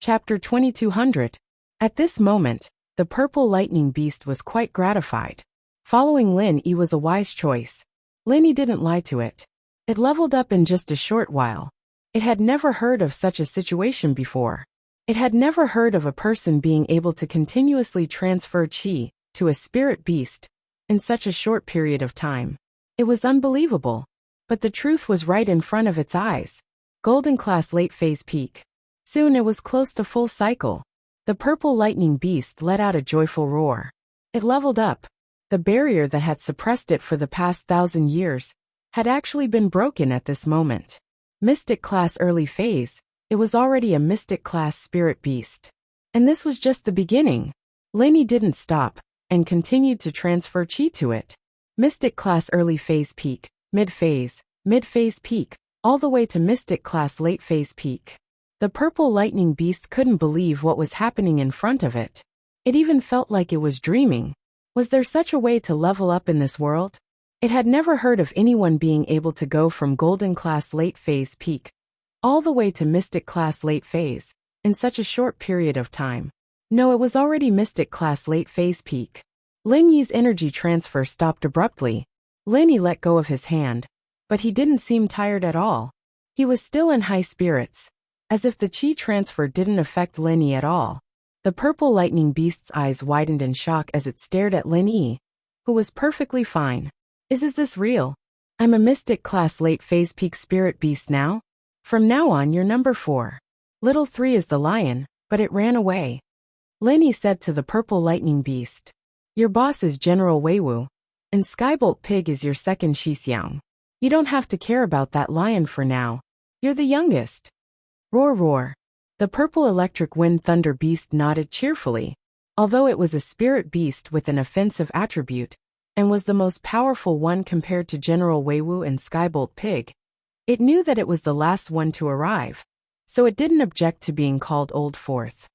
Chapter 2200. At this moment, the purple lightning beast was quite gratified. Following Lin Yi was a wise choice. Lin Yi didn't lie to it. It leveled up in just a short while. It had never heard of such a situation before. It had never heard of a person being able to continuously transfer qi to a spirit beast in such a short period of time. It was unbelievable. But the truth was right in front of its eyes. Golden class late phase peak. Soon it was close to full cycle. The purple lightning beast let out a joyful roar. It leveled up. The barrier that had suppressed it for the past 1,000 years had actually been broken at this moment. Mystic class early phase, it was already a mystic class spirit beast. And this was just the beginning. Lin Yi didn't stop and continued to transfer qi to it. Mystic class early phase peak, mid phase peak, all the way to mystic class late phase peak. The purple lightning beast couldn't believe what was happening in front of it. It even felt like it was dreaming. Was there such a way to level up in this world? It had never heard of anyone being able to go from golden class late phase peak all the way to mystic class late phase in such a short period of time. No, it was already mystic class late phase peak. Lin Yi's energy transfer stopped abruptly. Lin Yi let go of his hand, but he didn't seem tired at all. He was still in high spirits, as if the qi transfer didn't affect Lin Yi at all. The purple lightning beast's eyes widened in shock as it stared at Lin Yi, who was perfectly fine. Is this real? I'm a mystic class late phase peak spirit beast now? From now on you're number 4. Little 3 is the lion, but it ran away. Lin Yi said to the purple lightning beast. Your boss is General Weiwu, and Skybolt Pig is your second Shixiang. You don't have to care about that lion for now. You're the youngest. Roar roar. The purple electric wind thunder beast nodded cheerfully. Although it was a spirit beast with an offensive attribute, and was the most powerful one compared to General Weiwu and Skybolt Pig, it knew that it was the last one to arrive, so it didn't object to being called Old Fourth.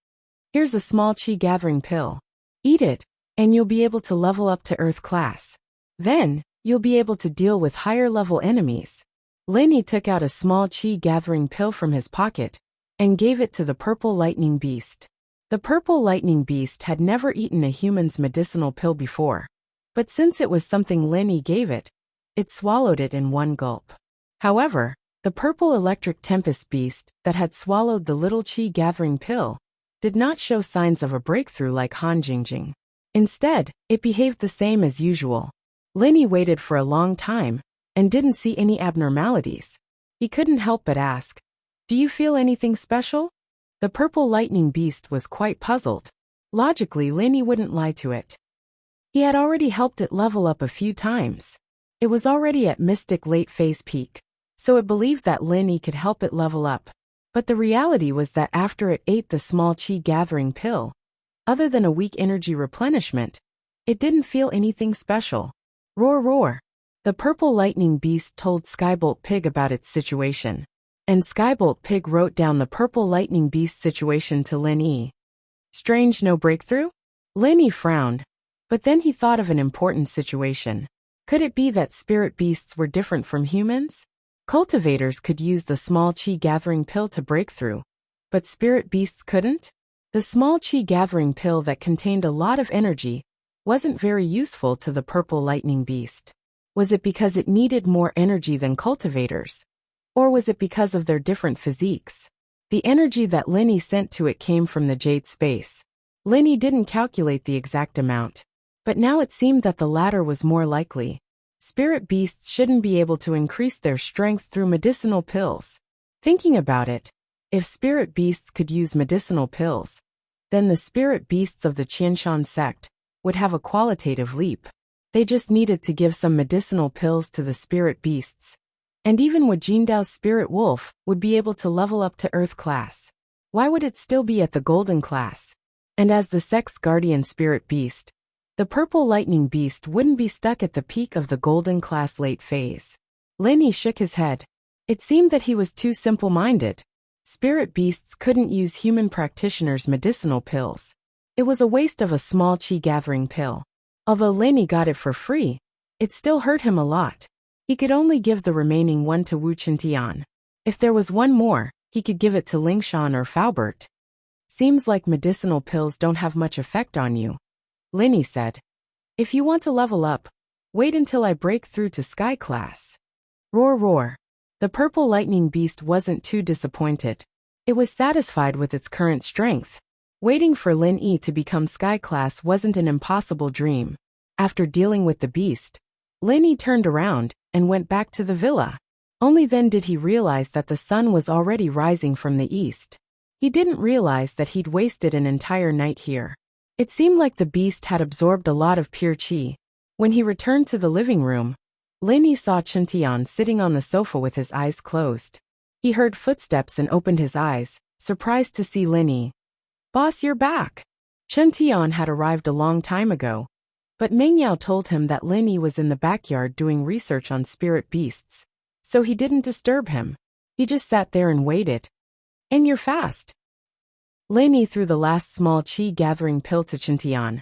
Here's a small qi gathering pill. Eat it, and you'll be able to level up to Earth class. Then, you'll be able to deal with higher level enemies. Lin Yi took out a small qi gathering pill from his pocket and gave it to the purple lightning beast. The purple lightning beast had never eaten a human's medicinal pill before, but since it was something Lin Yi gave it, it swallowed it in one gulp. However, the purple electric tempest beast that had swallowed the little qi gathering pill did not show signs of a breakthrough like Han Jingjing. Instead, it behaved the same as usual. Lin Yi waited for a long time and didn't see any abnormalities. He couldn't help but ask, do you feel anything special? The purple lightning beast was quite puzzled. Logically, Lin Yi wouldn't lie to it. He had already helped it level up a few times. It was already at mystic late phase peak, so it believed that Lin Yi could help it level up. But the reality was that after it ate the small qi gathering pill, other than a weak energy replenishment, it didn't feel anything special. Roar roar. The purple lightning beast told Skybolt Pig about its situation, and Skybolt Pig wrote down the purple lightning beast situation to Lin Yi. Strange, no breakthrough? Lin Yi frowned, but then he thought of an important situation. Could it be that spirit beasts were different from humans? Cultivators could use the small qi gathering pill to break through, but spirit beasts couldn't? The small qi gathering pill that contained a lot of energy wasn't very useful to the purple lightning beast. Was it because it needed more energy than cultivators? Or was it because of their different physiques? The energy that Lin Yi sent to it came from the jade space. Lin Yi didn't calculate the exact amount, but now it seemed that the latter was more likely. Spirit beasts shouldn't be able to increase their strength through medicinal pills. Thinking about it, if spirit beasts could use medicinal pills, then the spirit beasts of the Qianshan sect would have a qualitative leap. They just needed to give some medicinal pills to the spirit beasts. And even Wajindao's spirit wolf would be able to level up to Earth class. Why would it still be at the golden class? And as the sect's guardian spirit beast, the purple lightning beast wouldn't be stuck at the peak of the golden class late phase. Lin Yi shook his head. It seemed that he was too simple-minded. Spirit beasts couldn't use human practitioners' medicinal pills. It was a waste of a small qi gathering pill. Although Lin Yi got it for free, it still hurt him a lot. He could only give the remaining one to Wu Qintian. If there was one more, he could give it to Lingshan or Faubert. Seems like medicinal pills don't have much effect on you. Linny said. If you want to level up, wait until I break through to sky class. Roar roar. The purple lightning beast wasn't too disappointed. It was satisfied with its current strength. Waiting for Lin Yi to become sky class wasn't an impossible dream. After dealing with the beast, Lin Yi turned around and went back to the villa. Only then did he realize that the sun was already rising from the east. He didn't realize that he'd wasted an entire night here. It seemed like the beast had absorbed a lot of pure qi. When he returned to the living room, Lin Yi saw Chen sitting on the sofa with his eyes closed. He heard footsteps and opened his eyes, surprised to see Lin Yi. Boss, you're back. Chen had arrived a long time ago, but Meng Yao told him that Lin Yi was in the backyard doing research on spirit beasts, so he didn't disturb him. He just sat there and waited. And you're fast. Lin Yi threw the last small qi-gathering pill to Chen.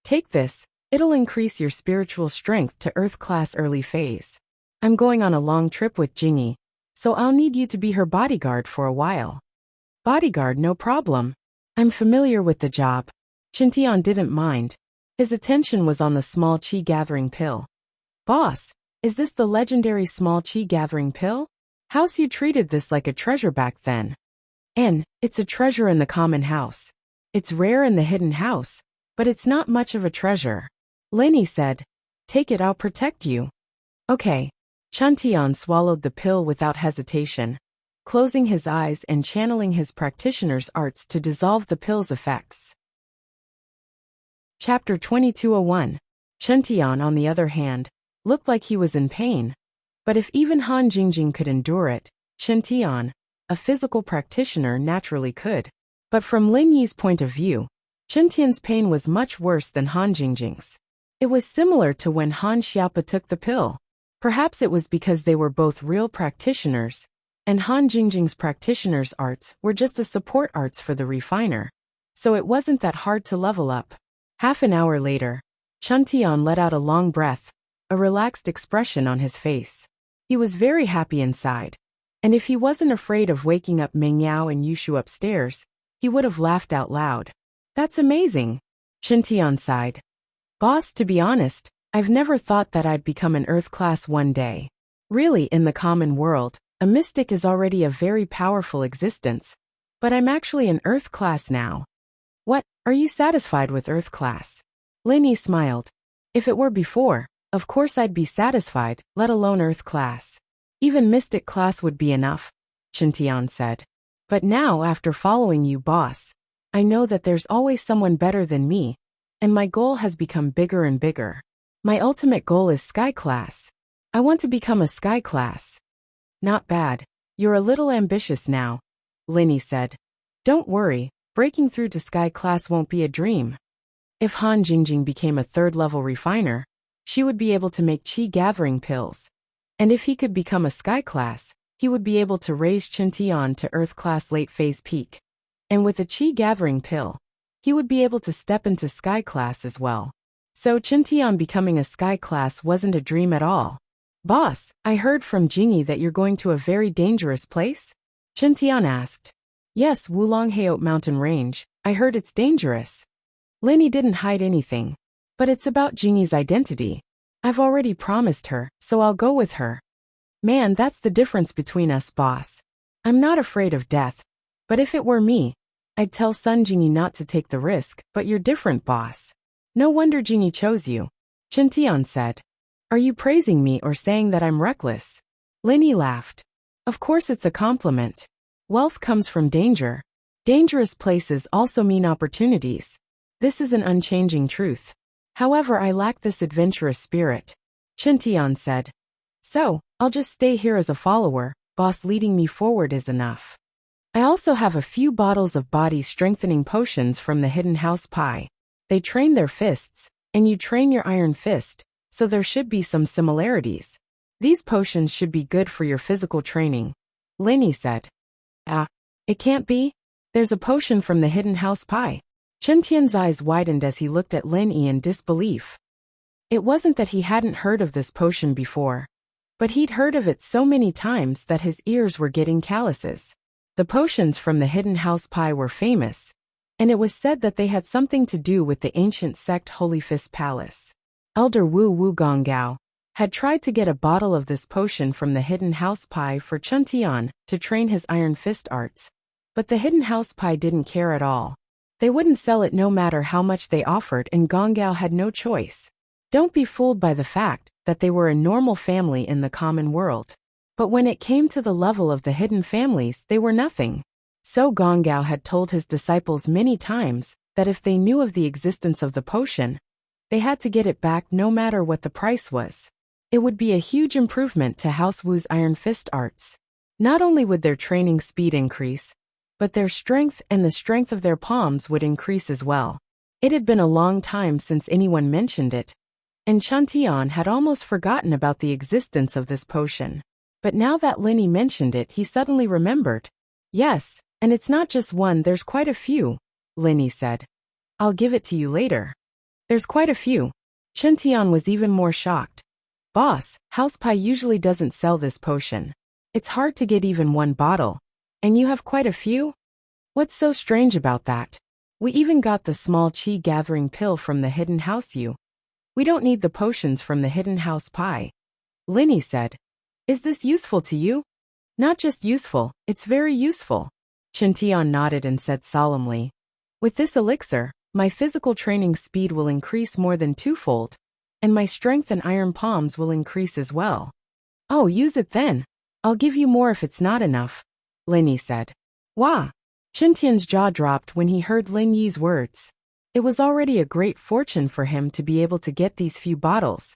Take this, it'll increase your spiritual strength to Earth class early phase. I'm going on a long trip with Jingyi, so I'll need you to be her bodyguard for a while. Bodyguard, no problem. I'm familiar with the job. Chen didn't mind. His attention was on the small qi-gathering pill. Boss, is this the legendary small qi-gathering pill? How's you treated this like a treasure back then? It's a treasure in the common house. It's rare in the hidden house, but it's not much of a treasure. Lin Yi said, take it, I'll protect you. Okay. Chen swallowed the pill without hesitation, closing his eyes and channeling his practitioner's arts to dissolve the pill's effects. Chapter 2201. Chen, on the other hand, looked like he was in pain. But if even Han Jingjing could endure it, Chen, a physical practitioner, naturally could. But from Lin Yi's point of view, Chen pain was much worse than Han Jingjing's. It was similar to when Han Xiaopa took the pill. Perhaps it was because they were both real practitioners, and Han Jingjing's practitioner's arts were just the support arts for the refiner. So it wasn't that hard to level up. Half an hour later, Chen let out a long breath, a relaxed expression on his face. He was very happy inside. And if he wasn't afraid of waking up Meng Yao and Yushu upstairs, he would have laughed out loud. That's amazing. Chen sighed. Boss, to be honest, I've never thought that I'd become an Earth class one day. Really, in the common world, a mystic is already a very powerful existence. But I'm actually an Earth class now. What, are you satisfied with Earth class? Lin Yi smiled. If it were before, of course I'd be satisfied, let alone Earth class. Even mystic class would be enough, Chen said. But now, after following you, boss, I know that there's always someone better than me, and my goal has become bigger and bigger. My ultimate goal is sky class. I want to become a sky class. Not bad. You're a little ambitious now, Lin Yi said. Don't worry, breaking through to sky class won't be a dream. If Han Jingjing became a third-level refiner, she would be able to make qi-gathering pills. And if he could become a sky class, he would be able to raise Chen to Earth class late phase peak. And with a qi-gathering pill, he would be able to step into sky class as well. So Chen becoming a sky class wasn't a dream at all. Boss, I heard from Jingyi that you're going to a very dangerous place? Chen asked. Yes, Wulongheot mountain range, I heard it's dangerous. Lin Yi didn't hide anything. But it's about Jingyi's identity. I've already promised her, so I'll go with her. Man, that's the difference between us, boss. I'm not afraid of death. But if it were me, I'd tell Sun Jingyi not to take the risk, but you're different, boss. No wonder Jingyi chose you. Chen said. Are you praising me or saying that I'm reckless? Lin Yi laughed. Of course it's a compliment. Wealth comes from danger. Dangerous places also mean opportunities. This is an unchanging truth. However, I lack this adventurous spirit. Chen said. So, I'll just stay here as a follower, boss leading me forward is enough. I also have a few bottles of body-strengthening potions from the Hidden House Pie. They train their fists, and you train your iron fist, so there should be some similarities. These potions should be good for your physical training. Lin Yi said. It can't be? There's a potion from the Hidden House Pie. Chen eyes widened as he looked at Lin Yi in disbelief. It wasn't that he hadn't heard of this potion before, but he'd heard of it so many times that his ears were getting calluses. The potions from the Hidden House Pie were famous, and it was said that they had something to do with the ancient sect Holy Fist Palace. Elder Wu Gongao had tried to get a bottle of this potion from the Hidden House Pai for Chuntian to train his Iron Fist arts, but the Hidden House Pai didn't care at all. They wouldn't sell it no matter how much they offered, and Gongao had no choice. Don't be fooled by the fact that they were a normal family in the common world. But when it came to the level of the hidden families, they were nothing. So Gongao had told his disciples many times that if they knew of the existence of the potion, they had to get it back no matter what the price was. It would be a huge improvement to House Wu's Iron Fist arts. Not only would their training speed increase, but their strength and the strength of their palms would increase as well. It had been a long time since anyone mentioned it, and Chuntian had almost forgotten about the existence of this potion. But now that Linny mentioned it, he suddenly remembered. Yes, and it's not just one, there's quite a few, Linny said. I'll give it to you later. There's quite a few. Chuntian was even more shocked. Boss, House Pai usually doesn't sell this potion. It's hard to get even one bottle. And you have quite a few? What's so strange about that? We even got the small chi gathering pill from the Hidden House U. We don't need the potions from the Hidden House Pai. Linny said. Is this useful to you? Not just useful, it's very useful. Chuntian nodded and said solemnly. With this elixir, my physical training speed will increase more than twofold, and my strength and iron palms will increase as well. Oh, use it then. I'll give you more if it's not enough, Linny said. Wah! Chuntian's jaw dropped when he heard Lin Yi's words. It was already a great fortune for him to be able to get these few bottles.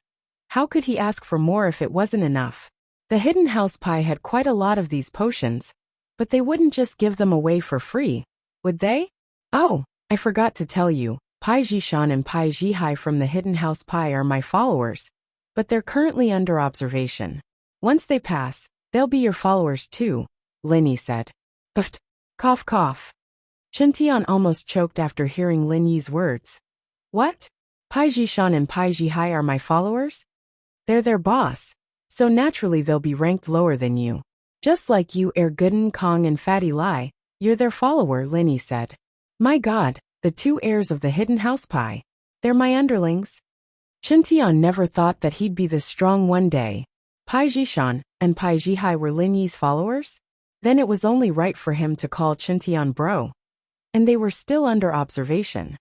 How could he ask for more if it wasn't enough? The Hidden House Pai had quite a lot of these potions, but they wouldn't just give them away for free, would they? Oh, I forgot to tell you, Pai Jishan and Pai Jihai from the Hidden House Pai are my followers, but they're currently under observation. Once they pass, they'll be your followers too, Linny said. Uft, cough cough. Chuntian almost choked after hearing Lin Yi's words. What? Pai Jishan and Pai Jihai are my followers? They're their boss, so naturally they'll be ranked lower than you. Just like you, Gooden Kong and Fatty Lai, you're their follower, Linny said. My God, the two heirs of the Hidden House Pai. They're my underlings. Chuntian never thought that he'd be this strong one day. Pai Jishan and Pai Jihai were Lin Yi's followers? Then it was only right for him to call Chuntian bro. And they were still under observation.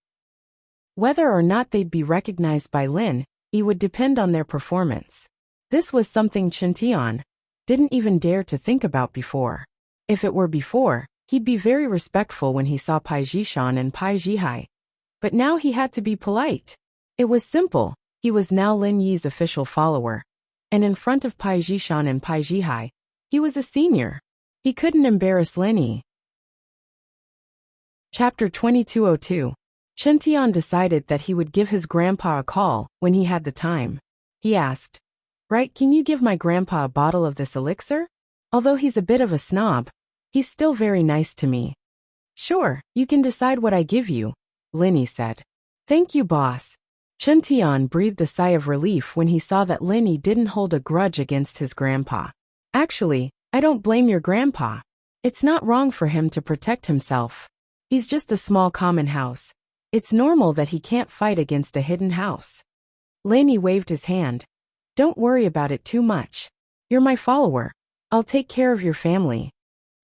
Whether or not they'd be recognized by Lin Yi would depend on their performance. This was something Chuntian didn't even dare to think about before. If it were before, he'd be very respectful when he saw Pai Jishan and Pai Jihai. But now he had to be polite. It was simple, he was now Lin Yi's official follower. And in front of Pai Jishan and Pai Jihai, he was a senior. He couldn't embarrass Lin Yi. Chapter 2202. Chuntian decided that he would give his grandpa a call when he had the time. He asked, Right, can you give my grandpa a bottle of this elixir? Although he's a bit of a snob, he's still very nice to me. Sure, you can decide what I give you, Linny said. Thank you, boss. Chuntian breathed a sigh of relief when he saw that Linny didn't hold a grudge against his grandpa. Actually, I don't blame your grandpa. It's not wrong for him to protect himself. He's just a small common house. It's normal that he can't fight against a hidden house. Linny waved his hand. Don't worry about it too much. You're my follower. I'll take care of your family.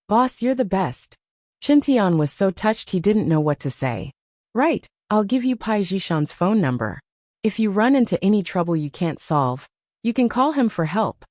Boss, you're the best. Chuntian was so touched he didn't know what to say. Right, I'll give you Pai Jishan's phone number. If you run into any trouble you can't solve, you can call him for help.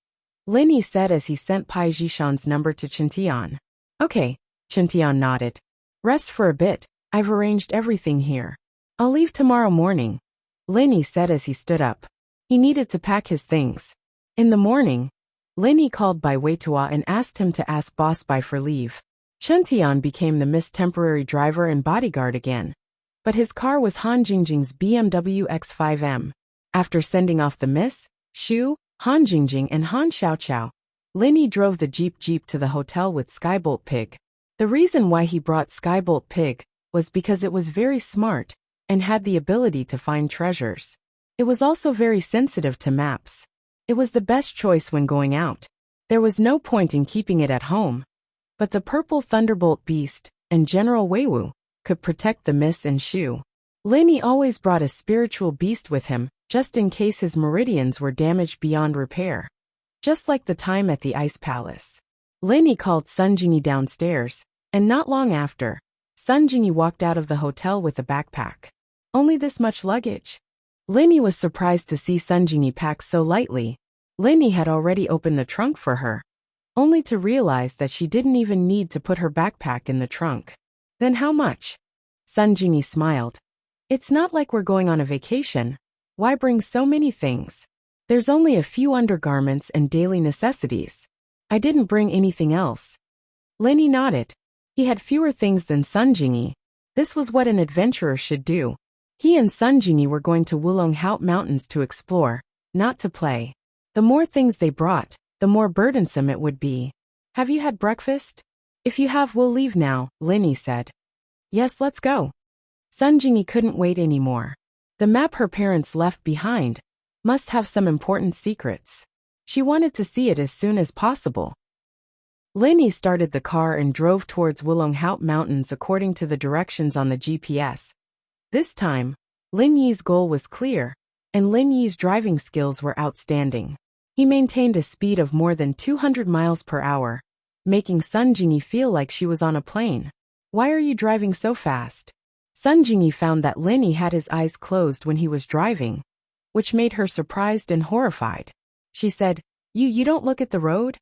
Linny said as he sent Pai Jishan's number to Chuntian. Okay, Chuntian nodded. Rest for a bit, I've arranged everything here. I'll leave tomorrow morning, Linny said as he stood up. He needed to pack his things. In the morning, Linny called Bai Weitua and asked him to ask Boss Bai for leave. Chuntian became the Miss Temporary Driver and Bodyguard again. But his car was Han Jingjing's BMW X5M. After sending off the Miss, Shu, Han Jingjing and Han Xiaoqiao, Linny drove the Jeep to the hotel with Skybolt Pig. The reason why he brought Skybolt Pig was because it was very smart and had the ability to find treasures. It was also very sensitive to maps. It was the best choice when going out. There was no point in keeping it at home. But the purple Thunderbolt Beast and General Weiwu could protect the miss and shoe. Lenny always brought a spiritual beast with him, just in case his meridians were damaged beyond repair. Just like the time at the Ice Palace. Lenny called Sunjingy downstairs, and not long after, Sunjingy walked out of the hotel with a backpack. Only this much luggage? Lenny was surprised to see Sunjingy pack so lightly. Lenny had already opened the trunk for her, only to realize that she didn't even need to put her backpack in the trunk. Then how much? Sunjingy smiled. It's not like we're going on a vacation. Why bring so many things? There's only a few undergarments and daily necessities. I didn't bring anything else. Lenny nodded. He had fewer things than Sunjingy. This was what an adventurer should do. He and Sunjingy were going to Wulonghout Mountains to explore, not to play. The more things they brought, the more burdensome it would be. Have you had breakfast? If you have, we'll leave now, Lenny said. Yes, let's go. Sunjingy couldn't wait anymore. The map her parents left behind must have some important secrets. She wanted to see it as soon as possible. Lenny started the car and drove towards Wulonghout Mountains according to the directions on the GPS. This time, Lin Yi's goal was clear, and Lin Yi's driving skills were outstanding. He maintained a speed of more than 200 miles per hour, making Sunjingy feel like she was on a plane. Why are you driving so fast? Sunjingy found that Lenny had his eyes closed when he was driving, which made her surprised and horrified. She said, You don't look at the road?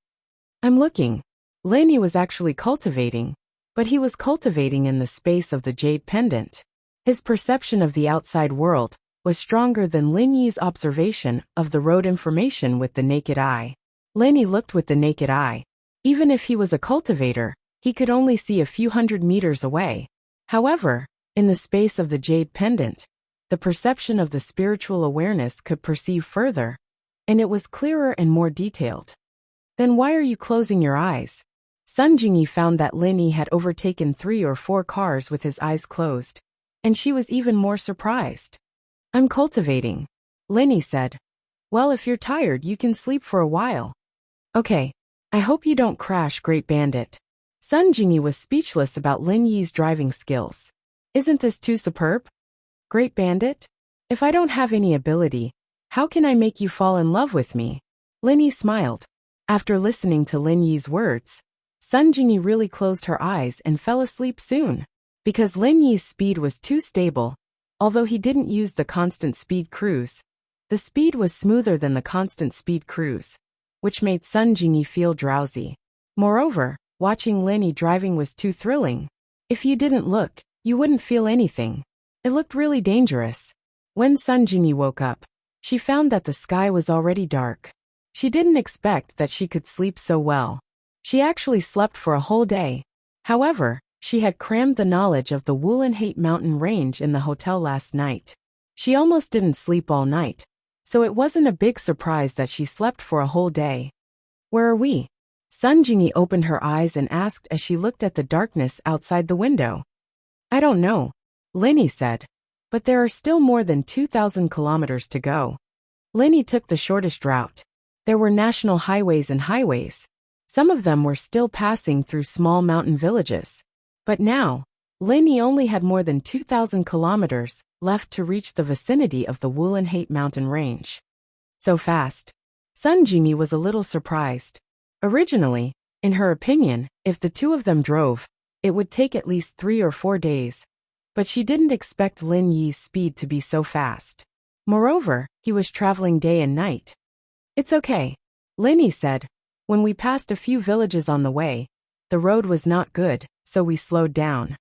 I'm looking. Lenny was actually cultivating, but he was cultivating in the space of the jade pendant. His perception of the outside world was stronger than Lin Yi's observation of the road information with the naked eye. Lenny looked with the naked eye. Even if he was a cultivator, he could only see a few hundred meters away. However, in the space of the jade pendant, the perception of the spiritual awareness could perceive further, and it was clearer and more detailed. Then why are you closing your eyes? Sunjingy found that Lenny had overtaken 3 or 4 cars with his eyes closed, and she was even more surprised. I'm cultivating, Lenny said. Well, if you're tired, you can sleep for a while. Okay. I hope you don't crash, Great Bandit. Sunjingy was speechless about Lin Yi's driving skills. Isn't this too superb? Great Bandit? If I don't have any ability, how can I make you fall in love with me? Lin Yi smiled. After listening to Lin Yi's words, Sunjingy really closed her eyes and fell asleep soon. Because Lin Yi's speed was too stable, although he didn't use the constant speed cruise, the speed was smoother than the constant speed cruise, which made Sunjingy feel drowsy. Moreover, watching Lenny driving was too thrilling. If you didn't look, you wouldn't feel anything. It looked really dangerous. When Sunjingy woke up, she found that the sky was already dark. She didn't expect that she could sleep so well. She actually slept for a whole day. However, she had crammed the knowledge of the Wulonghout Mountain range in the hotel last night. She almost didn't sleep all night, so it wasn't a big surprise that she slept for a whole day. Where are we? Sunjingy opened her eyes and asked as she looked at the darkness outside the window. I don't know, Lenny said, but there are still more than 2,000 kilometers to go. Lenny took the shortest route. There were national highways and highways. Some of them were still passing through small mountain villages. But now, Lenny only had more than 2,000 kilometers left to reach the vicinity of the Wulonghout mountain range. So fast. Sunjingy was a little surprised. Originally, in her opinion, if the two of them drove, it would take at least 3 or 4 days. But she didn't expect Lin Yi's speed to be so fast. Moreover, he was traveling day and night. It's okay, Lenny said. When we passed a few villages on the way, the road was not good, so we slowed down.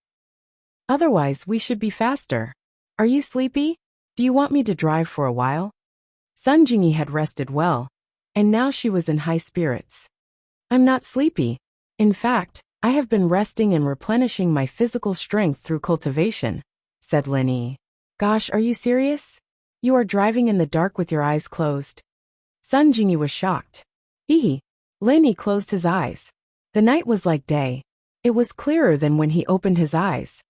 Otherwise, we should be faster. Are you sleepy? Do you want me to drive for a while? Sunjingy had rested well, and now she was in high spirits. I'm not sleepy. In fact, I have been resting and replenishing my physical strength through cultivation, said Lenny. Gosh, are you serious? You are driving in the dark with your eyes closed. Sunjingy was shocked. Lenny closed his eyes. The night was like day. It was clearer than when he opened his eyes.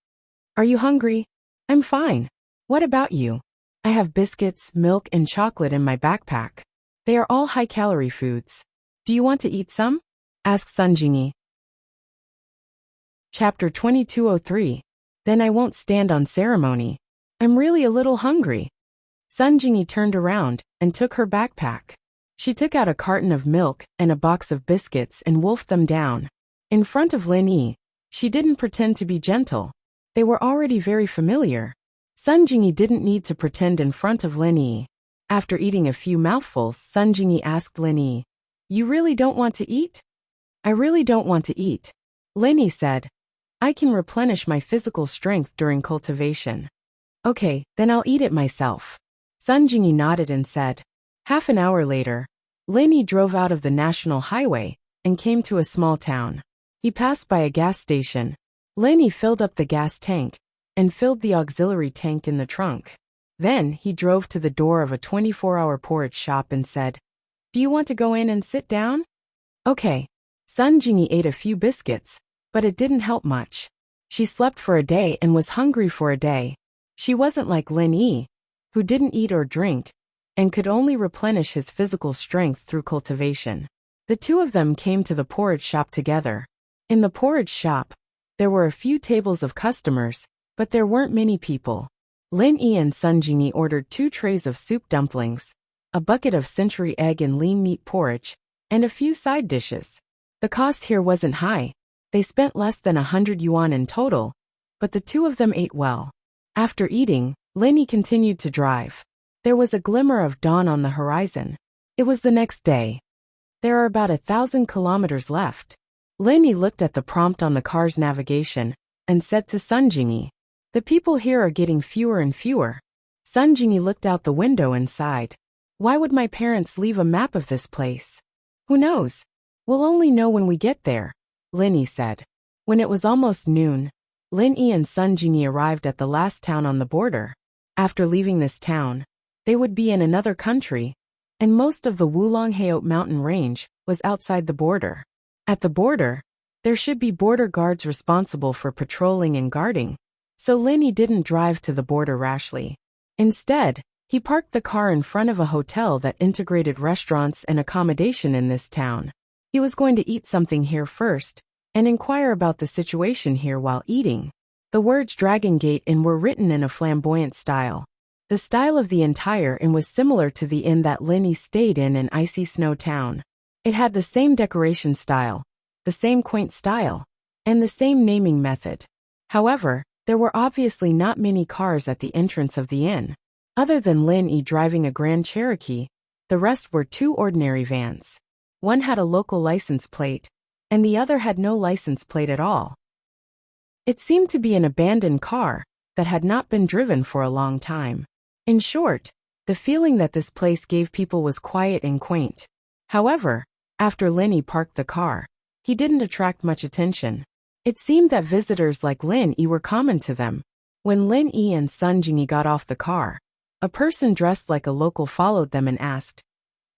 Are you hungry? I'm fine. What about you? I have biscuits, milk, and chocolate in my backpack. They are all high-calorie foods. Do you want to eat some? Asked Sunjingy. Chapter 2203. Then I won't stand on ceremony. I'm really a little hungry. Sun Jingyi turned around and took her backpack. She took out a carton of milk and a box of biscuits and wolfed them down. In front of Lin Yi, she didn't pretend to be gentle. They were already very familiar. Sun Jingyi didn't need to pretend in front of Lin Yi. After eating a few mouthfuls, Sun Jingyi asked Lin Yi, "You really don't want to eat?" "I really don't want to eat," Lin Yi said. "I can replenish my physical strength during cultivation." "Okay, then I'll eat it myself." Sun Jingyi nodded and said. Half an hour later, Lin Yi drove out of the national highway and came to a small town. He passed by a gas station. Lin Yi filled up the gas tank and filled the auxiliary tank in the trunk. Then he drove to the door of a 24-hour porridge shop and said, "Do you want to go in and sit down?" "Okay." Sun Jingyi ate a few biscuits, but it didn't help much. She slept for a day and was hungry for a day. She wasn't like Lin Yi, who didn't eat or drink, and could only replenish his physical strength through cultivation. The two of them came to the porridge shop together. In the porridge shop, there were a few tables of customers, but there weren't many people. Lin Yi and Sun Jingyi ordered 2 trays of soup dumplings, a bucket of century egg and lean meat porridge, and a few side dishes. The cost here wasn't high. They spent less than 100 yuan in total, but the two of them ate well. After eating, Lin Yi continued to drive. There was a glimmer of dawn on the horizon. It was the next day. There are about 1,000 kilometers left. Lin Yi looked at the prompt on the car's navigation and said to Sun Jingyi, "The people here are getting fewer and fewer." Sun Jingyi looked out the window and sighed. "Why would my parents leave a map of this place?" "Who knows? We'll only know when we get there," Lin Yi said. When it was almost noon, Lin Yi and Sun Jingyi arrived at the last town on the border. After leaving this town, they would be in another country, and most of the Wulongheot mountain range was outside the border. At the border, there should be border guards responsible for patrolling and guarding, so Lin Yi didn't drive to the border rashly. Instead, he parked the car in front of a hotel that integrated restaurants and accommodation in this town. He was going to eat something here first, and inquire about the situation here while eating. The words Dragon Gate Inn were written in a flamboyant style. The style of the entire inn was similar to the inn that Lin Yi stayed in Icy Snow Town. It had the same decoration style, the same quaint style, and the same naming method. However, there were obviously not many cars at the entrance of the inn. Other than Lin Yi driving a Grand Cherokee, the rest were 2 ordinary vans. One had a local license plate, and the other had no license plate at all. It seemed to be an abandoned car that had not been driven for a long time. In short, the feeling that this place gave people was quiet and quaint. However, after Lin Yi parked the car, he didn't attract much attention. It seemed that visitors like Lin Yi were common to them. When Lin Yi and Sun Jingyi got off the car, a person dressed like a local followed them and asked,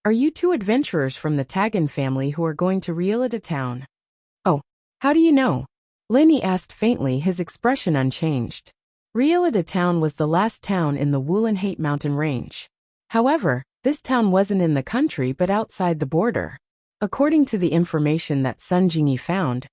"Are you 2 adventurers from the Tagan family who are going to Rielida town?" "Oh, how do you know?" Lin Yi asked faintly, his expression unchanged. Rielida town was the last town in the Wulongheot mountain range. However, this town wasn't in the country but outside the border. According to the information that Sun Jingyi found,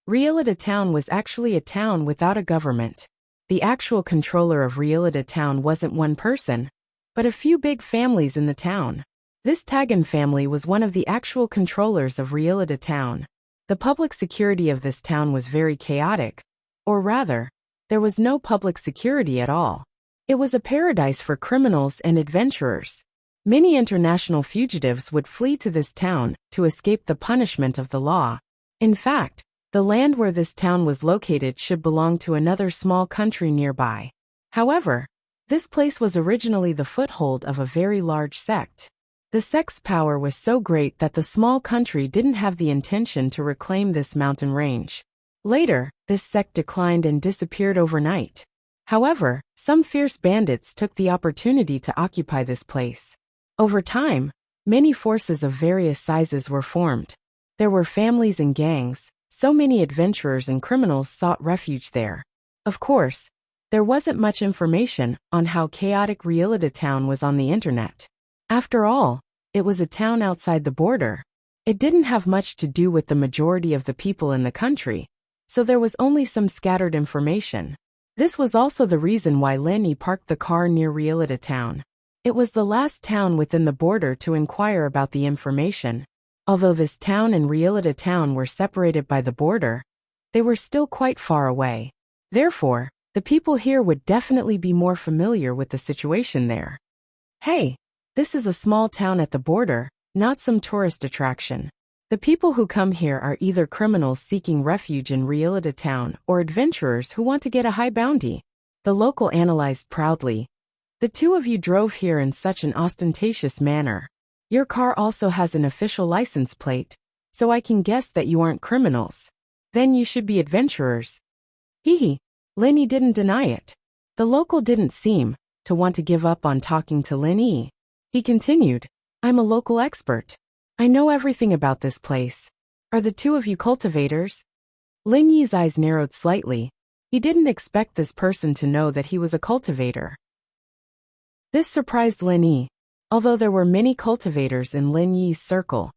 Rielida town was actually a town without a government. The actual controller of Rielida town wasn't one person, but a few big families in the town. This Tagan family was one of the actual controllers of Rielida town. The public security of this town was very chaotic, or rather, there was no public security at all. It was a paradise for criminals and adventurers. Many international fugitives would flee to this town to escape the punishment of the law. In fact, the land where this town was located should belong to another small country nearby. However, this place was originally the foothold of a very large sect. The sect's power was so great that the small country didn't have the intention to reclaim this mountain range. Later, this sect declined and disappeared overnight. However, some fierce bandits took the opportunity to occupy this place. Over time, many forces of various sizes were formed. There were families and gangs, so many adventurers and criminals sought refuge there. Of course, there wasn't much information on how chaotic Rielida town was on the internet. After all, it was a town outside the border. It didn't have much to do with the majority of the people in the country, so there was only some scattered information. This was also the reason why Lin Yi parked the car near Realita town. It was the last town within the border to inquire about the information. Although this town and Realita town were separated by the border, they were still quite far away. Therefore, the people here would definitely be more familiar with the situation there. Hey, this is a small town at the border, not some tourist attraction. The people who come here are either criminals seeking refuge in Realita town or adventurers who want to get a high bounty. The local analyzed proudly. The two of you drove here in such an ostentatious manner. Your car also has an official license plate, so I can guess that you aren't criminals. Then you should be adventurers. Hee. Lin Yi didn't deny it. The local didn't seem to want to give up on talking to Lin Yi. He continued, I'm a local expert. I know everything about this place. Are the two of you cultivators? Lin Yi's eyes narrowed slightly. He didn't expect this person to know that he was a cultivator. This surprised Lin Yi, although there were many cultivators in Lin Yi's circle.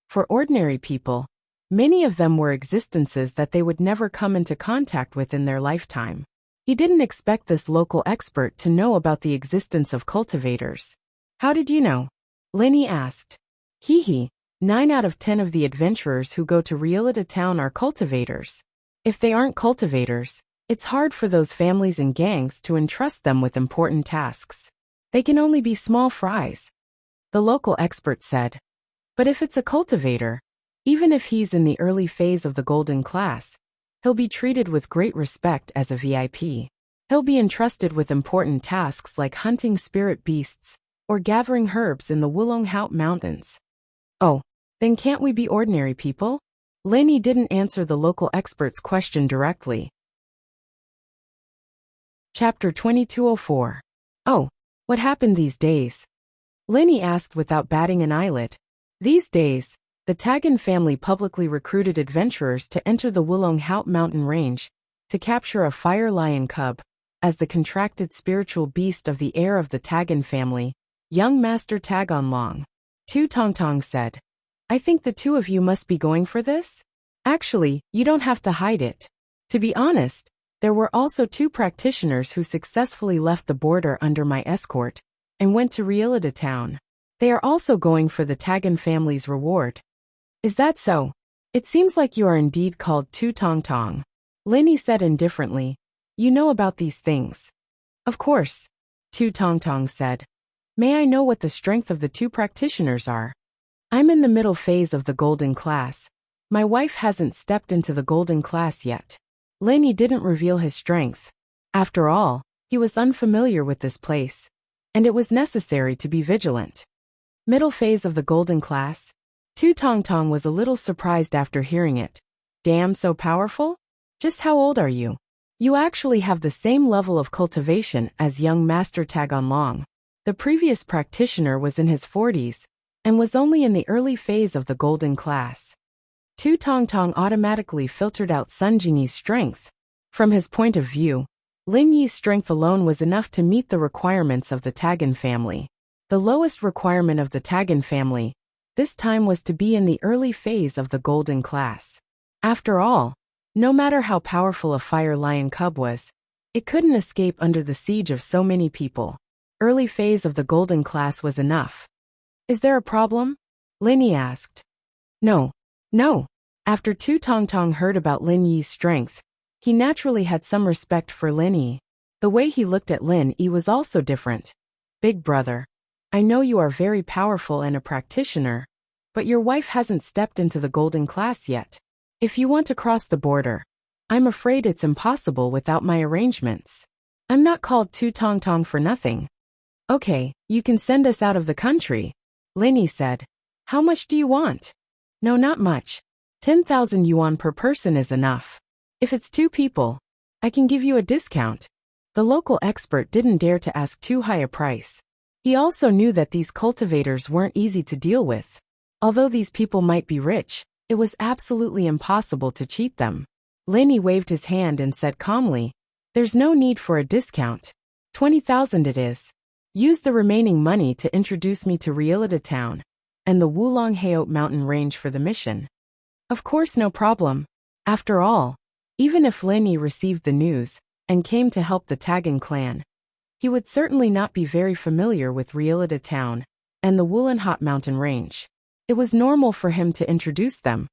For ordinary people, many of them were existences that they would never come into contact with in their lifetime. He didn't expect this local expert to know about the existence of cultivators. How did you know? Lin Yi asked. Hee. 9 out of 10 of the adventurers who go to Realita town are cultivators. If they aren't cultivators, it's hard for those families and gangs to entrust them with important tasks. They can only be small fries. The local expert said. But if it's a cultivator, even if he's in the early phase of the golden class, he'll be treated with great respect as a VIP. He'll be entrusted with important tasks like hunting spirit beasts or gathering herbs in the Wulonghout Mountains. Oh, then can't we be ordinary people? Lin Yi didn't answer the local expert's question directly. Chapter 2204. Oh, what happened these days? Lin Yi asked without batting an eyelid. These days, the Tagan family publicly recruited adventurers to enter the Wulonghout mountain range to capture a fire lion cub, as the contracted spiritual beast of the heir of the Tagan family, young Master Tagon Long. Tu Tongtong said. I think the two of you must be going for this? Actually, you don't have to hide it. To be honest, there were also 2 practitioners who successfully left the border under my escort and went to Realita town. They are also going for the Tagan family's reward. Is that so? It seems like you are indeed called Tu Tongtong. Lin Yi said indifferently. You know about these things. Of course, Tu Tongtong said. May I know what the strength of the 2 practitioners are? I'm in the middle phase of the golden class. My wife hasn't stepped into the golden class yet. Lin Yi didn't reveal his strength. After all, he was unfamiliar with this place, and it was necessary to be vigilant. Middle phase of the golden class? Tu Tongtong was a little surprised after hearing it. Damn, so powerful? Just how old are you? You actually have the same level of cultivation as young Master Tagon Long. The previous practitioner was in his 40s, and was only in the early phase of the golden class. Tu Tongtong automatically filtered out Sun Jingyi's strength. From his point of view, Lin Yi's strength alone was enough to meet the requirements of the Tagan family. The lowest requirement of the Tagan family, this time, was to be in the early phase of the golden class. After all, no matter how powerful a fire lion cub was, it couldn't escape under the siege of so many people. Early phase of the golden class was enough. Is there a problem? Lin Yi asked. No. After Tu Tongtong heard about Lin Yi's strength, he naturally had some respect for Lin Yi. The way he looked at Lin Yi was also different. Big brother, I know you are very powerful and a practitioner, but your wife hasn't stepped into the golden class yet. If you want to cross the border, I'm afraid it's impossible without my arrangements. I'm not called Tu Tongtong for nothing. Okay, you can send us out of the country, Lin Yi said. How much do you want? No, not much. 10,000 yuan per person is enough. If it's 2 people, I can give you a discount. The local expert didn't dare to ask too high a price. He also knew that these cultivators weren't easy to deal with. Although these people might be rich, it was absolutely impossible to cheat them. Lin Yi waved his hand and said calmly, There's no need for a discount. 20,000 it is. Use the remaining money to introduce me to Realita town and the Wulonghout mountain range for the mission. Of course, no problem. After all, even if Lin Yi received the news and came to help the Tagging clan. He would certainly not be very familiar with Realita Town and the Woolen Hot Mountain Range. It was normal for him to introduce them.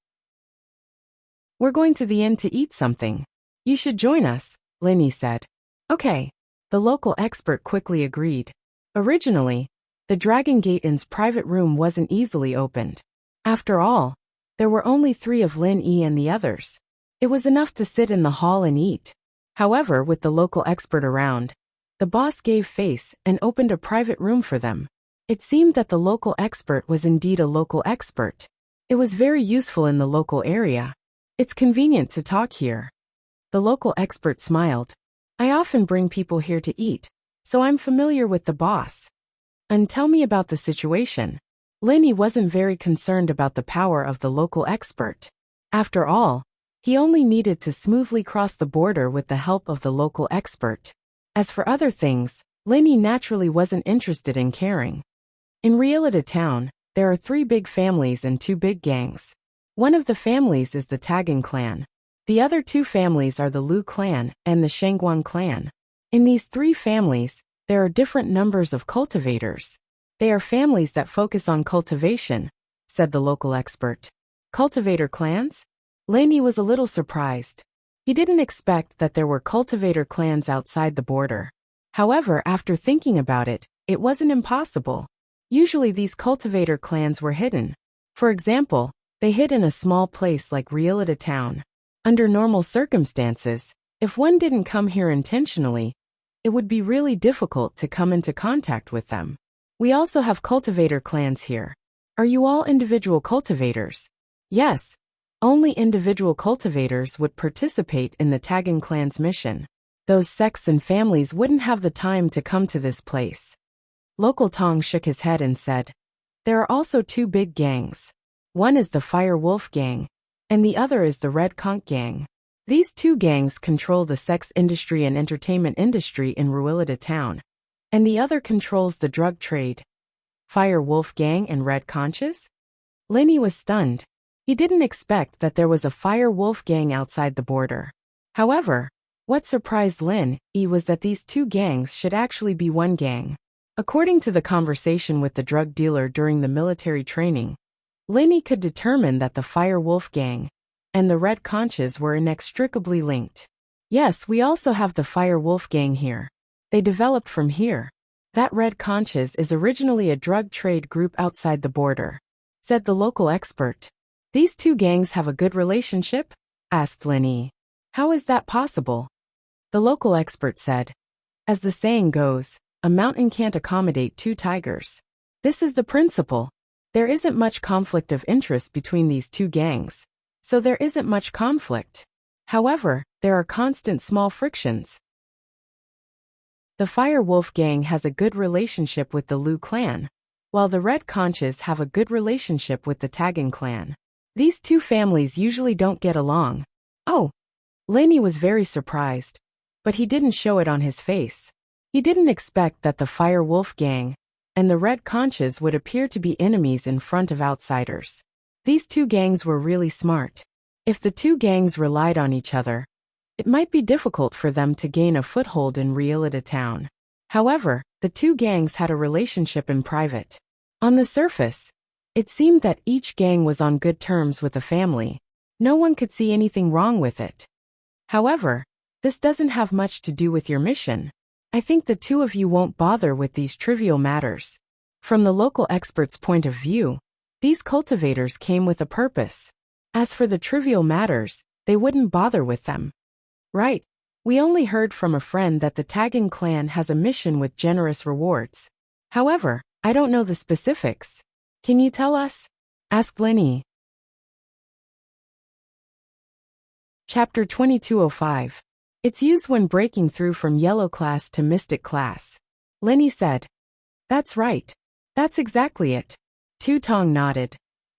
"We're going to the inn to eat something. You should join us," Lenny said. "Okay." The local expert quickly agreed. Originally, the Dragon Gate Inn's private room wasn't easily opened. After all, there were only 3 of Lin E and the others. It was enough to sit in the hall and eat. However, with the local expert around, the boss gave face and opened a private room for them. It seemed that the local expert was indeed a local expert. It was very useful in the local area. "It's convenient to talk here." The local expert smiled. "I often bring people here to eat, so I'm familiar with the boss." "And tell me about the situation." Lenny wasn't very concerned about the power of the local expert. After all, he only needed to smoothly cross the border with the help of the local expert. As for other things, Lenny naturally wasn't interested in caring. In Realita Town, there are 3 big families and 2 big gangs. One of the families is the Tagging clan. The other 2 families are the Lu clan and the Shangguan clan. In these 3 families, there are different numbers of cultivators. They are families that focus on cultivation, said the local expert. Cultivator clans? Lenny was a little surprised. He didn't expect that there were cultivator clans outside the border. However, after thinking about it, it wasn't impossible. Usually these cultivator clans were hidden. For example, they hid in a small place like Realita Town. Under normal circumstances, if one didn't come here intentionally, it would be really difficult to come into contact with them. We also have cultivator clans here. Are you all individual cultivators? Yes. Only individual cultivators would participate in the Tagging clan's mission. Those sects and families wouldn't have the time to come to this place. Local Tong shook his head and said, "There are also 2 big gangs. One is the Fire Wolf Gang, and the other is the Red Conch Gang. These 2 gangs control the sex industry and entertainment industry in Realita Town, and the other controls the drug trade." Fire Wolf Gang and Red Conches? Lenny was stunned. He didn't expect that there was a Fire Wolf Gang outside the border. However, what surprised Lin E was that these 2 gangs should actually be one gang. According to the conversation with the drug dealer during the military training, Lin E could determine that the Fire Wolf Gang and the Red Conches were inextricably linked. "Yes, we also have the Fire Wolf Gang here. They developed from here. That Red Conches is originally a drug trade group outside the border," said the local expert. "These 2 gangs have a good relationship?" asked Lin E. "How is that possible?" The local expert said, "As the saying goes, a mountain can't accommodate 2 tigers. This is the principle. There isn't much conflict of interest between these 2 gangs, so there isn't much conflict. However, there are constant small frictions. The Fire Wolf Gang has a good relationship with the Lu clan, while the Red Conches have a good relationship with the Tagging clan. These 2 families usually don't get along." "Oh." Lenny was very surprised, but he didn't show it on his face. He didn't expect that the Fire Wolf Gang and the Red Conches would appear to be enemies in front of outsiders. These 2 gangs were really smart. If the 2 gangs relied on each other, it might be difficult for them to gain a foothold in Realita Town. However, the 2 gangs had a relationship in private. On the surface, it seemed that each gang was on good terms with the family. No one could see anything wrong with it. However, this doesn't have much to do with your mission. I think the 2 of you won't bother with these trivial matters. From the local expert's point of view, these cultivators came with a purpose. As for the trivial matters, they wouldn't bother with them. Right. We only heard from a friend that the Tagging clan has a mission with generous rewards. However, I don't know the specifics. Can you tell us? Asked Lenny. Chapter 2205. It's used when breaking through from yellow class to mystic class. Lenny said. That's right. That's exactly it. Tu Tong nodded.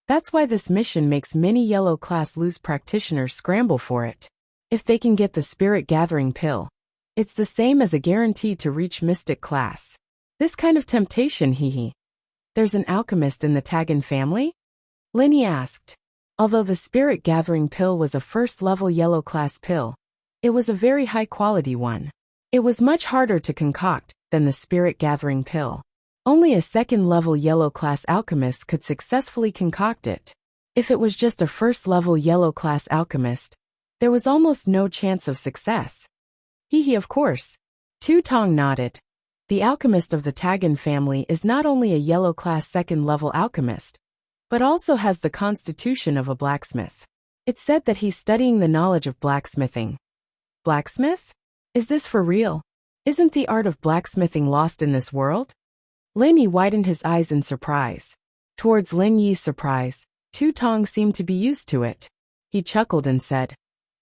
That's why this mission makes many yellow class loose practitioners scramble for it. If they can get the spirit gathering pill, it's the same as a guarantee to reach mystic class. This kind of temptation, hee. There's an alchemist in the Taggin family? Lenny asked. Although the spirit gathering pill was a first level yellow class pill, it was a very high quality one. It was much harder to concoct than the spirit-gathering pill. Only a second-level yellow-class alchemist could successfully concoct it. If it was just a first-level yellow-class alchemist, there was almost no chance of success. Of course. Tu Tong nodded. The alchemist of the Tagan family is not only a yellow-class second-level alchemist, but also has the constitution of a blacksmith. It's said that he's studying the knowledge of blacksmithing. Blacksmith? Is this for real? Isn't the art of blacksmithing lost in this world? Lin Yi widened his eyes in surprise. Towards Lin Yi's surprise, Tu Tong seemed to be used to it. He chuckled and said,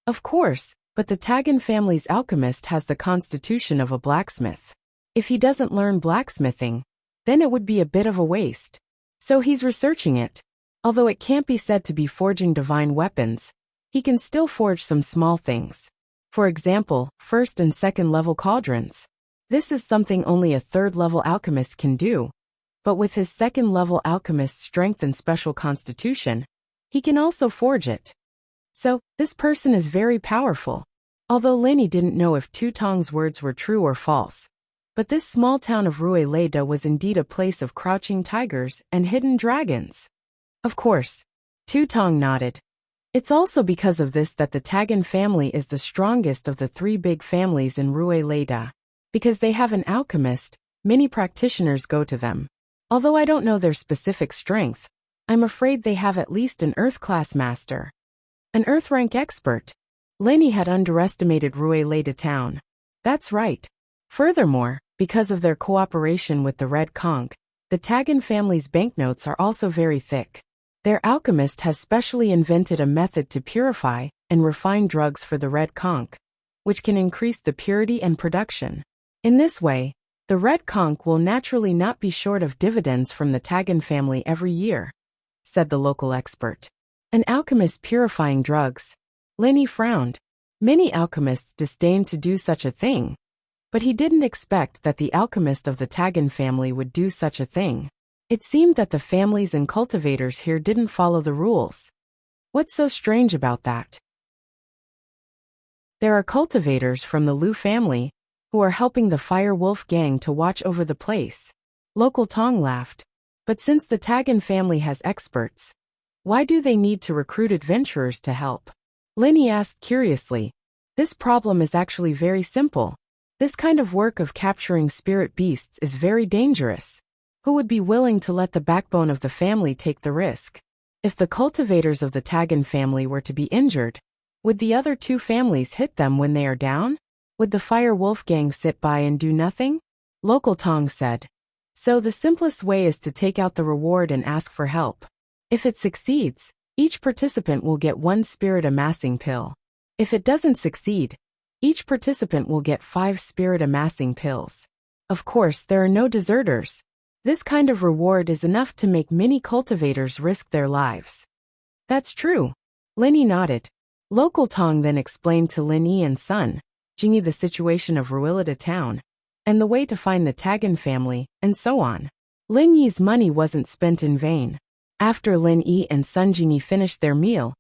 "Of course, but the Tagan family's alchemist has the constitution of a blacksmith. If he doesn't learn blacksmithing, then it would be a bit of a waste. So he's researching it. Although it can't be said to be forging divine weapons, he can still forge some small things. For example, first and second level cauldrons. This is something only a third level alchemist can do. But with his second level alchemist's strength and special constitution, he can also forge it. So, this person is very powerful." Although Lin Yi didn't know if Tu Tong's words were true or false. But this small town of Rueleda was indeed a place of crouching tigers and hidden dragons. Of course. Tu Tong nodded. It's also because of this that the Tagan family is the strongest of the three big families in Rueleda. Because they have an alchemist, many practitioners go to them. Although I don't know their specific strength, I'm afraid they have at least an Earth-class master. An Earth-rank expert. Lin Yi had underestimated Rueleda town. That's right. Furthermore, because of their cooperation with the Red Conch, the Tagan family's banknotes are also very thick. Their alchemist has specially invented a method to purify and refine drugs for the Red Conch, which can increase the purity and production. In this way, the Red Conch will naturally not be short of dividends from the Tagan family every year, said the local expert. An alchemist purifying drugs. Lin Yi frowned. Many alchemists disdain to do such a thing. But he didn't expect that the alchemist of the Tagan family would do such a thing. It seemed that the families and cultivators here didn't follow the rules. What's so strange about that? There are cultivators from the Lu family who are helping the Fire Wolf gang to watch over the place. Local Tong laughed. But since the Tagan family has experts, why do they need to recruit adventurers to help? Lin Yi asked curiously. This problem is actually very simple. This kind of work of capturing spirit beasts is very dangerous. Who would be willing to let the backbone of the family take the risk? If the cultivators of the Tagan family were to be injured, would the other two families hit them when they are down? Would the Fire Wolf gang sit by and do nothing? Local Tong said. So the simplest way is to take out the reward and ask for help. If it succeeds, each participant will get one spirit amassing pill. If it doesn't succeed, each participant will get 5 spirit amassing pills. Of course, there are no deserters. This kind of reward is enough to make many cultivators risk their lives. That's true. Lin Yi nodded. Local Tong then explained to Lin Yi and Sun Jingyi the situation of Rueleda town, and the way to find the Tagan family, and so on. Lin Yi's money wasn't spent in vain. After Lin Yi and Sun Jingyi finished their meal,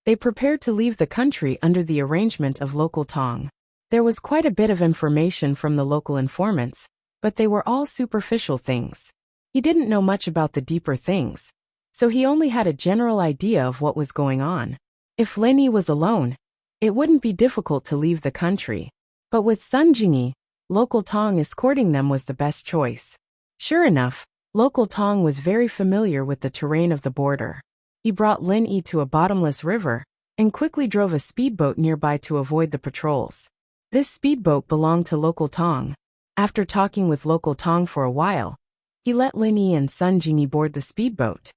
they prepared to leave the country under the arrangement of Local Tong. There was quite a bit of information from the local informants, but they were all superficial things. He didn't know much about the deeper things, so he only had a general idea of what was going on. If Lin Yi was alone, it wouldn't be difficult to leave the country. But with Sun Jingyi, Local Tong escorting them was the best choice. Sure enough, Local Tong was very familiar with the terrain of the border. He brought Lin Yi to a bottomless river, and quickly drove a speedboat nearby to avoid the patrols. This speedboat belonged to Local Tong. After talking with Local Tong for a while, he let Lin Yi and Sun Jingyi board the speedboat.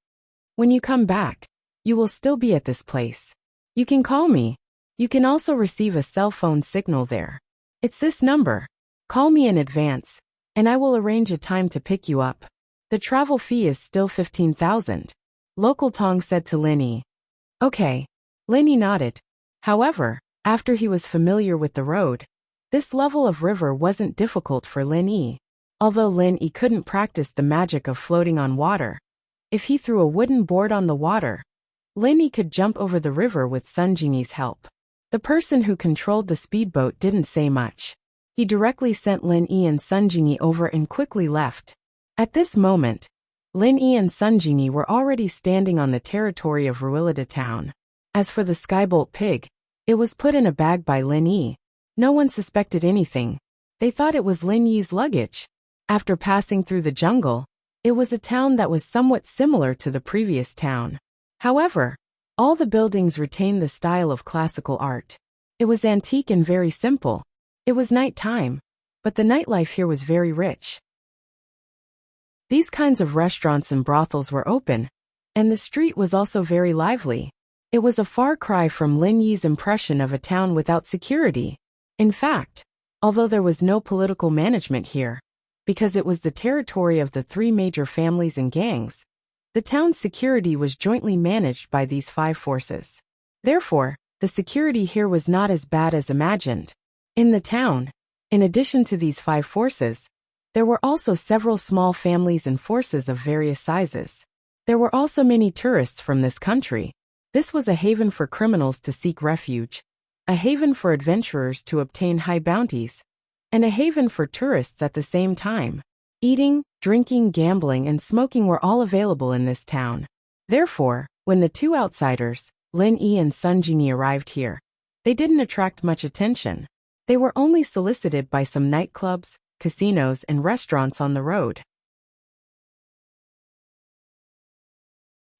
When you come back, you will still be at this place. You can call me. You can also receive a cell phone signal there. It's this number. Call me in advance, and I will arrange a time to pick you up. The travel fee is still 15,000. Local Tong said to Lin Yi. Okay. Lin Yi nodded. However, after he was familiar with the road, this level of river wasn't difficult for Lin Yi. Although Lin Yi couldn't practice the magic of floating on water, if he threw a wooden board on the water, Lin Yi could jump over the river with Sun Jingyi's help. The person who controlled the speedboat didn't say much. He directly sent Lin Yi and Sun Jingyi over and quickly left. At this moment, Lin Yi and Sun Jingyi were already standing on the territory of Ruilida town. As for the Skybolt pig, it was put in a bag by Lin Yi. No one suspected anything. They thought it was Lin Yi's luggage. After passing through the jungle, it was a town that was somewhat similar to the previous town. However, all the buildings retained the style of classical art. It was antique and very simple. It was night time, but the nightlife here was very rich. These kinds of restaurants and brothels were open, and the street was also very lively. It was a far cry from Lin Yi's impression of a town without security. In fact, although there was no political management here, because it was the territory of the 3 major families and gangs, the town's security was jointly managed by these 5 forces. Therefore, the security here was not as bad as imagined. In the town, in addition to these 5 forces, there were also several small families and forces of various sizes. There were also many tourists from this country. This was a haven for criminals to seek refuge, a haven for adventurers to obtain high bounties, and a haven for tourists at the same time. Eating, drinking, gambling, and smoking were all available in this town. Therefore, when the 2 outsiders, Lin Yi and Sun Jingyi, arrived here, they didn't attract much attention. They were only solicited by some nightclubs, casinos, and restaurants on the road.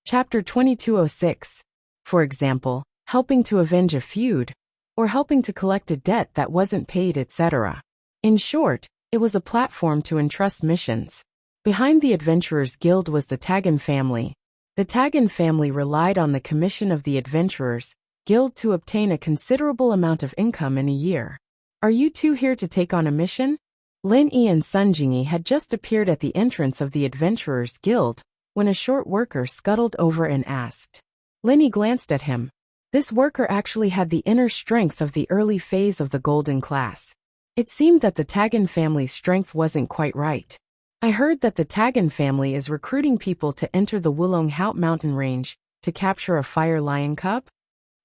Chapter 2206. For example, helping to avenge a feud, or helping to collect a debt that wasn't paid, etc. In short, it was a platform to entrust missions. Behind the Adventurers Guild was the Tagan family. The Tagan family relied on the commission of the Adventurers Guild to obtain a considerable amount of income in a year. Are you 2 here to take on a mission? Lin Yi and Sun Jingyi had just appeared at the entrance of the Adventurers Guild when a short worker scuttled over and asked. Lin Yi glanced at him. This worker actually had the inner strength of the early phase of the golden class. It seemed that the Tagan family's strength wasn't quite right. I heard that the Tagan family is recruiting people to enter the Wulong Haut mountain range to capture a fire lion cub?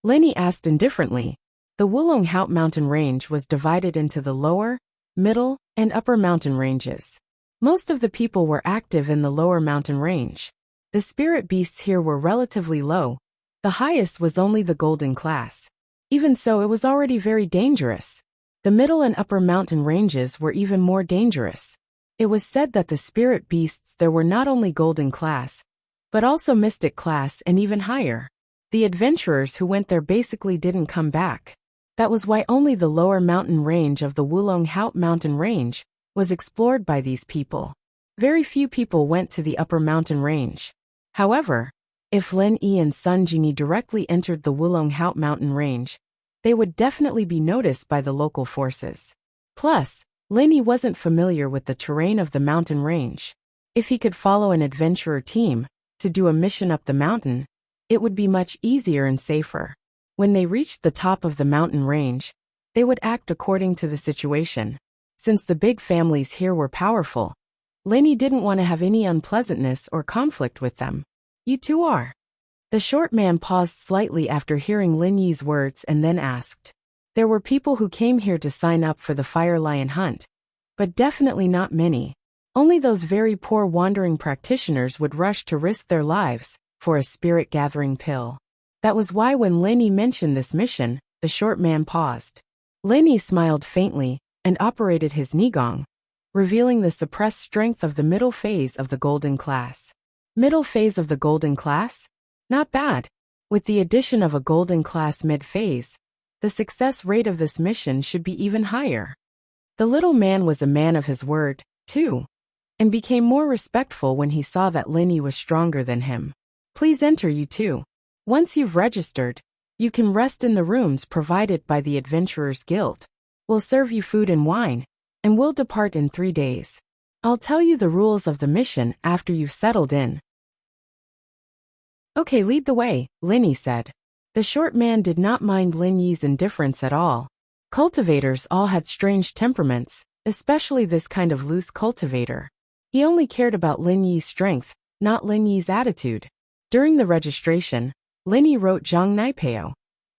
Lin Yi asked indifferently. The Wulong Haut mountain range was divided into the lower, middle, and upper mountain ranges. Most of the people were active in the lower mountain range. The spirit beasts here were relatively low. The highest was only the golden class. Even so, it was already very dangerous. The middle and upper mountain ranges were even more dangerous. It was said that the spirit beasts there were not only golden class, but also mystic class and even higher. The adventurers who went there basically didn't come back. That was why only the lower mountain range of the Wulong Haut mountain range was explored by these people. Very few people went to the upper mountain range. However, if Lin Yi and Sun Jingyi directly entered the Wulong Haut mountain range, they would definitely be noticed by the local forces. Plus, Lin Yi wasn't familiar with the terrain of the mountain range. If he could follow an adventurer team to do a mission up the mountain, it would be much easier and safer. When they reached the top of the mountain range, they would act according to the situation. Since the big families here were powerful, Lin Yi didn't want to have any unpleasantness or conflict with them. You 2 are. The short man paused slightly after hearing Lin Yi's words and then asked. There were people who came here to sign up for the fire lion hunt, but definitely not many. Only those very poor wandering practitioners would rush to risk their lives for a spirit gathering pill. That was why when Lin Yi mentioned this mission, the short man paused. Lin Yi smiled faintly and operated his Nigong, revealing the suppressed strength of the middle phase of the golden class. Middle phase of the golden class? Not bad. With the addition of a golden class mid-phase, the success rate of this mission should be even higher. The little man was a man of his word, too, and became more respectful when he saw that Lin Yi was stronger than him. Please enter, you 2. Once you've registered, you can rest in the rooms provided by the Adventurers Guild. We'll serve you food and wine, and we'll depart in 3 days. I'll tell you the rules of the mission after you've settled in. Okay, lead the way, Lin Yi said. The short man did not mind Lin Yi's indifference at all. Cultivators all had strange temperaments, especially this kind of loose cultivator. He only cared about Lin Yi's strength, not Lin Yi's attitude. During the registration, Lin Yi wrote Zhang Naipeo,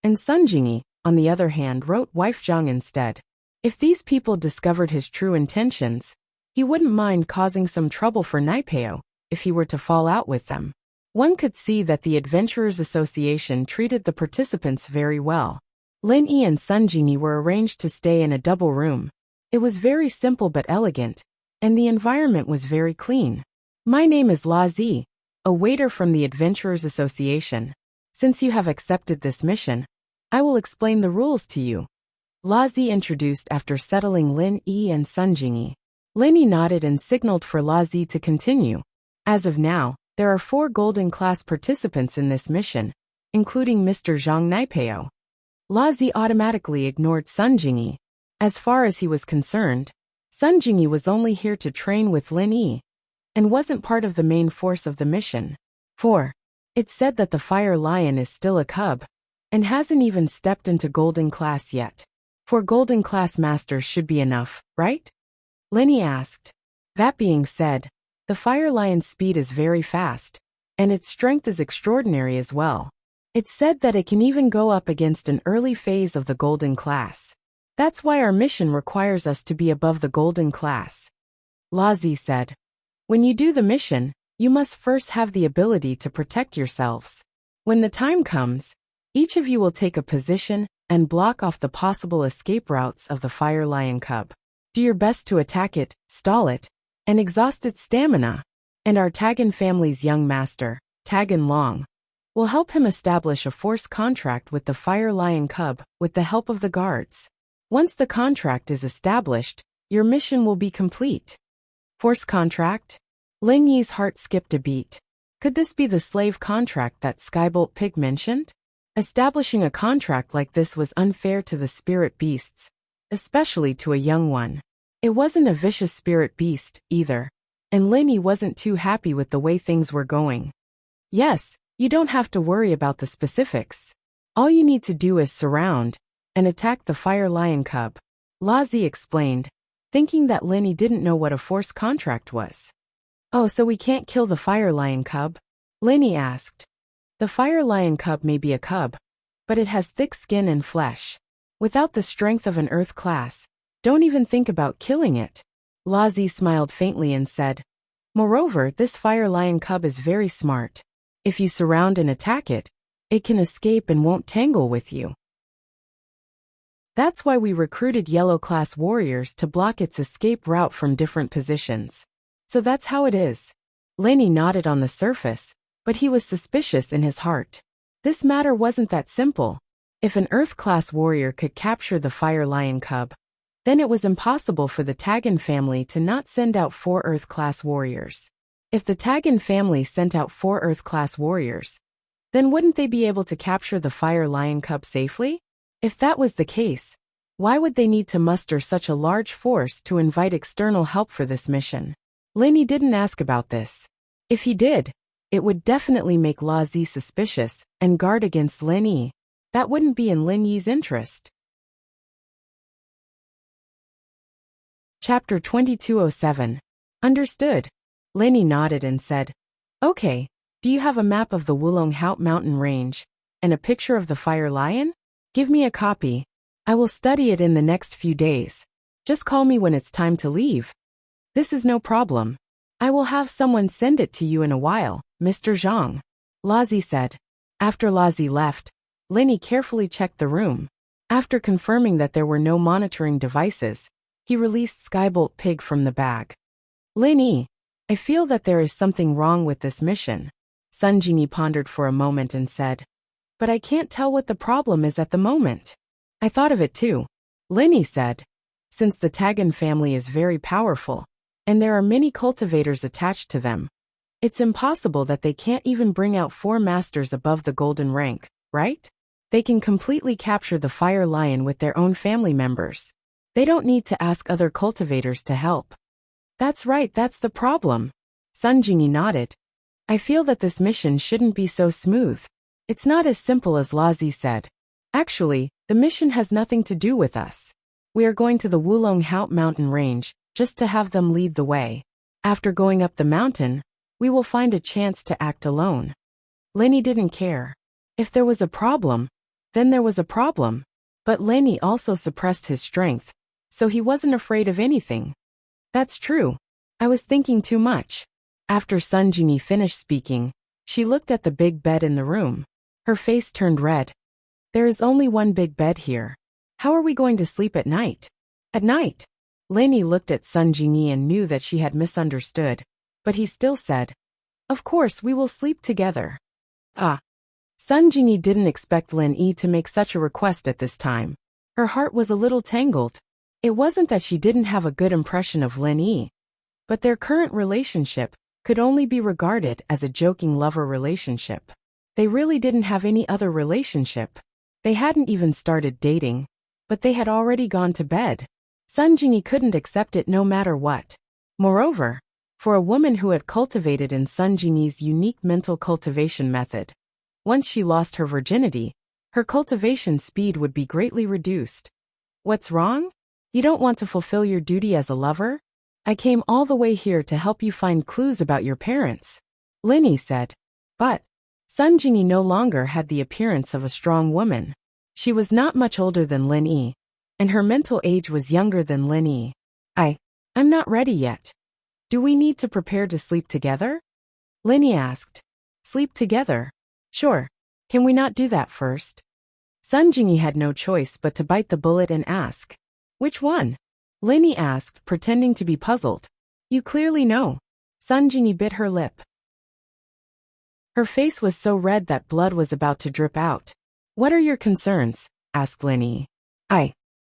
and Sun Jingyi, on the other hand, wrote wife Zhang instead. If these people discovered his true intentions, he wouldn't mind causing some trouble for Naipeo if he were to fall out with them. One could see that the Adventurers Association treated the participants very well. Lin Yi and Sun Jingyi were arranged to stay in a double room. It was very simple but elegant, and the environment was very clean. My name is La Zi, a waiter from the Adventurers Association. Since you have accepted this mission, I will explain the rules to you. La Zi introduced after settling Lin Yi and Sun Jingyi. Lin Yi nodded and signaled for La Zi to continue. As of now, there are 4 golden class participants in this mission, including Mr. Zhang Naipeo. La Zi automatically ignored Sun Jingyi. As far as he was concerned, Sun Jingyi was only here to train with Lin Yi, and wasn't part of the main force of the mission. 4. It's said that the Fire Lion is still a cub, and hasn't even stepped into golden class yet. 4 golden class masters should be enough, right? Lin Yi asked. That being said, the Fire Lion's speed is very fast, and its strength is extraordinary as well. It's said that it can even go up against an early phase of the golden class. That's why our mission requires us to be above the golden class. La Zi said. When you do the mission, you must first have the ability to protect yourselves. When the time comes, each of you will take a position and block off the possible escape routes of the Fire Lion cub. Do your best to attack it, stall it, and exhaust its stamina. And our Tagan family's young master, Tagan Long, will help him establish a force contract with the Fire Lion cub with the help of the guards. Once the contract is established, your mission will be complete. Force contract? Lin Yi's heart skipped a beat. Could this be the slave contract that Skybolt Pig mentioned? Establishing a contract like this was unfair to the spirit beasts, especially to a young one. It wasn't a vicious spirit beast, either, and Lin Yi wasn't too happy with the way things were going. Yes, you don't have to worry about the specifics. All you need to do is surround and attack the Fire Lion cub, La Zi explained, thinking that Lin Yi didn't know what a force contract was. Oh, so we can't kill the Fire Lion cub? Lin Yi asked. The Fire Lion cub may be a cub, but it has thick skin and flesh. Without the strength of an Earth class, don't even think about killing it. La Zi smiled faintly and said, moreover, this Fire Lion cub is very smart. If you surround and attack it, it can escape and won't tangle with you. That's why we recruited yellow class warriors to block its escape route from different positions. So that's how it is. Lin Yi nodded on the surface, but he was suspicious in his heart. This matter wasn't that simple. If an Earth class warrior could capture the Fire Lion cub, then it was impossible for the Tagan family to not send out 4 Earth class warriors. If the Tagan family sent out 4 Earth class warriors, then wouldn't they be able to capture the Fire Lion cub safely? If that was the case, why would they need to muster such a large force to invite external help for this mission? Lin Yi didn't ask about this. If he did, it would definitely make La Zi suspicious and guard against Lin Yi. That wouldn't be in Lin Yi's interest. Chapter 2207. Understood. Lin Yi nodded and said, okay, do you have a map of the Wulong Haut mountain range and a picture of the Fire Lion? Give me a copy. I will study it in the next few days. Just call me when it's time to leave. This is no problem. I will have someone send it to you in a while, Mr. Zhang. La Zi said. After La Zi left, Lin Yi carefully checked the room. After confirming that there were no monitoring devices, he released Skybolt Pig from the bag. Lin Yi, I feel that there is something wrong with this mission. Sun Jingyi pondered for a moment and said, but I can't tell what the problem is at the moment. I thought of it too. Lin Yi said, since the Tagan family is very powerful, and there are many cultivators attached to them, it's impossible that they can't even bring out 4 masters above the golden rank, right? They can completely capture the Fire Lion with their own family members. They don't need to ask other cultivators to help. That's right, that's the problem. Sun Jingyi nodded. I feel that this mission shouldn't be so smooth. It's not as simple as La Zi said. Actually, the mission has nothing to do with us. We are going to the Wulong Haut mountain range, just to have them lead the way. After going up the mountain, we will find a chance to act alone. Lin Yi didn't care. If there was a problem, then there was a problem. But Lin Yi also suppressed his strength, so he wasn't afraid of anything. That's true. I was thinking too much. After Sun Jingyi finished speaking, she looked at the big bed in the room. Her face turned red. There is only one big bed here. How are we going to sleep at night? At night? Lin Yi looked at Sun Jingyi and knew that she had misunderstood, but he still said, "Of course we will sleep together." Ah. Sun Jingyi didn't expect Lin Yi to make such a request at this time. Her heart was a little tangled. It wasn't that she didn't have a good impression of Lin Yi, but their current relationship could only be regarded as a joking lover relationship. They really didn't have any other relationship. They hadn't even started dating, but they had already gone to bed. Sun Jingyi couldn't accept it no matter what. Moreover, for a woman who had cultivated in Sun Jingyi's unique mental cultivation method, once she lost her virginity, her cultivation speed would be greatly reduced. What's wrong? You don't want to fulfill your duty as a lover? I came all the way here to help you find clues about your parents, Lin Yi said. But Sun Jingyi no longer had the appearance of a strong woman. She was not much older than Lin Yi, and her mental age was younger than Lin Yi. I'm not ready yet. Do we need to prepare to sleep together? Lin Yi asked. Sleep together? Sure. Can we not do that first? Sun Jingyi had no choice but to bite the bullet and ask. Which one? Lin Yi asked, pretending to be puzzled. You clearly know. Sun Jingyi bit her lip. Her face was so red that blood was about to drip out. What are your concerns? Asked Lin Yi.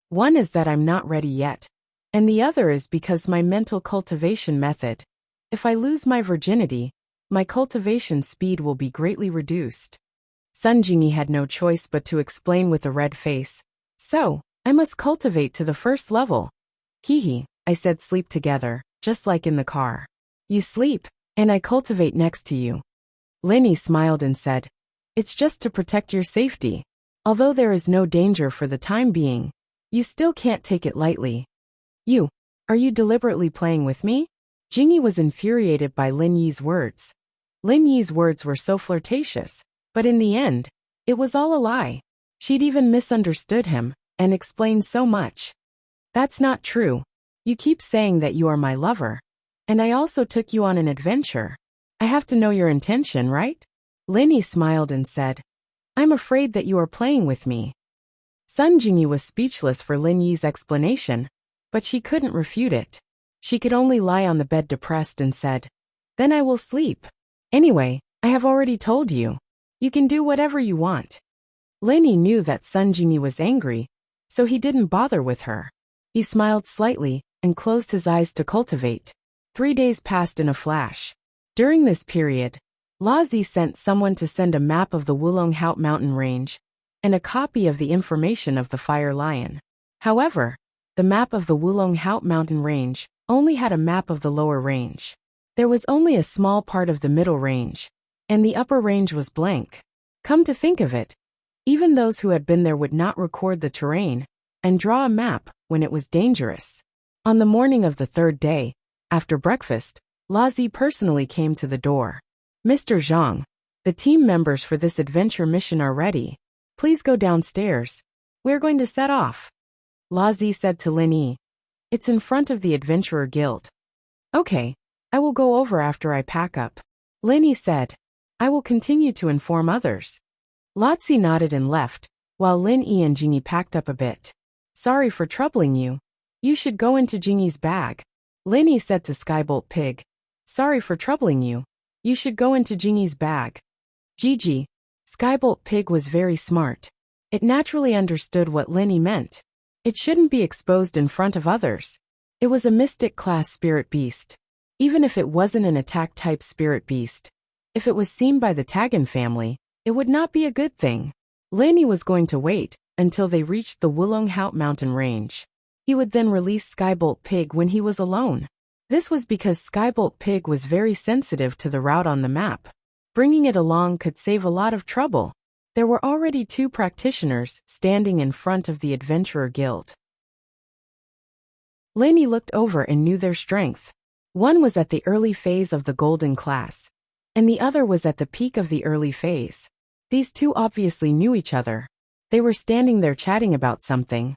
One is that I'm not ready yet, and the other is because my mental cultivation method. If I lose my virginity, my cultivation speed will be greatly reduced. Sun Jingyi had no choice but to explain with a red face. So, I must cultivate to the first level. Hehe, I said sleep together, just like in the car. You sleep, and I cultivate next to you. Lin Yi smiled and said, It's just to protect your safety. Although there is no danger for the time being, you still can't take it lightly. Are you deliberately playing with me? Jingyi was infuriated by Lin Yi's words. Lin Yi's words were so flirtatious, but in the end, it was all a lie. She'd even misunderstood him, and explained so much. That's not true. You keep saying that you are my lover. And I also took you on an adventure. I have to know your intention, right? Lin Yi smiled and said, I'm afraid that you are playing with me. Sun Jingyi was speechless for Lin Yi's explanation, but she couldn't refute it. She could only lie on the bed depressed and said, Then I will sleep. Anyway, I have already told you. You can do whatever you want. Lin Yi knew that Sun Jingyi was angry, so he didn't bother with her. He smiled slightly and closed his eyes to cultivate. 3 days passed in a flash. During this period, Lazi sent someone to send a map of the Wulonghout mountain range and a copy of the information of the fire lion. However, the map of the Wulonghout mountain range only had a map of the lower range. There was only a small part of the middle range, and the upper range was blank. Come to think of it, even those who had been there would not record the terrain and draw a map when it was dangerous. On the morning of the third day, after breakfast, Lazi personally came to the door. Mr. Zhang, the team members for this adventure mission are ready. Please go downstairs. We're going to set off. Lazi said to Lin Yi. It's in front of the Adventurer Guild. Okay, I will go over after I pack up. Lin Yi said. I will continue to inform others. Lazi nodded and left, while Lin Yi and Jingyi packed up a bit. Sorry for troubling you. You should go into Jingyi's bag. Lin Yi said to Skybolt Pig. Sorry for troubling you. You should go into Jingyi's bag. Gigi. Skybolt Pig was very smart. It naturally understood what Lin Yi meant. It shouldn't be exposed in front of others. It was a mystic class spirit beast. Even if it wasn't an attack type spirit beast, if it was seen by the Tagan family, it would not be a good thing. Lin Yi was going to wait until they reached the Wulonghout mountain range. He would then release Skybolt Pig when he was alone. This was because Skybolt Pig was very sensitive to the route on the map. Bringing it along could save a lot of trouble. There were already 2 practitioners standing in front of the Adventurer Guild. Lin Yi looked over and knew their strength. One was at the early phase of the golden class, and the other was at the peak of the early phase. These 2 obviously knew each other. They were standing there chatting about something.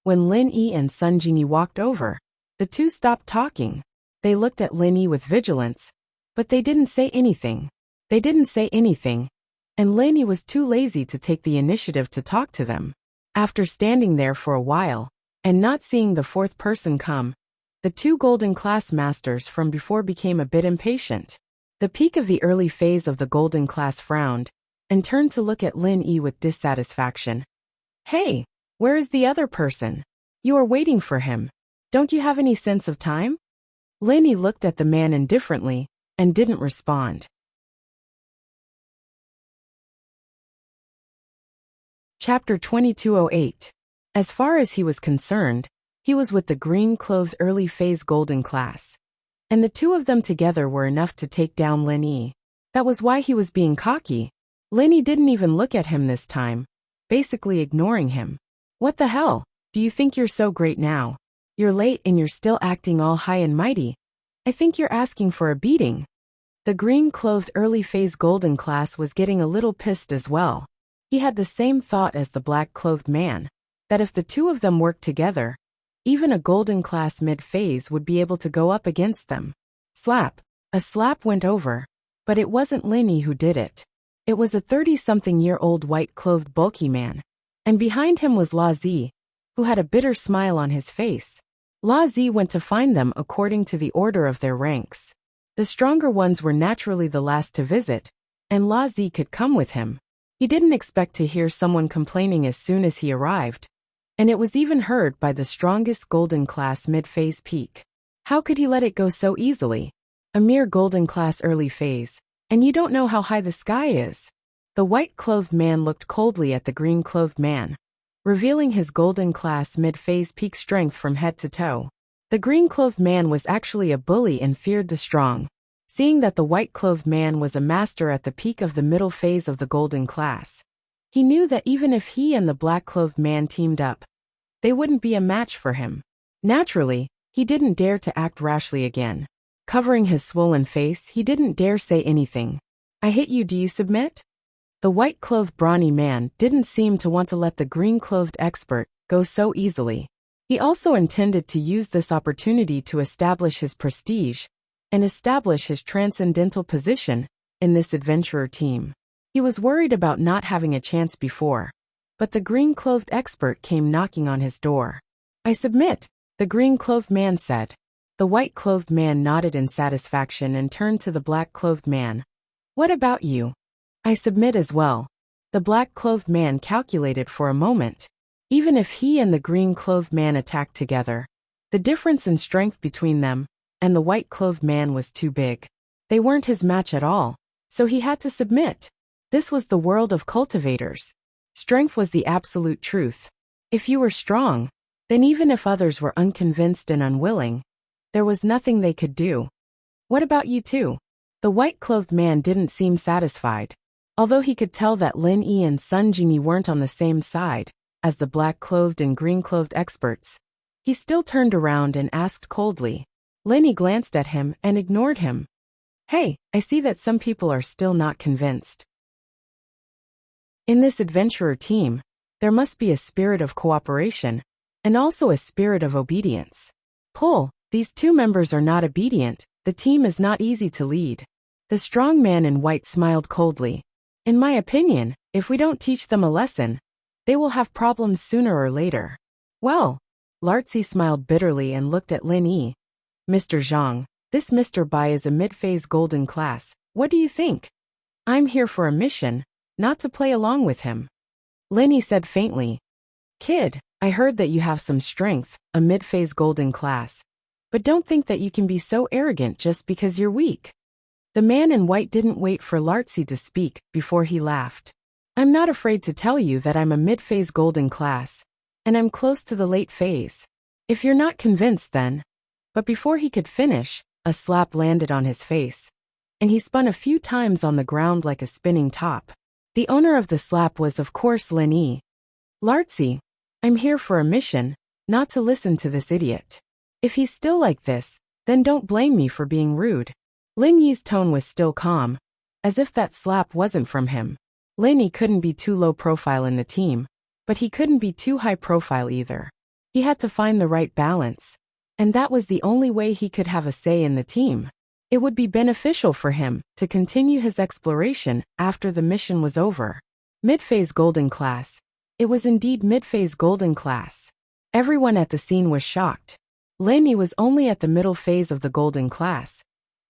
When Lin Yi and Sun Jingyi walked over, the two stopped talking. They looked at Lin Yi with vigilance, but they didn't say anything. And Lin Yi was too lazy to take the initiative to talk to them. After standing there for a while, and not seeing the fourth person come, the two golden class masters from before became a bit impatient. The peak of the early phase of the golden class frowned, and turned to look at Lin Yi with dissatisfaction. "Hey, where is the other person? You are waiting for him. Don't you have any sense of time?" Lin Yi looked at the man indifferently, and didn't respond. Chapter 2208. As far as he was concerned, he was with the green-clothed early phase golden class. And the two of them together were enough to take down Lin Yi. That was why he was being cocky. Lin Yi didn't even look at him this time, basically ignoring him. "What the hell? Do you think you're so great now? You're late and you're still acting all high and mighty. I think you're asking for a beating." The green-clothed early phase golden class was getting a little pissed as well. He had the same thought as the black-clothed man, that if the two of them worked together, even a golden class mid-phase would be able to go up against them. Slap. A slap went over, but it wasn't Lin Yi who did it. It was a 30-something-year-old white-clothed bulky man, and behind him was La Zi, who had a bitter smile on his face. La Zi went to find them according to the order of their ranks. The stronger ones were naturally the last to visit, and La Zi could come with him. He didn't expect to hear someone complaining as soon as he arrived, and it was even heard by the strongest golden class mid-phase peak. How could he let it go so easily? A mere golden class early phase, and you don't know how high the sky is. The white-clothed man looked coldly at the green-clothed man, revealing his golden class mid-phase peak strength from head to toe. The green-clothed man was actually a bully and feared the strong. Seeing that the white-clothed man was a master at the peak of the middle phase of the golden class, he knew that even if he and the black-clothed man teamed up, they wouldn't be a match for him. Naturally, he didn't dare to act rashly again. Covering his swollen face, he didn't dare say anything. "I hit you, do you submit?" The white-clothed brawny man didn't seem to want to let the green-clothed expert go so easily. He also intended to use this opportunity to establish his prestige and establish his transcendental position in this adventurer team. He was worried about not having a chance before, but the green-clothed expert came knocking on his door. "I submit," the green-clothed man said. The white-clothed man nodded in satisfaction and turned to the black-clothed man. "What about you?" "I submit as well." The black-clothed man calculated for a moment. Even if he and the green-clothed man attacked together, the difference in strength between them and the white-clothed man was too big. They weren't his match at all, so he had to submit. This was the world of cultivators. Strength was the absolute truth. If you were strong, then even if others were unconvinced and unwilling, there was nothing they could do. "What about you two?" The white-clothed man didn't seem satisfied. Although he could tell that Lin Yi and Sun Jingyi weren't on the same side as the black-clothed and green-clothed experts, he still turned around and asked coldly. Lin Yi glanced at him and ignored him. "Hey, I see that some people are still not convinced. In this adventurer team, there must be a spirit of cooperation, and also a spirit of obedience. Pull, these two members are not obedient, the team is not easy to lead." The strong man in white smiled coldly. "In my opinion, if we don't teach them a lesson, they will have problems sooner or later." "Well," Lartzi smiled bitterly and looked at Lin Yi. "Mr. Zhang, this Mr. Bai is a mid-phase golden class. What do you think?" "I'm here for a mission, not to play along with him." Lin Yi said faintly. "Kid, I heard that you have some strength, a mid-phase golden class. But don't think that you can be so arrogant just because you're weak." The man in white didn't wait for Lartzi to speak before he laughed. "I'm not afraid to tell you that I'm a mid-phase golden class, and I'm close to the late phase. If you're not convinced then..." But before he could finish, a slap landed on his face, and he spun a few times on the ground like a spinning top. The owner of the slap was of course Lin Yi. "Lartzi, I'm here for a mission, not to listen to this idiot. If he's still like this, then don't blame me for being rude." Lin Yi's tone was still calm, as if that slap wasn't from him. Lin Yi couldn't be too low profile in the team, but he couldn't be too high profile either. He had to find the right balance. And that was the only way he could have a say in the team. It would be beneficial for him to continue his exploration after the mission was over. Mid-phase golden class. It was indeed mid-phase golden class. Everyone at the scene was shocked. Lenny was only at the middle phase of the golden class.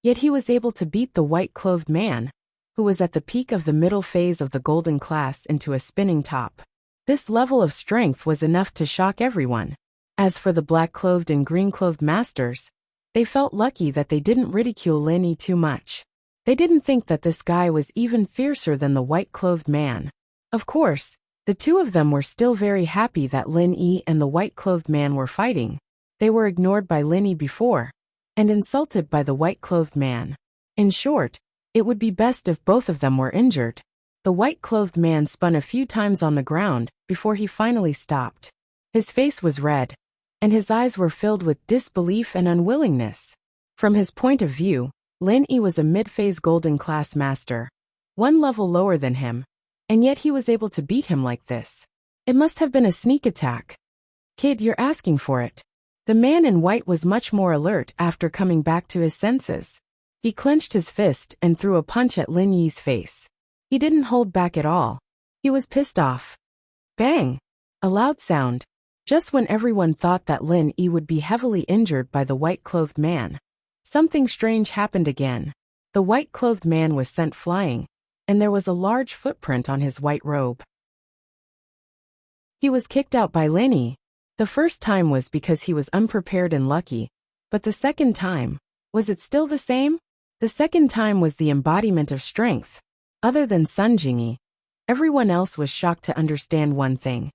Yet he was able to beat the white-clothed man, who was at the peak of the middle phase of the golden class, into a spinning top. This level of strength was enough to shock everyone. As for the black-clothed and green-clothed masters, they felt lucky that they didn't ridicule Lenny too much. They didn't think that this guy was even fiercer than the white-clothed man. Of course, the two of them were still very happy that Lenny and the white-clothed man were fighting. They were ignored by Lenny before, and insulted by the white-clothed man. In short, it would be best if both of them were injured. The white-clothed man spun a few times on the ground before he finally stopped. His face was red, and his eyes were filled with disbelief and unwillingness. From his point of view, Lenny was a mid-phase golden class master, one level lower than him, and yet he was able to beat him like this. It must have been a sneak attack. Kid, you're asking for it. The man in white was much more alert after coming back to his senses. He clenched his fist and threw a punch at Lin Yi's face. He didn't hold back at all. He was pissed off. Bang! A loud sound, just when everyone thought that Lin Yi would be heavily injured by the white-clothed man. Something strange happened again. The white-clothed man was sent flying, and there was a large footprint on his white robe. He was kicked out by Lin Yi. The first time was because he was unprepared and lucky, but the second time, was it still the same? The second time was the embodiment of strength. Other than Sun Jingyi, everyone else was shocked to understand one thing.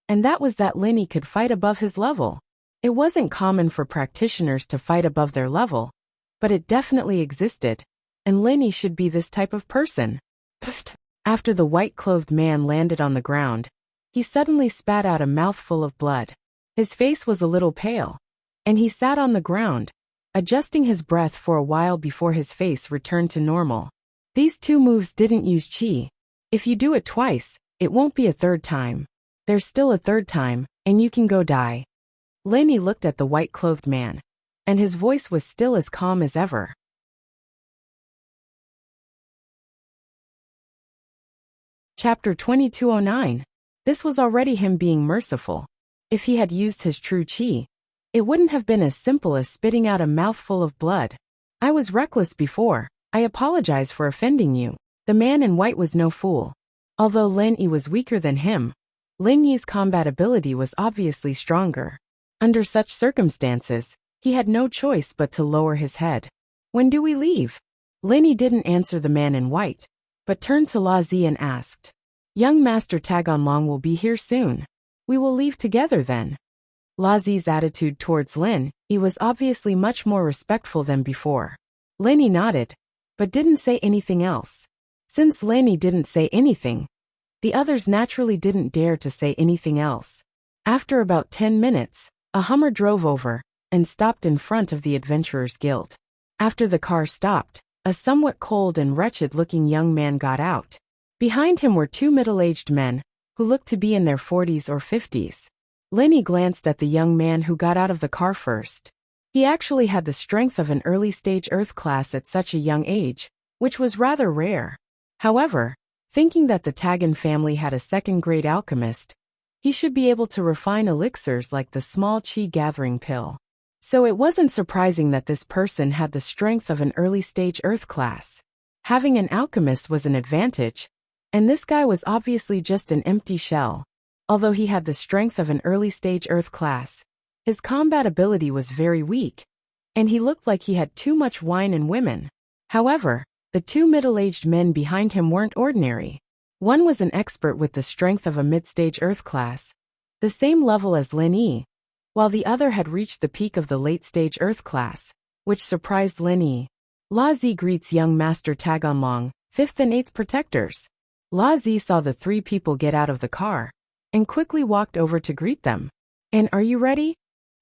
And that was that Lin Yi could fight above his level. It wasn't common for practitioners to fight above their level, but it definitely existed, and Lin Yi should be this type of person. Pfft. After the white-clothed man landed on the ground, he suddenly spat out a mouthful of blood. His face was a little pale, and he sat on the ground, adjusting his breath for a while before his face returned to normal. These two moves didn't use chi. If you do it twice, it won't be a third time. There's still a third time, and you can go die. Lin Yi looked at the white-clothed man, and his voice was still as calm as ever. Chapter 2209. This was already him being merciful. If he had used his true chi, it wouldn't have been as simple as spitting out a mouthful of blood. I was reckless before. I apologize for offending you. The man in white was no fool. Although Lin Yi was weaker than him, Lin Yi's combat ability was obviously stronger. Under such circumstances, he had no choice but to lower his head. When do we leave? Lin Yi didn't answer the man in white, but turned to La Zi and asked. Young Master Taganlong will be here soon. We will leave together then. La Zi's attitude towards Lin Yi was obviously much more respectful than before. Lin Yi nodded, but didn't say anything else. Since Lin Yi didn't say anything, the others naturally didn't dare to say anything else. After about 10 minutes, a Hummer drove over and stopped in front of the Adventurers Guild. After the car stopped, a somewhat cold and wretched-looking young man got out. Behind him were two middle-aged men, who looked to be in their 40s or 50s. Lin Yi glanced at the young man who got out of the car first. He actually had the strength of an early-stage Earth class at such a young age, which was rather rare. However, thinking that the Tagan family had a second-grade alchemist, he should be able to refine elixirs like the small chi gathering pill. So it wasn't surprising that this person had the strength of an early-stage Earth class. Having an alchemist was an advantage, and this guy was obviously just an empty shell. Although he had the strength of an early-stage Earth class, his combat ability was very weak, and he looked like he had too much wine and women. However, the two middle-aged men behind him weren't ordinary. One was an expert with the strength of a mid-stage Earth class, the same level as Lin Yi, while the other had reached the peak of the late-stage Earth class, which surprised Lin Yi. La Zi greets young Master Taganlong, 5th and 8th protectors. La Zi saw the three people get out of the car, and quickly walked over to greet them. And are you ready?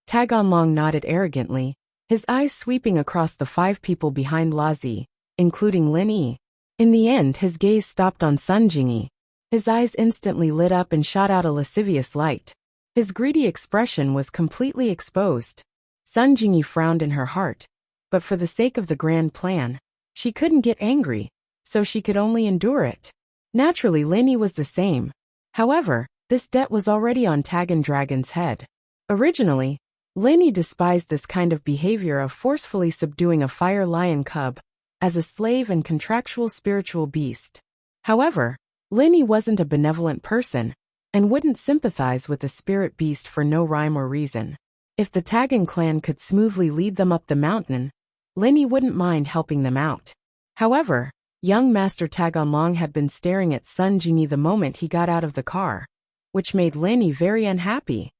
Taganlong nodded arrogantly, his eyes sweeping across the 5 people behind La Zi, including Lin Yi. In the end, his gaze stopped on Sun Jingyi. His eyes instantly lit up and shot out a lascivious light. His greedy expression was completely exposed. Sun Jingyi frowned in her heart, but for the sake of the grand plan, she couldn't get angry, so she could only endure it. Naturally, Lin Yi was the same. However, this debt was already on Tagan Dragon's head. Originally, Lin Yi despised this kind of behavior of forcefully subduing a fire lion cub as a slave and contractual spiritual beast. However, Lin Yi wasn't a benevolent person and wouldn't sympathize with the spirit beast for no rhyme or reason. If the Tagan clan could smoothly lead them up the mountain, Lin Yi wouldn't mind helping them out. However, young Master Taganlong had been staring at Sun Jingyi the moment he got out of the car, which made Lin Yi very unhappy.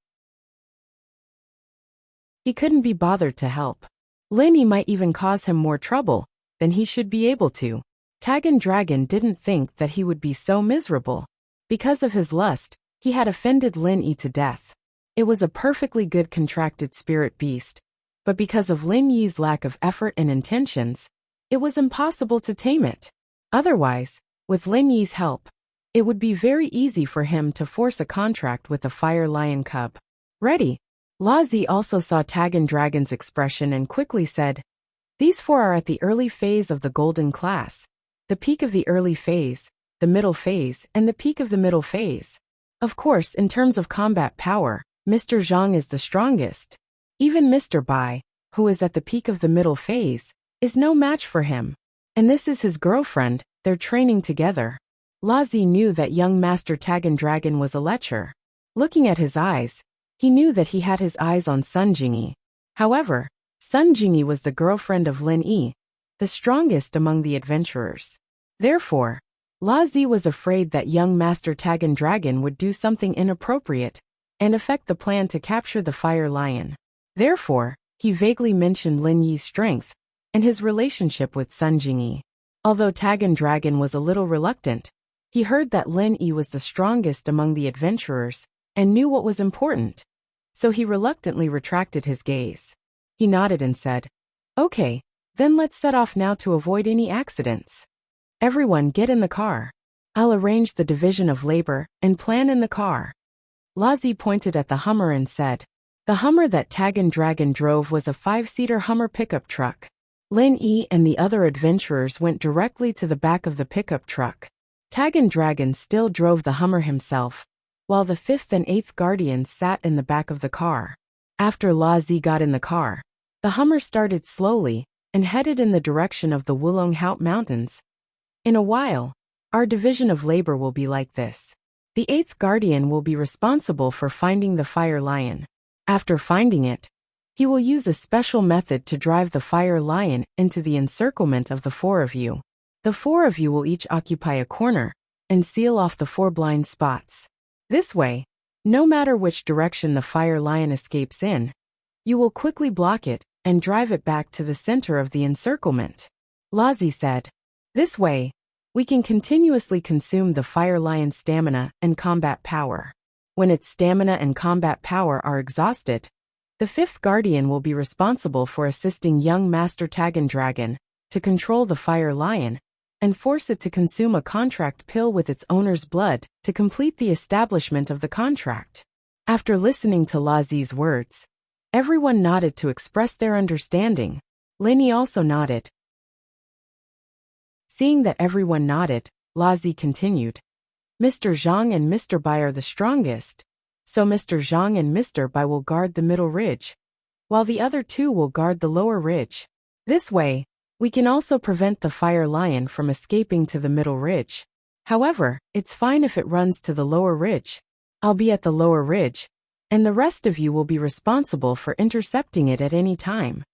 He couldn't be bothered to help. Lin Yi might even cause him more trouble than he should be able to. Tagan Dragon didn't think that he would be so miserable. Because of his lust, he had offended Lin Yi to death. It was a perfectly good contracted spirit beast, but because of Lin Yi's lack of effort and intentions, it was impossible to tame it. Otherwise, with Lin Yi's help, it would be very easy for him to force a contract with the fire lion cub. Ready? Lazi also saw Tagan Dragon's expression and quickly said, "These four are at the early phase of the golden class. The peak of the early phase, the middle phase, and the peak of the middle phase. Of course, in terms of combat power, Mr. Zhang is the strongest. Even Mr. Bai, who is at the peak of the middle phase, is no match for him. And this is his girlfriend, they're training together." Lazi knew that young Master Tagan Dragon was a lecher. Looking at his eyes, he knew that he had his eyes on Sun Jingyi. However, Sun Jingyi was the girlfriend of Lin Yi, the strongest among the adventurers. Therefore, Lazi was afraid that young Master Tagan Dragon would do something inappropriate and affect the plan to capture the fire lion. Therefore, he vaguely mentioned Lin Yi's strength and his relationship with Sun Jingyi. Although Tagan Dragon was a little reluctant, he heard that Lin Yi was the strongest among the adventurers and knew what was important, so he reluctantly retracted his gaze. He nodded and said, "Okay, then let's set off now to avoid any accidents. Everyone get in the car. I'll arrange the division of labor and plan in the car." Lazi pointed at the Hummer and said, the Hummer that Tagan Dragon drove was a 5-seater Hummer pickup truck. Lin Yi and the other adventurers went directly to the back of the pickup truck. Tagan Dragon still drove the Hummer himself, while the 5th and 8th Guardians sat in the back of the car. After Lazi got in the car, the Hummer started slowly and headed in the direction of the Wulonghout Mountains. In a while, our division of labor will be like this. The 8th Guardian will be responsible for finding the fire lion. After finding it, he will use a special method to drive the fire lion into the encirclement of the 4 of you. The 4 of you will each occupy a corner and seal off the 4 blind spots. This way, no matter which direction the fire lion escapes in, you will quickly block it and drive it back to the center of the encirclement. Lazi said, "This way, we can continuously consume the fire lion's stamina and combat power. When its stamina and combat power are exhausted, the 5th Guardian will be responsible for assisting young Master Tagan Dragon to control the fire lion and force it to consume a contract pill with its owner's blood to complete the establishment of the contract." After listening to Lazi's words, everyone nodded to express their understanding. Lin Yi also nodded. Seeing that everyone nodded, Lazi continued, "Mr. Zhang and Mr. Bai are the strongest, so Mr. Zhang and Mr. Bai will guard the middle ridge, while the other 2 will guard the lower ridge. This way, we can also prevent the fire lion from escaping to the middle ridge. However, it's fine if it runs to the lower ridge. I'll be at the lower ridge, and the rest of you will be responsible for intercepting it at any time."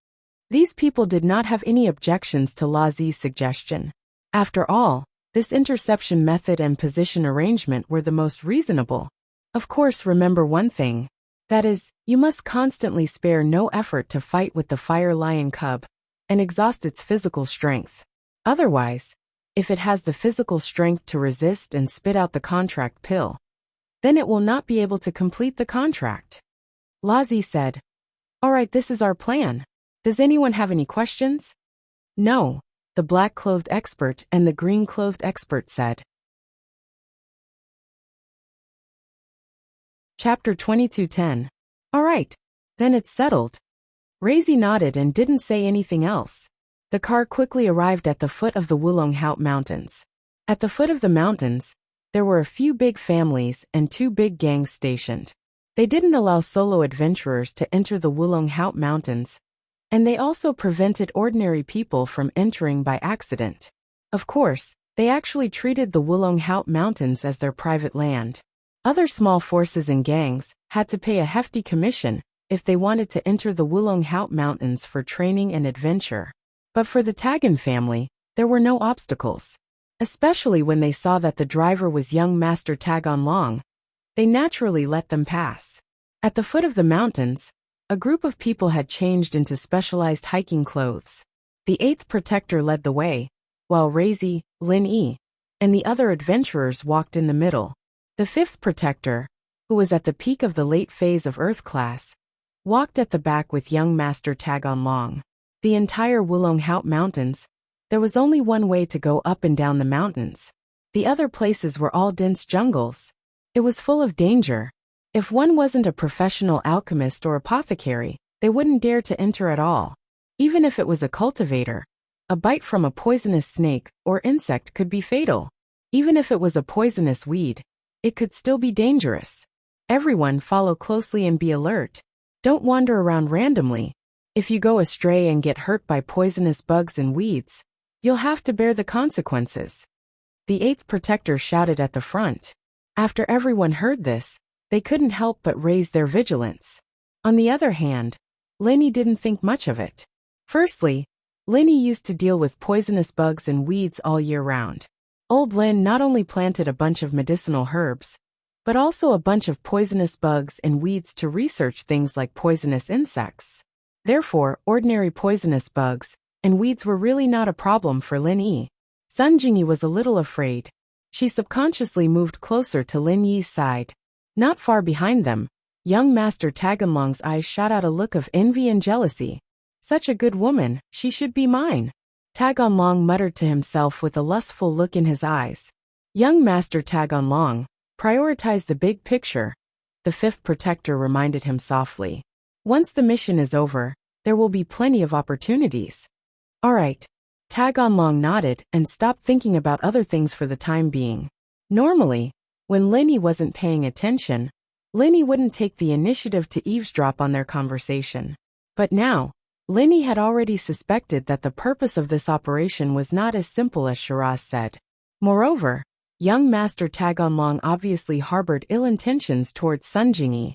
These people did not have any objections to Lazi's suggestion. After all, this interception method and position arrangement were the most reasonable. Of course, remember one thing. That is, you must constantly spare no effort to fight with the fire lion cub and exhaust its physical strength. Otherwise, if it has the physical strength to resist and spit out the contract pill, then it will not be able to complete the contract. Lazi said, "Alright, this is our plan. Does anyone have any questions?" "No," the black-clothed expert and the green-clothed expert said. Chapter 2210. All right. Then it's settled. Razy nodded and didn't say anything else. The car quickly arrived at the foot of the Wulonghout Mountains. At the foot of the mountains, there were a few big families and 2 big gangs stationed. They didn't allow solo adventurers to enter the Wulonghout Mountains, and they also prevented ordinary people from entering by accident. Of course, they actually treated the Wulonghout Mountains as their private land. Other small forces and gangs had to pay a hefty commission if they wanted to enter the Wulonghout Mountains for training and adventure. But for the Tagan family, there were no obstacles. Especially when they saw that the driver was young Master Tagon Long, they naturally let them pass. At the foot of the mountains, a group of people had changed into specialized hiking clothes. The 8th Protector led the way, while Razy, Lin Yi, and the other adventurers walked in the middle. The 5th Protector, who was at the peak of the late phase of Earth class, walked at the back with young Master Tagon Long. The entire Wulonghout Mountains, there was only one way to go up and down the mountains. The other places were all dense jungles. It was full of danger. If one wasn't a professional alchemist or apothecary, they wouldn't dare to enter at all. Even if it was a cultivator, a bite from a poisonous snake or insect could be fatal. Even if it was a poisonous weed, it could still be dangerous. Everyone follow closely and be alert. Don't wander around randomly. If you go astray and get hurt by poisonous bugs and weeds, you'll have to bear the consequences. The 8th Protector shouted at the front. After everyone heard this, they couldn't help but raise their vigilance. On the other hand, Lenny didn't think much of it. Firstly, Lenny used to deal with poisonous bugs and weeds all year round. Old Lin not only planted a bunch of medicinal herbs, but also a bunch of poisonous bugs and weeds to research things like poisonous insects. Therefore, ordinary poisonous bugs and weeds were really not a problem for Lin Yi. Sun Jingyi was a little afraid. She subconsciously moved closer to Lin Yi's side. Not far behind them, young Master Taganlong's eyes shot out a look of envy and jealousy. Such a good woman, she should be mine. Taganlong muttered to himself with a lustful look in his eyes. Young Master Taganlong, prioritize the big picture, the 5th Protector reminded him softly. Once the mission is over, there will be plenty of opportunities. All right. Taganlong nodded and stopped thinking about other things for the time being. Normally, when Lenny wasn't paying attention, Lenny wouldn't take the initiative to eavesdrop on their conversation. But now, Lenny had already suspected that the purpose of this operation was not as simple as Shiraz said. Moreover, young Master Taganlong obviously harbored ill intentions towards Sun Jingyi.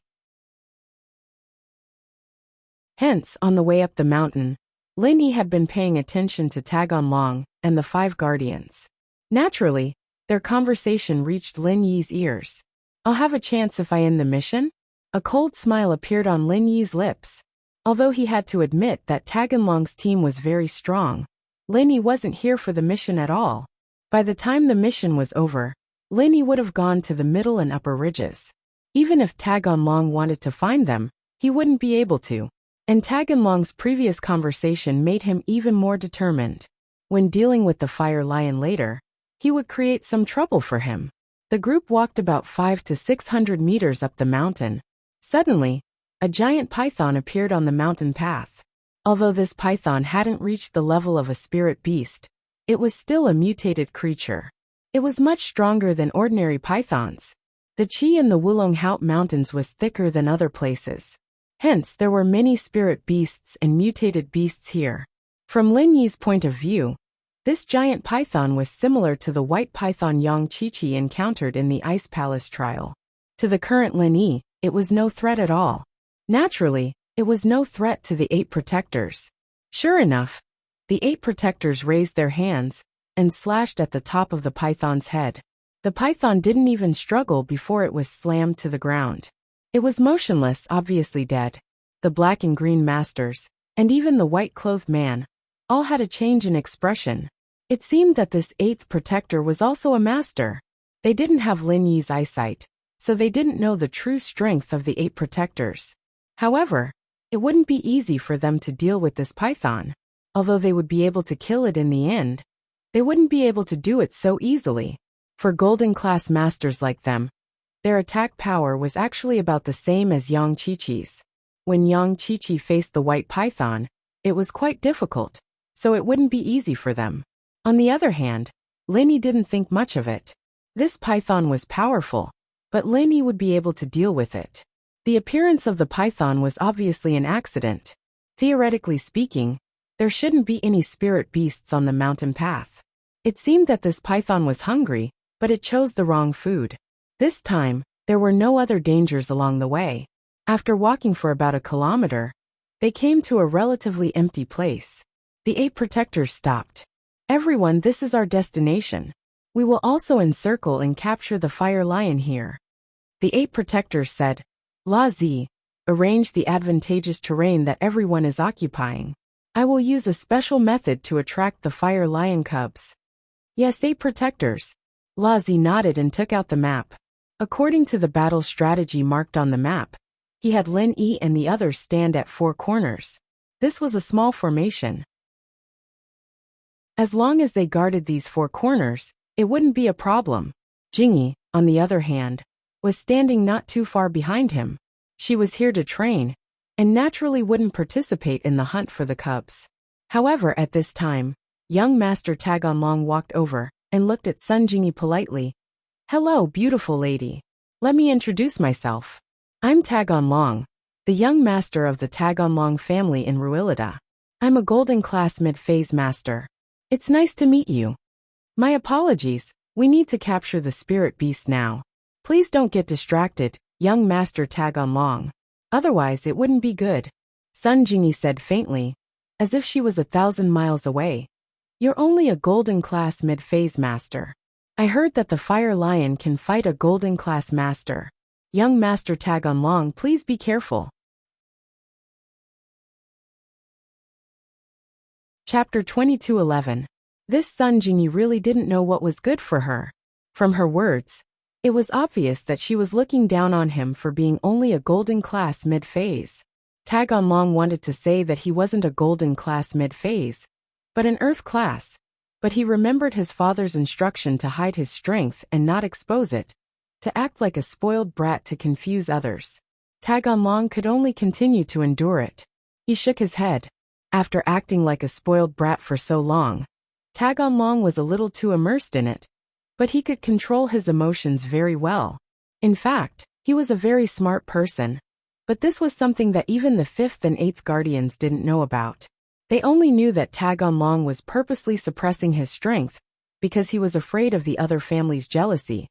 Hence, on the way up the mountain, Lin Yi had been paying attention to Taganlong and the 5 guardians. Naturally, their conversation reached Lin Yi's ears. I'll have a chance if I end the mission? A cold smile appeared on Lin Yi's lips. Although he had to admit that Taganlong's team was very strong, Lin Yi wasn't here for the mission at all. By the time the mission was over, Lin Yi would have gone to the middle and upper ridges. Even if Taganlong wanted to find them, he wouldn't be able to. And Taganlong's previous conversation made him even more determined. When dealing with the Fire Lion later, he would create some trouble for him. The group walked about 500 to 600 meters up the mountain. Suddenly, a giant python appeared on the mountain path. Although this python hadn't reached the level of a spirit beast, it was still a mutated creature. It was much stronger than ordinary pythons. The qi in the Wulonghout Mountains was thicker than other places. Hence, there were many spirit beasts and mutated beasts here. From Lin Yi's point of view, this giant python was similar to the white python Yang Qiqi encountered in the Ice Palace trial. To the current Lin Yi, it was no threat at all. Naturally, it was no threat to the 8 protectors. Sure enough, the 8 protectors raised their hands and slashed at the top of the python's head. The python didn't even struggle before it was slammed to the ground. It was motionless, obviously dead. The black and green masters, and even the white-clothed man, all had a change in expression. It seemed that this 8th protector was also a master. They didn't have Lin Yi's eyesight, so they didn't know the true strength of the 8 protectors. However, it wouldn't be easy for them to deal with this python. Although they would be able to kill it in the end, they wouldn't be able to do it so easily. For golden-class masters like them, Their attack power was actually about the same as Yang Qiqi's. When Yang Qiqi faced the white python, it was quite difficult, so it wouldn't be easy for them. On the other hand, Linny didn't think much of it. This python was powerful, but Linny would be able to deal with it. The appearance of the python was obviously an accident. Theoretically speaking, there shouldn't be any spirit beasts on the mountain path. It seemed that this python was hungry, but it chose the wrong food. This time, there were no other dangers along the way. After walking for about a kilometer, they came to a relatively empty place. The 8 protectors stopped. Everyone, this is our destination. We will also encircle and capture the fire lion here. The 8 protectors said, La Zi, arrange the advantageous terrain that everyone is occupying. I will use a special method to attract the fire lion cubs. Yes, 8 protectors. La Zi nodded and took out the map. According to the battle strategy marked on the map, he had Lin Yi and the others stand at 4 corners. This was a small formation. As long as they guarded these 4 corners, it wouldn't be a problem. Jingyi, on the other hand, was standing not too far behind him. She was here to train, and naturally wouldn't participate in the hunt for the cubs. However, at this time, young Master Tagonlong walked over and looked at Sun Jingyi politely. Hello, beautiful lady. Let me introduce myself. I'm Tagonlong, the young master of the Tagonlong family in Ruilida. I'm a golden class mid-phase master. It's nice to meet you. My apologies, we need to capture the spirit beast now. Please don't get distracted, young Master Tagonlong. Otherwise it wouldn't be good. Sun Jingyi said faintly, as if she was 1,000 miles away. You're only a golden class mid-phase master. I heard that the fire lion can fight a golden class master. Young Master Tagonlong, please be careful. Chapter 22:11. This Sun Jingyi really didn't know what was good for her. From her words, it was obvious that she was looking down on him for being only a golden class mid-phase. Tagonlong wanted to say that he wasn't a golden class mid-phase, but an earth class, but he remembered his father's instruction to hide his strength and not expose it, to act like a spoiled brat to confuse others. Tagonlong could only continue to endure it. He shook his head. After acting like a spoiled brat for so long, Tagonlong was a little too immersed in it, but he could control his emotions very well. In fact, he was a very smart person. But this was something that even the 5th and 8th Guardians didn't know about. They only knew that Tagonlong was purposely suppressing his strength, because he was afraid of the other family's jealousy.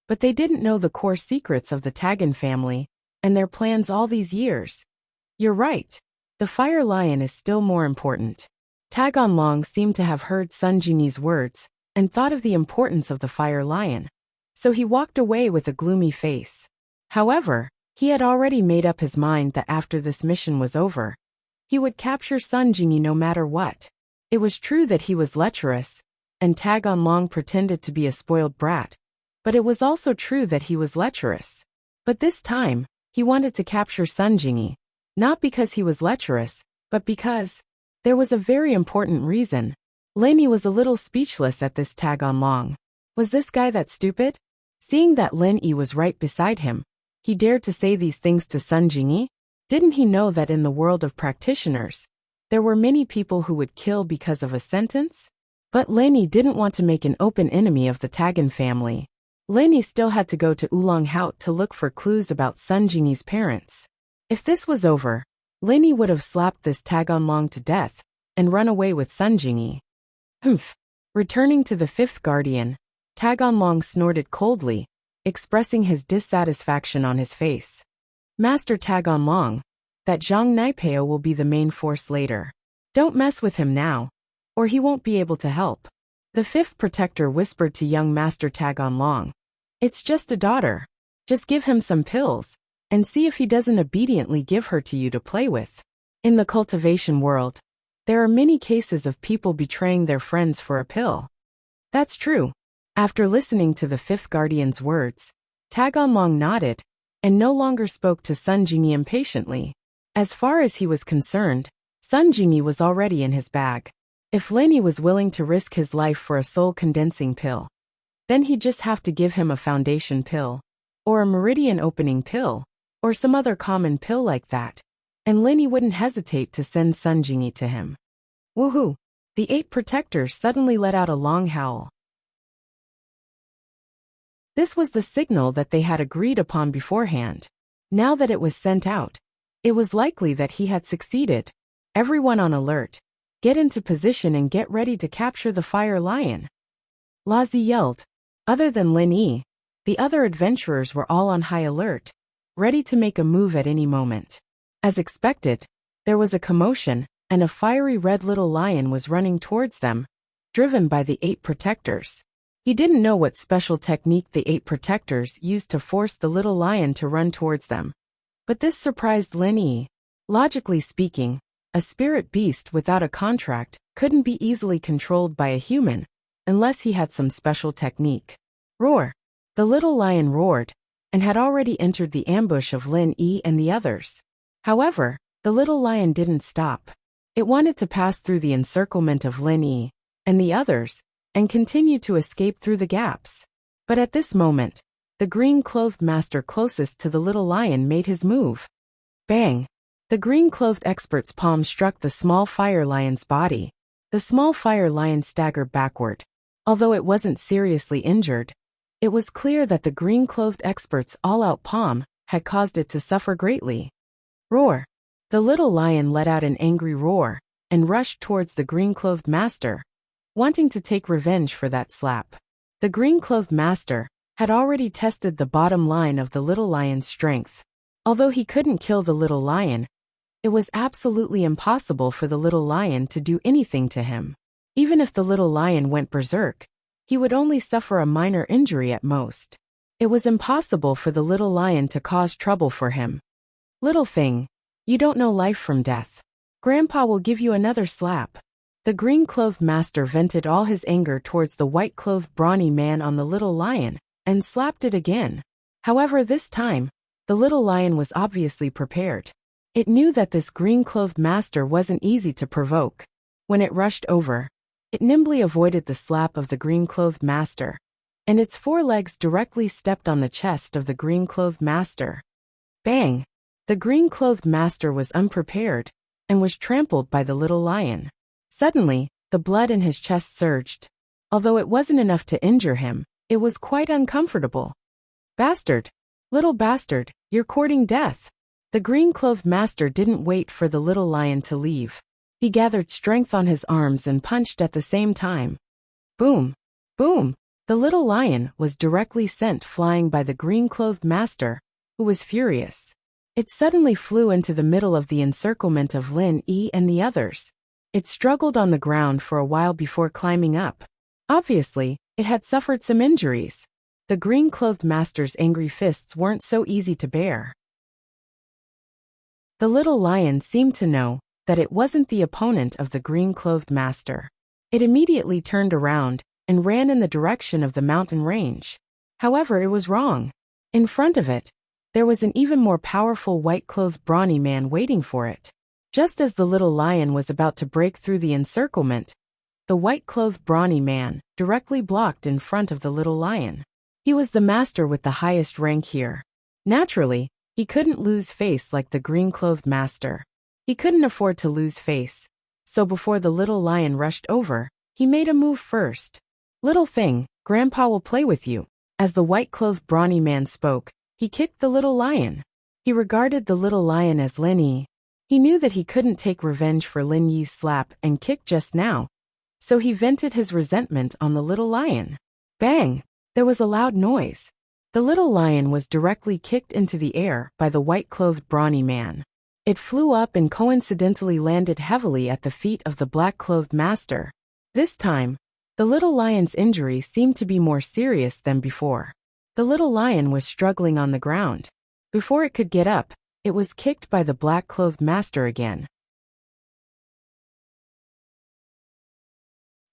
But they didn't know the core secrets of the Tagon family, and their plans all these years. You're right. The fire lion is still more important. Tagonlong seemed to have heard Sun Jingyi's words, and thought of the importance of the fire lion. So he walked away with a gloomy face. However, he had already made up his mind that after this mission was over, he would capture Sun Jingyi no matter what. It was true that he was lecherous, and Tagonlong pretended to be a spoiled brat, but it was also true that he was lecherous. But this time, he wanted to capture Sun Jingyi, not because he was lecherous, but because there was a very important reason. Linny was a little speechless at this Tagonlong. Was this guy that stupid? Seeing that Lin Yi was right beside him, he dared to say these things to Sun Jingyi? Didn't he know that in the world of practitioners, there were many people who would kill because of a sentence? But Lin Yi didn't want to make an open enemy of the Tagon family. Lin Yi still had to go to Oolong Hout to look for clues about Sun Jingyi's parents. If this was over, Lin Yi would have slapped this Tagonlong to death and run away with Sun Jingyi. Humph. Returning to the 5th Guardian, Tagonlong snorted coldly, expressing his dissatisfaction on his face. Master Tagonlong, that Zhang Naipeo will be the main force later. Don't mess with him now, or he won't be able to help. The 5th Protector whispered to young Master Tagonlong. It's just a daughter. Just give him some pills, and see if he doesn't obediently give her to you to play with. In the cultivation world, there are many cases of people betraying their friends for a pill. That's true. After listening to the 5th Guardian's words, Tagonlong nodded, and no longer spoke to Sun Jingyi impatiently. As far as he was concerned, Sun Jingyi was already in his bag. If Lin Yi was willing to risk his life for a soul-condensing pill, then he'd just have to give him a foundation pill. or a meridian opening pill, or some other common pill like that, and Linny wouldn't hesitate to send Sun Jingyi to him. Woohoo! The 8 protectors suddenly let out a long howl. This was the signal that they had agreed upon beforehand. Now that it was sent out, it was likely that he had succeeded. Everyone on alert. Get into position and get ready to capture the fire lion. Lazi yelled. Other than Lin Yi, the other adventurers were all on high alert, ready to make a move at any moment. As expected, there was a commotion, and a fiery red little lion was running towards them, driven by the 8 protectors. He didn't know what special technique the 8 protectors used to force the little lion to run towards them. But this surprised Lin Yi. Logically speaking, a spirit beast without a contract couldn't be easily controlled by a human, unless he had some special technique. Roar! The little lion roared, and had already entered the ambush of Lin Yi and the others. However, the little lion didn't stop. It wanted to pass through the encirclement of Lin Yi and the others, and continue to escape through the gaps. But at this moment, the green-clothed master closest to the little lion made his move. Bang! The green-clothed expert's palm struck the small fire lion's body. The small fire lion staggered backward. Although it wasn't seriously injured, it was clear that the green-clothed expert's all-out palm had caused it to suffer greatly. Roar! The little lion let out an angry roar and rushed towards the green-clothed master, wanting to take revenge for that slap. The green-clothed master had already tested the bottom line of the little lion's strength. Although he couldn't kill the little lion, it was absolutely impossible for the little lion to do anything to him. Even if the little lion went berserk, he would only suffer a minor injury at most. It was impossible for the little lion to cause trouble for him. Little thing, you don't know life from death. Grandpa will give you another slap. The green-clothed master vented all his anger towards the white-clothed brawny man on the little lion, and slapped it again. However, this time, the little lion was obviously prepared. It knew that this green-clothed master wasn't easy to provoke. When it rushed over, it nimbly avoided the slap of the green-clothed master, and its 4 legs directly stepped on the chest of the green-clothed master. Bang! The green-clothed master was unprepared, and was trampled by the little lion. Suddenly, the blood in his chest surged. Although it wasn't enough to injure him, it was quite uncomfortable. Bastard! Little bastard, you're courting death! The green-clothed master didn't wait for the little lion to leave. He gathered strength on his arms and punched at the same time. Boom! Boom! The little lion was directly sent flying by the green-clothed master, who was furious. It suddenly flew into the middle of the encirclement of Lin Yi and the others. It struggled on the ground for a while before climbing up. Obviously, it had suffered some injuries. The green-clothed master's angry fists weren't so easy to bear. The little lion seemed to know that it wasn't the opponent of the green-clothed master. It immediately turned around and ran in the direction of the mountain range. However, it was wrong. In front of it, there was an even more powerful white-clothed brawny man waiting for it. Just as the little lion was about to break through the encirclement, the white-clothed brawny man directly blocked in front of the little lion. He was the master with the highest rank here. Naturally, he couldn't lose face like the green-clothed master. He couldn't afford to lose face. So before the little lion rushed over, he made a move first. Little thing, Grandpa will play with you. As the white-clothed brawny man spoke, he kicked the little lion. He regarded the little lion as Lin Yi. He knew that he couldn't take revenge for Lin Yi's slap and kick just now, so he vented his resentment on the little lion. Bang! There was a loud noise. The little lion was directly kicked into the air by the white-clothed brawny man. It flew up and coincidentally landed heavily at the feet of the black-clothed master. This time, the little lion's injury seemed to be more serious than before. The little lion was struggling on the ground. Before it could get up, it was kicked by the black-clothed master again.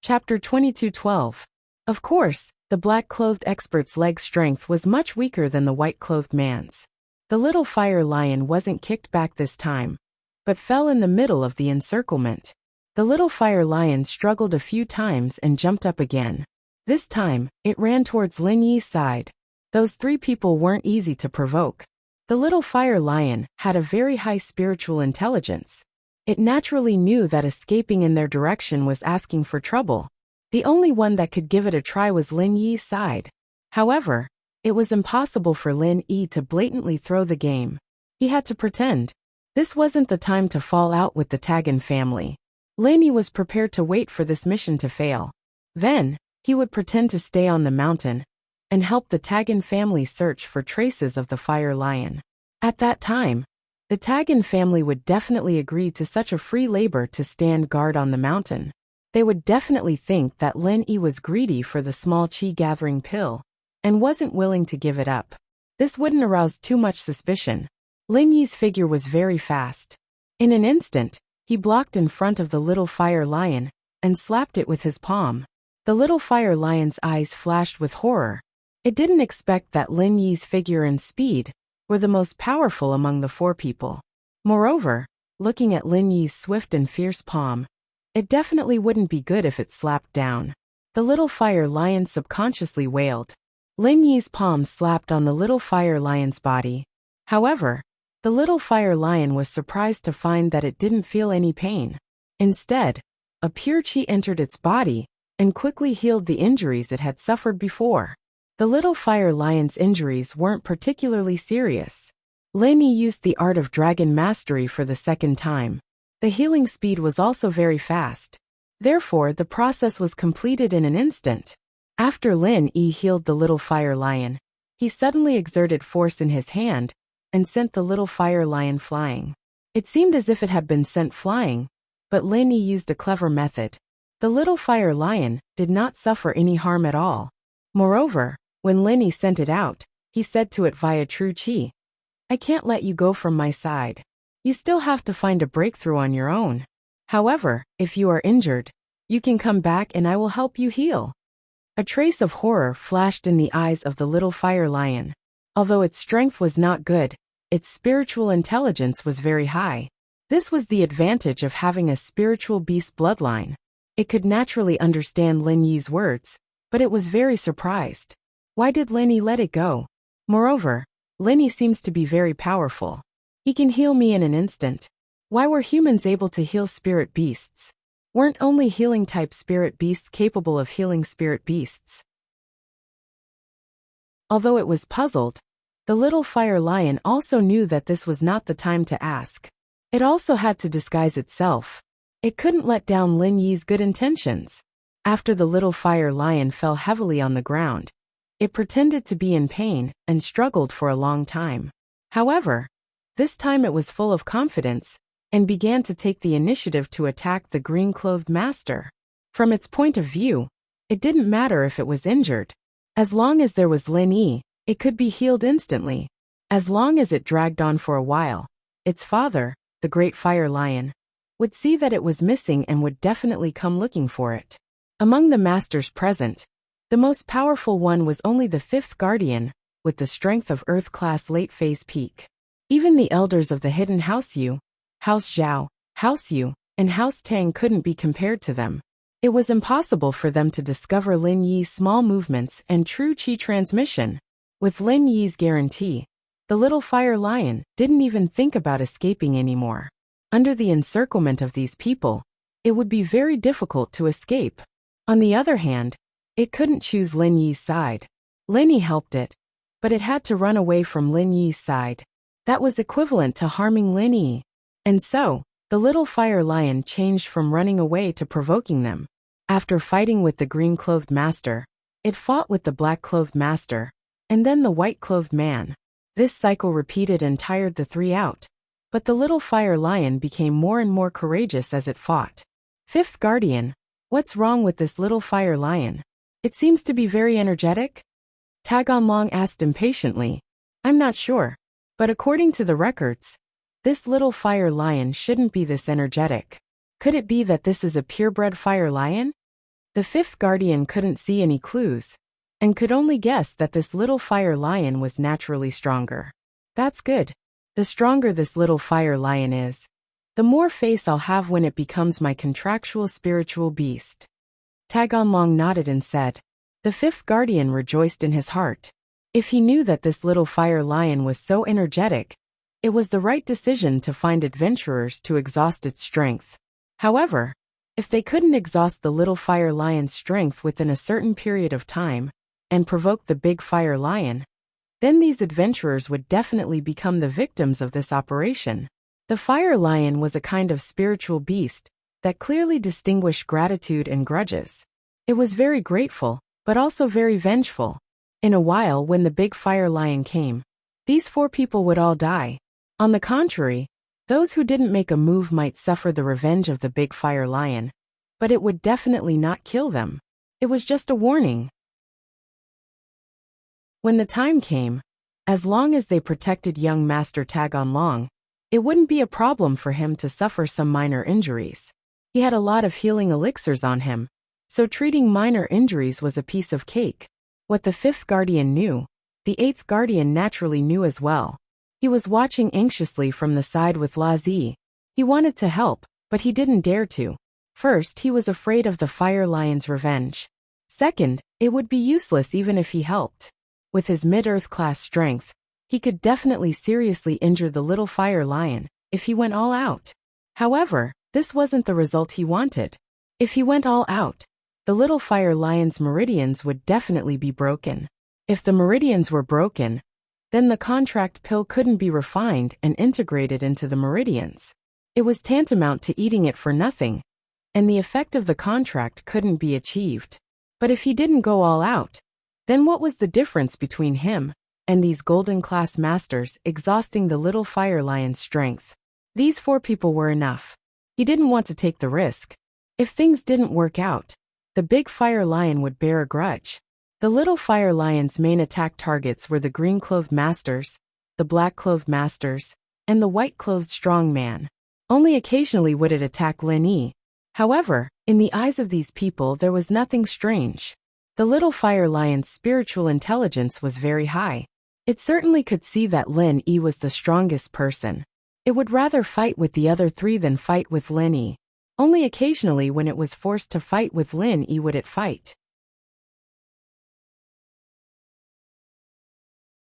Chapter 22:12. Of course, the black-clothed expert's leg strength was much weaker than the white-clothed man's. The little fire lion wasn't kicked back this time, but fell in the middle of the encirclement. The little fire lion struggled a few times and jumped up again. This time, it ran towards Lin Yi's side. Those three people weren't easy to provoke. The little fire lion had a very high spiritual intelligence. It naturally knew that escaping in their direction was asking for trouble. The only one that could give it a try was Lin Yi's side. However, it was impossible for Lin Yi to blatantly throw the game. He had to pretend. This wasn't the time to fall out with the Tagan family. Lin Yi was prepared to wait for this mission to fail. Then, he would pretend to stay on the mountain and help the Tagan family search for traces of the fire lion. At that time, the Tagan family would definitely agree to such a free labor to stand guard on the mountain. They would definitely think that Lin Yi was greedy for the small chi-gathering pill and wasn't willing to give it up. This wouldn't arouse too much suspicion. Lin Yi's figure was very fast. In an instant, he blocked in front of the little fire lion and slapped it with his palm. The little fire lion's eyes flashed with horror. It didn't expect that Lin Yi's figure and speed were the most powerful among the four people. Moreover, looking at Lin Yi's swift and fierce palm, it definitely wouldn't be good if it slapped down. The little fire lion subconsciously wailed. Lin Yi's palm slapped on the little fire lion's body. However, the little fire lion was surprised to find that it didn't feel any pain. Instead, a pure chi entered its body and quickly healed the injuries it had suffered before. The little fire lion's injuries weren't particularly serious. Lin Yi used the art of dragon mastery for the second time. The healing speed was also very fast. Therefore, the process was completed in an instant. After Lin Yi healed the little fire lion, he suddenly exerted force in his hand and sent the little fire lion flying. It seemed as if it had been sent flying, but Lin Yi used a clever method. The little fire lion did not suffer any harm at all. Moreover, when Lin Yi sent it out, he said to it via true chi, "I can't let you go from my side. You still have to find a breakthrough on your own. However, if you are injured, you can come back and I will help you heal." A trace of horror flashed in the eyes of the little fire lion. Although its strength was not good, its spiritual intelligence was very high. This was the advantage of having a spiritual beast bloodline. It could naturally understand Lin Yi's words, but it was very surprised. Why did Lin Yi let it go? Moreover, Lin Yi seems to be very powerful. He can heal me in an instant. Why were humans able to heal spirit beasts? Weren't only healing-type spirit beasts capable of healing spirit beasts? Although it was puzzled, the little fire lion also knew that this was not the time to ask. It also had to disguise itself. It couldn't let down Lin Yi's good intentions. After the little fire lion fell heavily on the ground, it pretended to be in pain and struggled for a long time. However, this time it was full of confidence and began to take the initiative to attack the green-clothed master. From its point of view, it didn't matter if it was injured. As long as there was Lin Yi, it could be healed instantly. As long as it dragged on for a while, its father, the great fire lion, would see that it was missing and would definitely come looking for it. Among the masters present, the most powerful one was only the fifth guardian, with the strength of Earth-class late-phase peak. Even the elders of the hidden House Yu, House Zhao, House Yu, and House Tang couldn't be compared to them. It was impossible for them to discover Lin Yi's small movements and true chi transmission. With Lin Yi's guarantee, the little fire lion didn't even think about escaping anymore. Under the encirclement of these people, it would be very difficult to escape. On the other hand, it couldn't choose Lin Yi's side. Lin Yi helped it, but it had to run away from Lin Yi's side. That was equivalent to harming Lin Yi. And so, the little fire lion changed from running away to provoking them. After fighting with the green-clothed master, it fought with the black-clothed master, and then the white-clothed man. This cycle repeated and tired the three out. But the little fire lion became more and more courageous as it fought. Fifth guardian, what's wrong with this little fire lion? It seems to be very energetic? Taganlong asked impatiently. I'm not sure. But according to the records, this little fire lion shouldn't be this energetic. Could it be that this is a purebred fire lion? The fifth guardian couldn't see any clues, and could only guess that this little fire lion was naturally stronger. That's good. The stronger this little fire lion is, the more face I'll have when it becomes my contractual spiritual beast. Taganlong nodded and said. The fifth guardian rejoiced in his heart. If he knew that this little fire lion was so energetic, it was the right decision to find adventurers to exhaust its strength. However, if they couldn't exhaust the little fire lion's strength within a certain period of time and provoke the big fire lion, then these adventurers would definitely become the victims of this operation. The fire lion was a kind of spiritual beast that clearly distinguished gratitude and grudges. It was very grateful, but also very vengeful. In a while, when the big fire lion came, these 4 people would all die. On the contrary, those who didn't make a move might suffer the revenge of the big fire lion, but it would definitely not kill them. It was just a warning. When the time came, as long as they protected young Master Tag on Long, it wouldn't be a problem for him to suffer some minor injuries. He had a lot of healing elixirs on him, so treating minor injuries was a piece of cake. What the 5th Guardian knew, the 8th Guardian naturally knew as well. He was watching anxiously from the side with Lazi. He wanted to help, but he didn't dare to. First, he was afraid of the fire lion's revenge. Second, it would be useless even if he helped. With his mid-earth class strength, he could definitely seriously injure the little fire lion if he went all out. However, this wasn't the result he wanted. If he went all out, the little fire lion's meridians would definitely be broken. If the meridians were broken, then the contract pill couldn't be refined and integrated into the meridians. It was tantamount to eating it for nothing, and the effect of the contract couldn't be achieved. But if he didn't go all out, then what was the difference between him and these golden class masters exhausting the little fire lion's strength? These 4 people were enough. He didn't want to take the risk. If things didn't work out, the big fire lion would bear a grudge. The little fire lion's main attack targets were the green-clothed masters, the black-clothed masters, and the white-clothed strong man. Only occasionally would it attack Lin Yi. However, in the eyes of these people there was nothing strange. The little fire lion's spiritual intelligence was very high. It certainly could see that Lin Yi was the strongest person. It would rather fight with the other 3 than fight with Lin Yi. Only occasionally when it was forced to fight with Lin Yi would it fight.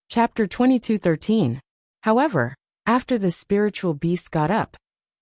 Chapter 22:13. However, after the spiritual beast got up,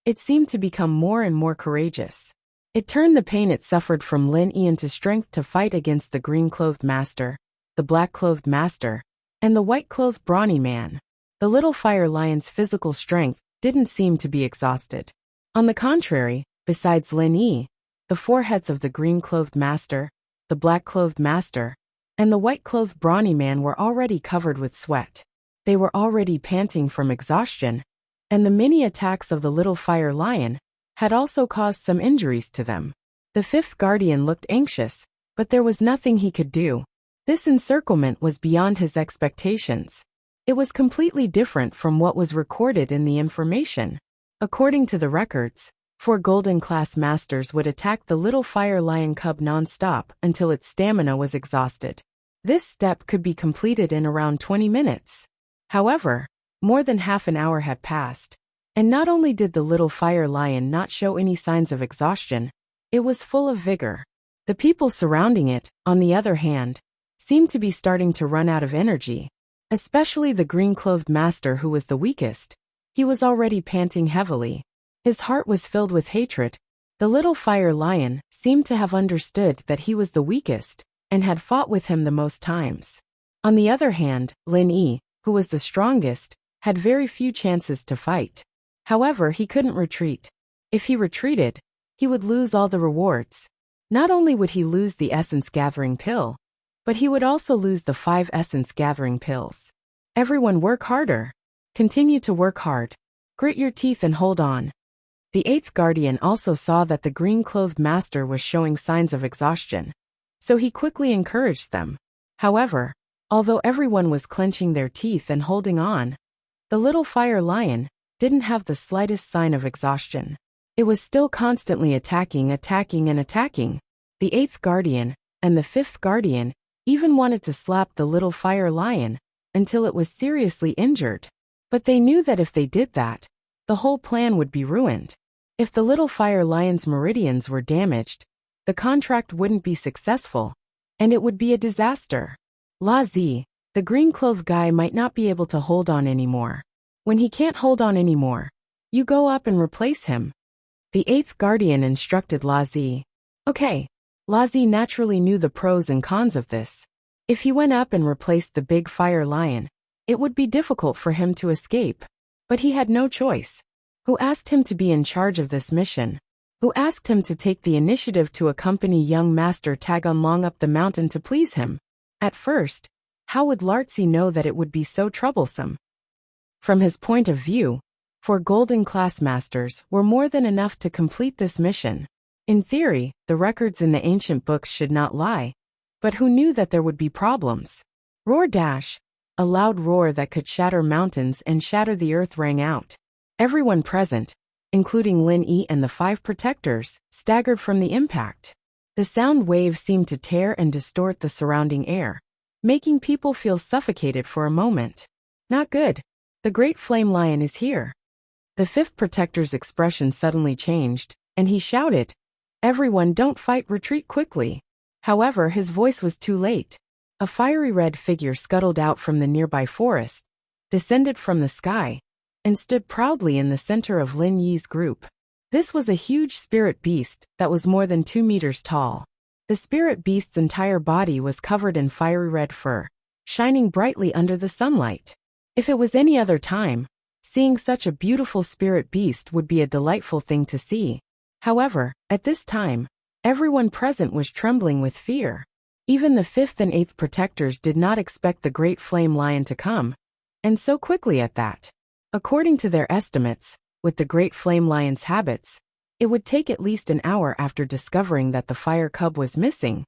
it seemed to become more and more courageous. It turned the pain it suffered from Lin Yi into strength to fight against the green-clothed master, the black-clothed master, and the white-clothed brawny man. The little fire lion's physical strength didn't seem to be exhausted. On the contrary, besides Lin Yi, the 4 heads of the green-clothed master, the black-clothed master, and the white-clothed brawny man were already covered with sweat. They were already panting from exhaustion, and the mini attacks of the little fire lion had also caused some injuries to them. The 5th Guardian looked anxious, but there was nothing he could do. This encirclement was beyond his expectations. It was completely different from what was recorded in the information. According to the records, 4 golden class masters would attack the little fire lion cub non-stop until its stamina was exhausted. This step could be completed in around 20 minutes. However, more than half an hour had passed, and not only did the little fire lion not show any signs of exhaustion, it was full of vigor. The people surrounding it, on the other hand, seemed to be starting to run out of energy, especially the green-clothed master who was the weakest. He was already panting heavily. His heart was filled with hatred. The little fire lion seemed to have understood that he was the weakest and had fought with him the most times. On the other hand, Lin Yi, who was the strongest, had very few chances to fight. However, he couldn't retreat. If he retreated, he would lose all the rewards. Not only would he lose the essence-gathering pill, but he would also lose the 5 essence-gathering pills. Everyone work harder. Continue to work hard. Grit your teeth and hold on. The 8th Guardian also saw that the green-clothed master was showing signs of exhaustion, so he quickly encouraged them. However, although everyone was clenching their teeth and holding on, the little fire lion didn't have the slightest sign of exhaustion. It was still constantly attacking. The 8th Guardian and the 5th Guardian even wanted to slap the little fire lion until it was seriously injured. But they knew that if they did that, the whole plan would be ruined. If the little fire lion's meridians were damaged, the contract wouldn't be successful, and it would be a disaster. Lazi, The green-clothed guy might not be able to hold on anymore. When he can't hold on anymore, you go up and replace him. The eighth guardian instructed Lazi. Okay. Lazi naturally knew the pros and cons of this. If he went up and replaced the big fire lion, it would be difficult for him to escape. But he had no choice. Who asked him to be in charge of this mission? Who asked him to take the initiative to accompany young Master Tagunlong up the mountain to please him? At first, how would Lartzi know that it would be so troublesome? From his point of view, 4 golden class masters were more than enough to complete this mission. In theory, the records in the ancient books should not lie. But who knew that there would be problems? Roar dash! A loud roar that could shatter mountains and shatter the earth rang out. Everyone present, including Lin Yi and the 5 protectors, staggered from the impact. The sound waves seemed to tear and distort the surrounding air, making people feel suffocated for a moment. Not good. The great flame lion is here. The 5th protector's expression suddenly changed, and he shouted, "Everyone, don't fight, retreat quickly." However, his voice was too late. A fiery red figure scuttled out from the nearby forest, descended from the sky, and stood proudly in the center of Lin Yi's group. This was a huge spirit beast that was more than 2 meters tall. The spirit beast's entire body was covered in fiery red fur, shining brightly under the sunlight. If it was any other time, seeing such a beautiful spirit beast would be a delightful thing to see. However, at this time, everyone present was trembling with fear. Even the 5th and 8th protectors did not expect the great flame lion to come, and so quickly at that. According to their estimates, with the great flame lion's habits, it would take at least an hour after discovering that the fire cub was missing.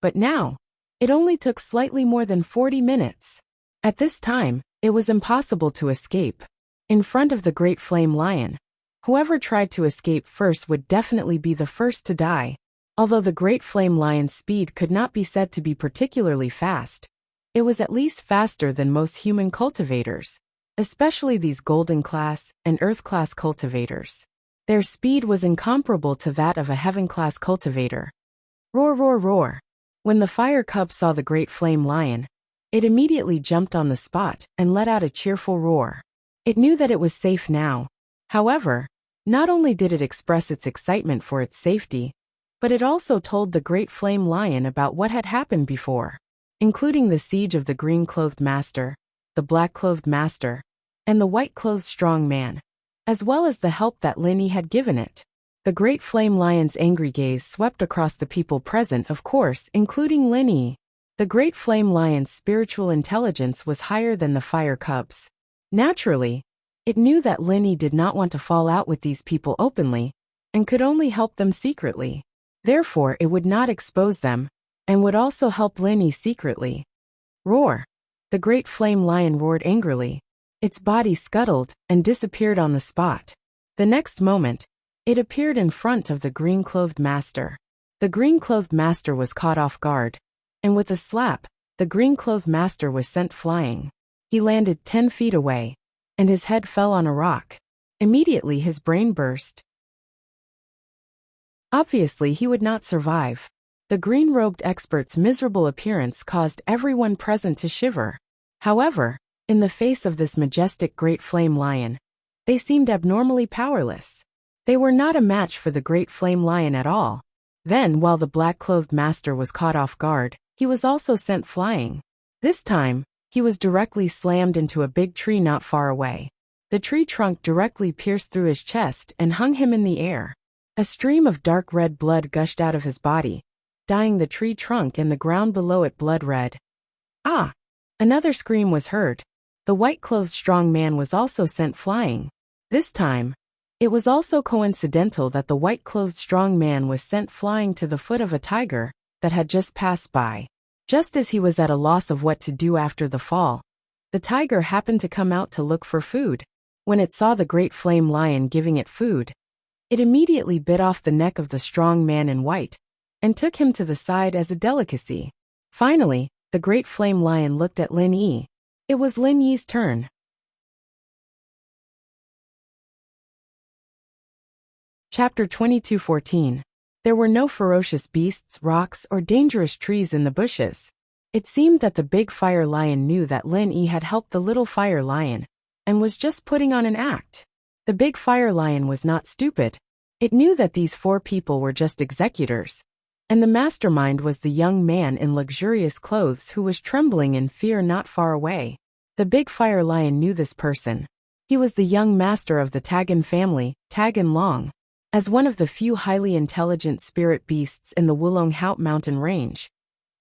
But now, it only took slightly more than 40 minutes. At this time, it was impossible to escape. In front of the great flame lion, whoever tried to escape first would definitely be the first to die. Although the great flame lion's speed could not be said to be particularly fast, it was at least faster than most human cultivators, especially these golden class and earth class cultivators. Their speed was incomparable to that of a heaven class cultivator. Roar, roar, roar. When the fire cub saw the great flame lion, it immediately jumped on the spot and let out a cheerful roar. It knew that it was safe now. However, not only did it express its excitement for its safety, but it also told the great flame lion about what had happened before, including the siege of the green-clothed master, the black-clothed master, and the white-clothed strong man, as well as the help that Lin Yi had given it. The great flame lion's angry gaze swept across the people present, of course, including Lin Yi. The great flame lion's spiritual intelligence was higher than the fire cub's. Naturally, it knew that Lin Yi did not want to fall out with these people openly, and could only help them secretly. Therefore, it would not expose them, and would also help Lin Yi secretly. Roar! The great flame lion roared angrily. Its body scuttled and disappeared on the spot. The next moment, it appeared in front of the green-clothed master. The green-clothed master was caught off guard, and with a slap, the green-clothed master was sent flying. He landed 10 feet away, and his head fell on a rock. Immediately his brain burst. Obviously he would not survive. The green-robed expert's miserable appearance caused everyone present to shiver. However, in the face of this majestic great flame lion, they seemed abnormally powerless. They were not a match for the great flame lion at all. Then, while the black-clothed master was caught off guard, he was also sent flying. This time, he was directly slammed into a big tree not far away. The tree trunk directly pierced through his chest and hung him in the air. A stream of dark red blood gushed out of his body, dyeing the tree trunk and the ground below it blood red. Ah! Another scream was heard. The white-clothed strong man was also sent flying. This time, it was also coincidental that the white-clothed strong man was sent flying to the foot of a tiger that had just passed by. Just as he was at a loss of what to do after the fall, the tiger happened to come out to look for food. When it saw the great flame lion giving it food, it immediately bit off the neck of the strong man in white and took him to the side as a delicacy. Finally, the great flame lion looked at Lin Yi. It was Lin Yi's turn. Chapter 22:14. There were no ferocious beasts, rocks, or dangerous trees in the bushes. It seemed that the big fire lion knew that Lin Yi had helped the little fire lion, and was just putting on an act. The big fire lion was not stupid. It knew that these 4 people were just executors, and the mastermind was the young man in luxurious clothes who was trembling in fear not far away. The big fire lion knew this person. He was the young master of the Tagan family, Tagan Long. As one of the few highly intelligent spirit beasts in the Wulong Haut mountain range,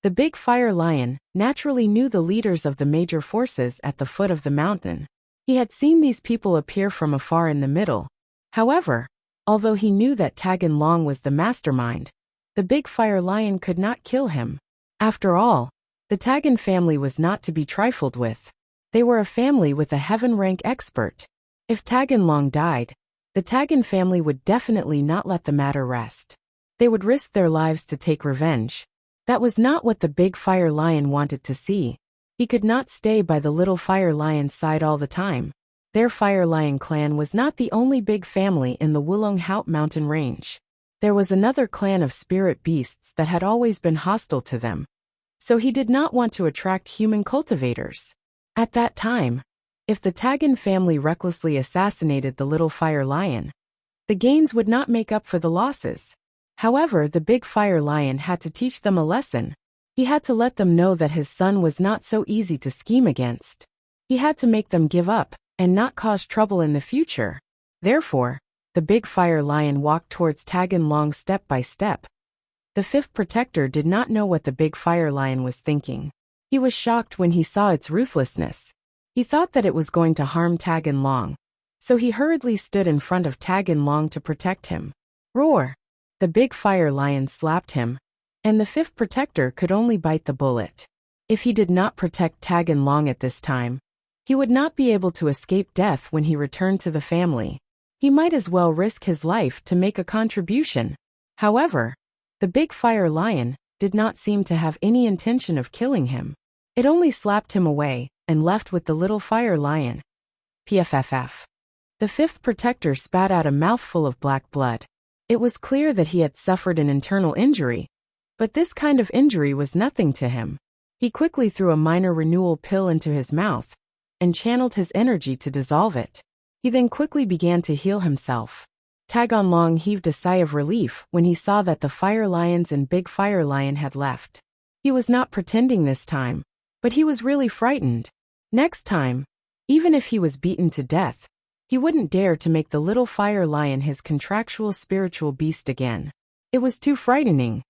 the big fire lion naturally knew the leaders of the major forces at the foot of the mountain. He had seen these people appear from afar in the middle. However, although he knew that Tagan Long was the mastermind, the big fire lion could not kill him. After all, the Tagan family was not to be trifled with. They were a family with a heaven-rank expert. If Tagan Long died, the Tagan family would definitely not let the matter rest. They would risk their lives to take revenge. That was not what the big fire lion wanted to see. He could not stay by the little fire lion's side all the time. Their fire lion clan was not the only big family in the Wulong Haut mountain range. There was another clan of spirit beasts that had always been hostile to them. So he did not want to attract human cultivators. At that time, if the Tagan family recklessly assassinated the little fire lion, the gains would not make up for the losses. However, the big fire lion had to teach them a lesson. He had to let them know that his son was not so easy to scheme against. He had to make them give up and not cause trouble in the future. Therefore, the big fire lion walked towards Tagan Long step by step. The 5th protector did not know what the big fire lion was thinking. He was shocked when he saw its ruthlessness. He thought that it was going to harm Tagan Long, so he hurriedly stood in front of Tagan Long to protect him. Roar! The big fire lion slapped him, and the 5th protector could only bite the bullet. If he did not protect Tagan Long at this time, he would not be able to escape death when he returned to the family. He might as well risk his life to make a contribution. However, the big fire lion did not seem to have any intention of killing him. It only slapped him away and left with the little fire lion. PFFF. The 5th protector spat out a mouthful of black blood. It was clear that he had suffered an internal injury, but this kind of injury was nothing to him. He quickly threw a minor renewal pill into his mouth and channeled his energy to dissolve it. He then quickly began to heal himself. Tagan Long heaved a sigh of relief when he saw that the fire lions and big fire lion had left. He was not pretending this time, but he was really frightened. Next time, even if he was beaten to death, he wouldn't dare to make the little fire lion his contractual spiritual beast again. It was too frightening.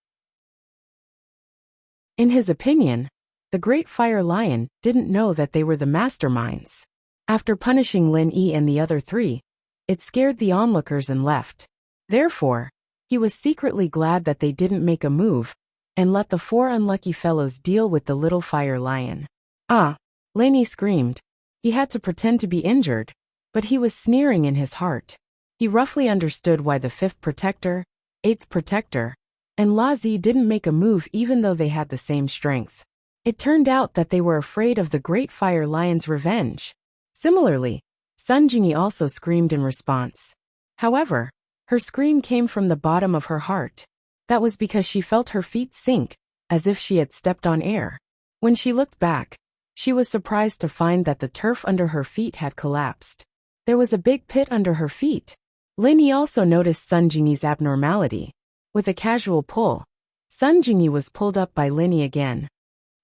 In his opinion, the great fire lion didn't know that they were the masterminds. After punishing Lin Yi and the other 3, it scared the onlookers and left. Therefore, he was secretly glad that they didn't make a move and let the 4 unlucky fellows deal with the little fire lion. Ah! Lin Yi screamed. He had to pretend to be injured, but he was sneering in his heart. He roughly understood why the 5th protector, 8th protector, and La Zi didn't make a move even though they had the same strength. It turned out that they were afraid of the great fire lion's revenge. Similarly, Sun Jingyi also screamed in response. However, her scream came from the bottom of her heart. That was because she felt her feet sink, as if she had stepped on air. When she looked back, she was surprised to find that the turf under her feet had collapsed. There was a big pit under her feet. Lin Yi also noticed Sun Jingyi's abnormality. With a casual pull, Sun Jingyi was pulled up by Lin Yi again.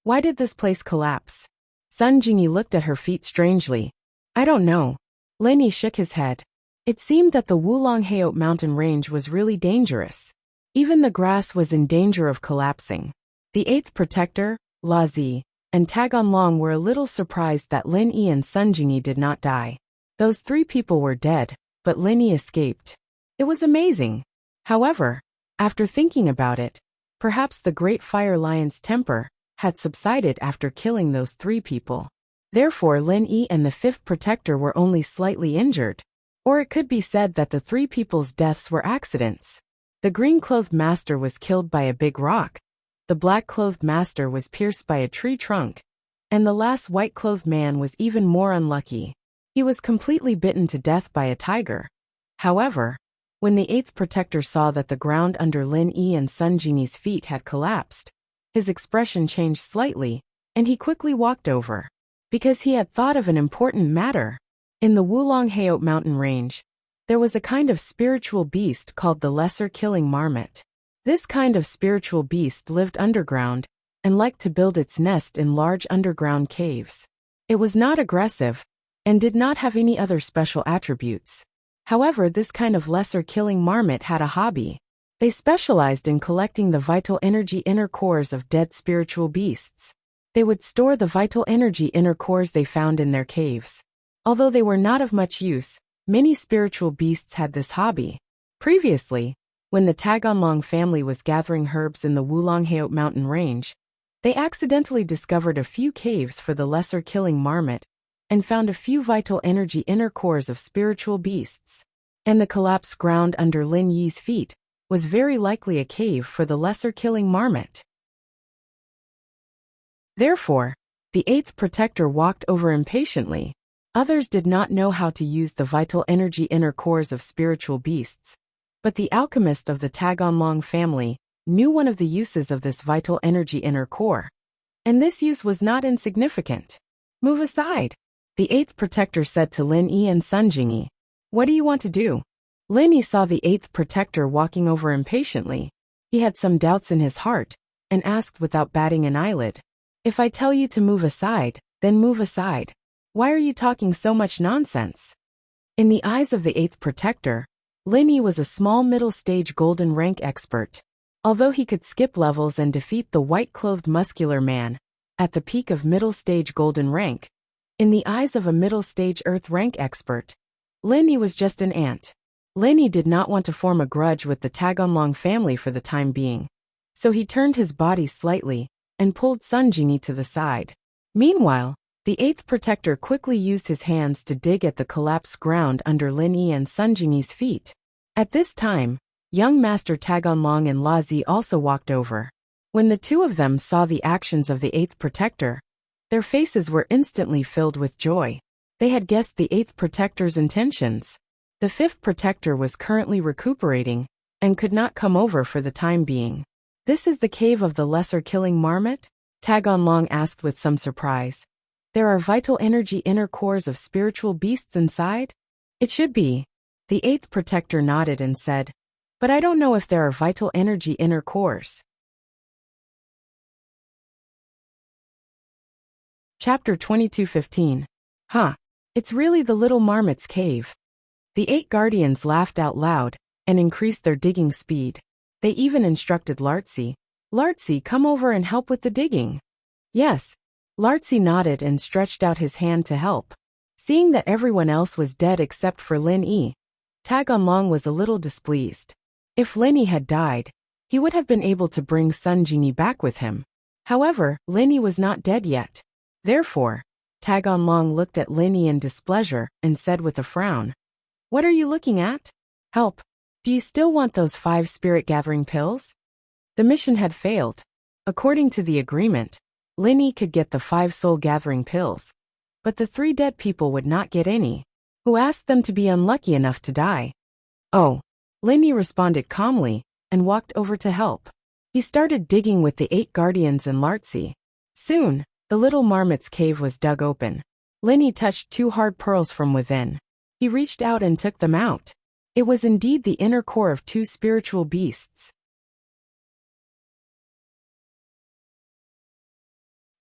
Why did this place collapse? Sun Jingyi looked at her feet strangely. I don't know. Lin Yi shook his head. It seemed that the Wulong Haut mountain range was really dangerous. Even the grass was in danger of collapsing. The 8th protector, La Zi, and Tagan Long were a little surprised that Lin Yi and Sun Jingyi did not die. Those 3 people were dead, but Lin Yi escaped. It was amazing. However, after thinking about it, perhaps the great fire lion's temper had subsided after killing those 3 people. Therefore Lin Yi and the 5th protector were only slightly injured. Or it could be said that the 3 people's deaths were accidents. The green-clothed master was killed by a big rock. The black-clothed master was pierced by a tree trunk. And the last white-clothed man was even more unlucky. He was completely bitten to death by a tiger. However, when the 8th protector saw that the ground under Lin Yi and Sun Jingyi's feet had collapsed, his expression changed slightly and he quickly walked over. Because he had thought of an important matter. In the Wulong-Heot mountain range, there was a kind of spiritual beast called the lesser-killing marmot. This kind of spiritual beast lived underground and liked to build its nest in large underground caves. It was not aggressive and did not have any other special attributes. However, this kind of lesser-killing marmot had a hobby. They specialized in collecting the vital energy inner cores of dead spiritual beasts. They would store the vital energy inner cores they found in their caves. Although they were not of much use, many spiritual beasts had this hobby. Previously, when the Tagonlong family was gathering herbs in the Wulong-Heot mountain range, they accidentally discovered a few caves for the lesser-killing marmot and found a few vital energy inner cores of spiritual beasts. And the collapsed ground under Lin Yi's feet was very likely a cave for the lesser-killing marmot. Therefore, the eighth protector walked over impatiently. Others did not know how to use the vital energy inner cores of spiritual beasts, but the alchemist of the Tagonlong family knew one of the uses of this vital energy inner core. And this use was not insignificant. Move aside, the eighth protector said to Lin Yi and Sun Jingyi. What do you want to do? Lin Yi saw the eighth protector walking over impatiently. He had some doubts in his heart and asked without batting an eyelid. If I tell you to move aside, then move aside. Why are you talking so much nonsense? In the eyes of the eighth protector, Lin Yi was a small middle-stage golden rank expert. Although he could skip levels and defeat the white-clothed muscular man at the peak of middle-stage golden rank, in the eyes of a middle-stage earth rank expert, Lin Yi was just an ant. Lin Yi did not want to form a grudge with the Tagonlong family for the time being, so he turned his body slightly and pulled Sun Jingyi to the side. Meanwhile, the eighth protector quickly used his hands to dig at the collapsed ground under Lin Yi and Sun Jingyi's feet. At this time, young Master Tagonlong and La Zi also walked over. When the two of them saw the actions of the eighth protector, their faces were instantly filled with joy. They had guessed the eighth protector's intentions. The fifth protector was currently recuperating and could not come over for the time being. This is the cave of the lesser-killing marmot? Tagonlong asked with some surprise. There are vital energy inner cores of spiritual beasts inside? It should be. The eighth protector nodded and said, but I don't know if there are vital energy inner cores. Chapter 22:15. It's really the little marmot's cave. The 8 guardians laughed out loud and increased their digging speed. They even instructed Lartzi. Lartzi, come over and help with the digging. Yes. Lartzi nodded and stretched out his hand to help. Seeing that everyone else was dead except for Lin Yi, Tagonlong was a little displeased. If Lin Yi had died, he would have been able to bring Sun Jingyi back with him. However, Lin Yi was not dead yet. Therefore, Tagonlong looked at Lin Yi in displeasure and said with a frown, "What are you looking at? Help. Do you still want those 5 spirit-gathering pills?" The mission had failed. According to the agreement, Lin Yi could get the 5 soul-gathering pills, but the 3 dead people would not get any. Who asked them to be unlucky enough to die? Oh. Lin Yi responded calmly and walked over to help. He started digging with the 8 guardians and Lartzi. Soon, the little marmot's cave was dug open. Lin Yi touched 2 hard pearls from within. He reached out and took them out. It was indeed the inner core of 2 spiritual beasts.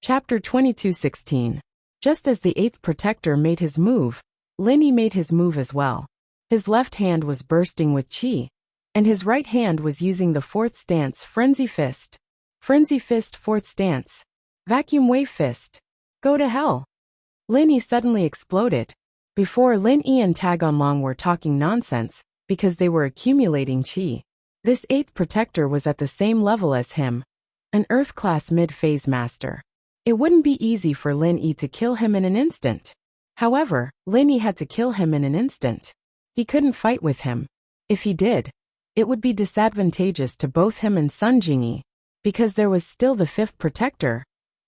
Chapter 22:16. Just as the 8th protector made his move, Lin Yi made his move as well. His left hand was bursting with chi, and his right hand was using the 4th stance Frenzy Fist. Frenzy Fist 4th stance. Vacuum Wave Fist. Go to hell. Lin Yi suddenly exploded. Before, Lin Yi and Tagonlong were talking nonsense because they were accumulating chi. This 8th protector was at the same level as him, an Earth-class mid-phase master. It wouldn't be easy for Lin Yi to kill him in an instant. However, Lin Yi had to kill him in an instant. He couldn't fight with him. If he did, it would be disadvantageous to both him and Sun Jingyi, because there was still the 5th protector,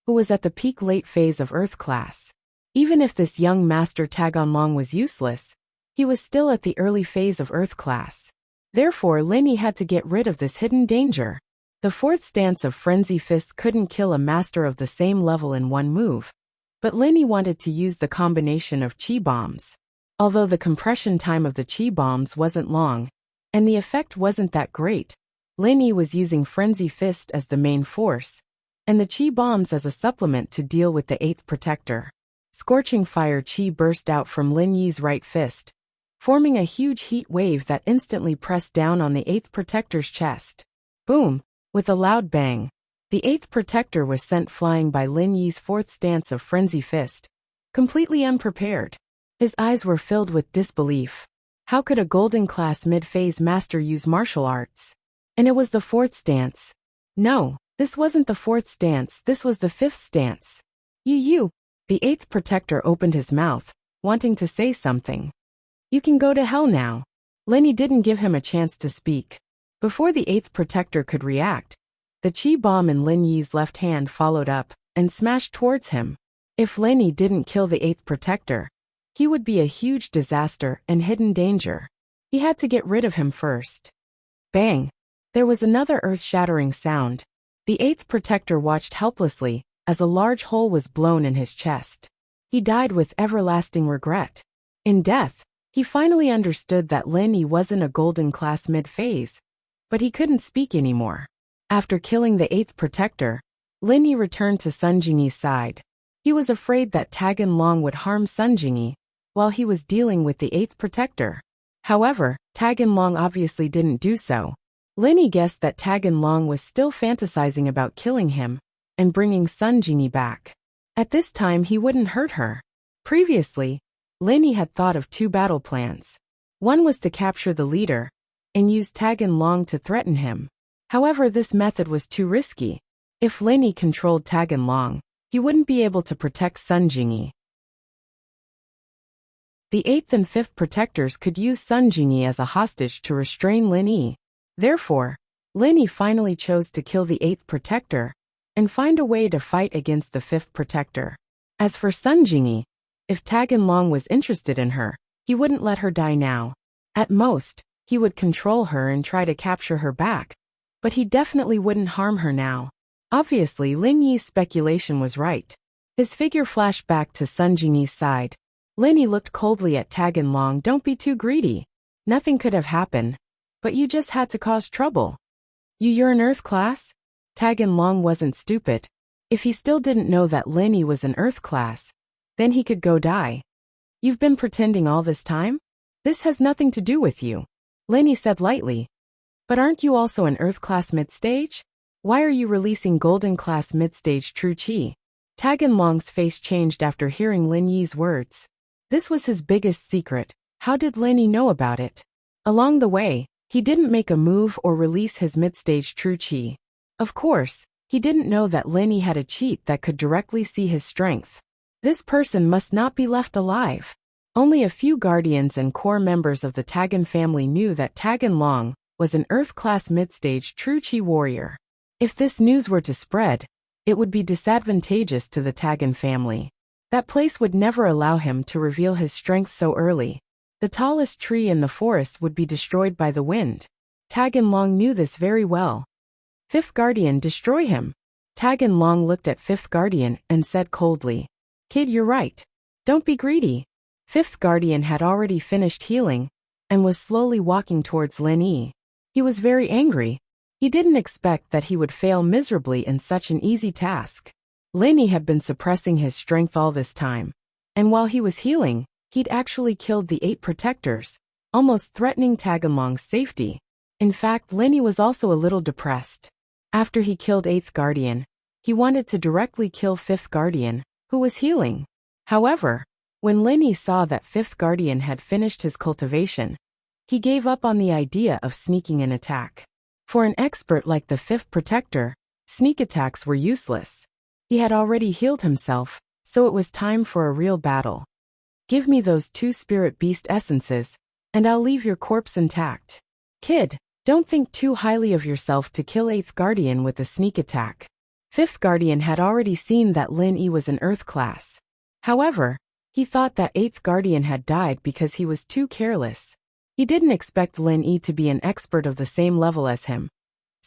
who was at the peak late phase of Earth class. Even if this young master Tagonlong was useless, he was still at the early phase of Earth class. Therefore, Lin Yi had to get rid of this hidden danger. The fourth stance of Frenzy Fist couldn't kill a master of the same level in one move, but Linny wanted to use the combination of chi bombs. Although the compression time of the chi bombs wasn't long, and the effect wasn't that great, Linny was using Frenzy Fist as the main force, and the chi bombs as a supplement to deal with the 8th protector. Scorching fire chi burst out from Lin Yi's right fist, forming a huge heat wave that instantly pressed down on the 8th protector's chest. Boom! With a loud bang, the 8th protector was sent flying by Lin Yi's fourth stance of Frenzy Fist, completely unprepared. His eyes were filled with disbelief. How could a golden class mid-phase master use martial arts? And it was the fourth stance. No, this wasn't the fourth stance, this was the fifth stance. You. The 8th protector opened his mouth, wanting to say something. You can go to hell now. Lenny didn't give him a chance to speak. Before the 8th protector could react, the chi bomb in Lin Yi's left hand followed up and smashed towards him. If Lenny didn't kill the 8th protector, he would be a huge disaster and hidden danger. He had to get rid of him first. Bang! There was another earth-shattering sound. The 8th protector watched helplessly as a large hole was blown in his chest. He died with everlasting regret. In death, he finally understood that Lin Yi wasn't a golden class mid-phase, but he couldn't speak anymore. After killing the 8th protector, Lin Yi returned to Sun Jingyi's side. He was afraid that Tagan Long would harm Sun Jingyi while he was dealing with the 8th protector. However, Tagan Long obviously didn't do so. Lin Yi guessed that Tagan Long was still fantasizing about killing him and bringing Sun Jingyi back. At this time he wouldn't hurt her. Previously, Lin Yi had thought of two battle plans. One was to capture the leader and use Tagan Long to threaten him. However, this method was too risky. If Lin Yi controlled Tagan Long, he wouldn't be able to protect Sun Jingyi. The 8th and 5th protectors could use Sun Jingyi as a hostage to restrain Lin Yi. Therefore, Lin Yi finally chose to kill the 8th protector and find a way to fight against the 5th protector. As for Sun Jingyi, if Tagan Long was interested in her, he wouldn't let her die now. At most, he would control her and try to capture her back, but he definitely wouldn't harm her now. Obviously, Lin Yi's speculation was right. His figure flashed back to Sun Jingyi's side. Lin Yi looked coldly at Tagan Long. Don't be too greedy. Nothing could have happened, but you just had to cause trouble. You're an Earth class? Tagan Long wasn't stupid. If he still didn't know that Lin Yi was an Earth class, then he could go die. You've been pretending all this time? This has nothing to do with you, Lin Yi said lightly. But aren't you also an Earth class mid-stage? Why are you releasing Golden class mid-stage true chi? Tagan Long's face changed after hearing Lin Yi's words. This was his biggest secret. How did Lin Yi know about it? Along the way, he didn't make a move or release his mid-stage true chi. Of course, he didn't know that Lin Yi had a cheat that could directly see his strength. This person must not be left alive. Only a few guardians and core members of the Tagan family knew that Tagan Long was an Earth-class mid-stage true chi warrior. If this news were to spread, it would be disadvantageous to the Tagan family. That place would never allow him to reveal his strength so early. The tallest tree in the forest would be destroyed by the wind. Tagan Long knew this very well. 5th Guardian, destroy him. Tagan Long looked at 5th Guardian and said coldly, Kid, you're right. Don't be greedy. 5th Guardian had already finished healing and was slowly walking towards Lin Yi. He was very angry. He didn't expect that he would fail miserably in such an easy task. Lin Yi had been suppressing his strength all this time, and while he was healing, he'd actually killed the 8 protectors, almost threatening Tagan Long's safety. In fact, Lin Yi was also a little depressed. After he killed 8th Guardian, he wanted to directly kill 5th Guardian, who was healing. However, when Lin Yi saw that 5th Guardian had finished his cultivation, he gave up on the idea of sneaking an attack. For an expert like the 5th protector, sneak attacks were useless. He had already healed himself, so it was time for a real battle. Give me those 2 spirit beast essences, and I'll leave your corpse intact. Kid, don't think too highly of yourself to kill 8th Guardian with a sneak attack. 5th Guardian had already seen that Lin Yi was an Earth class. However, he thought that 8th Guardian had died because he was too careless. He didn't expect Lin Yi to be an expert of the same level as him.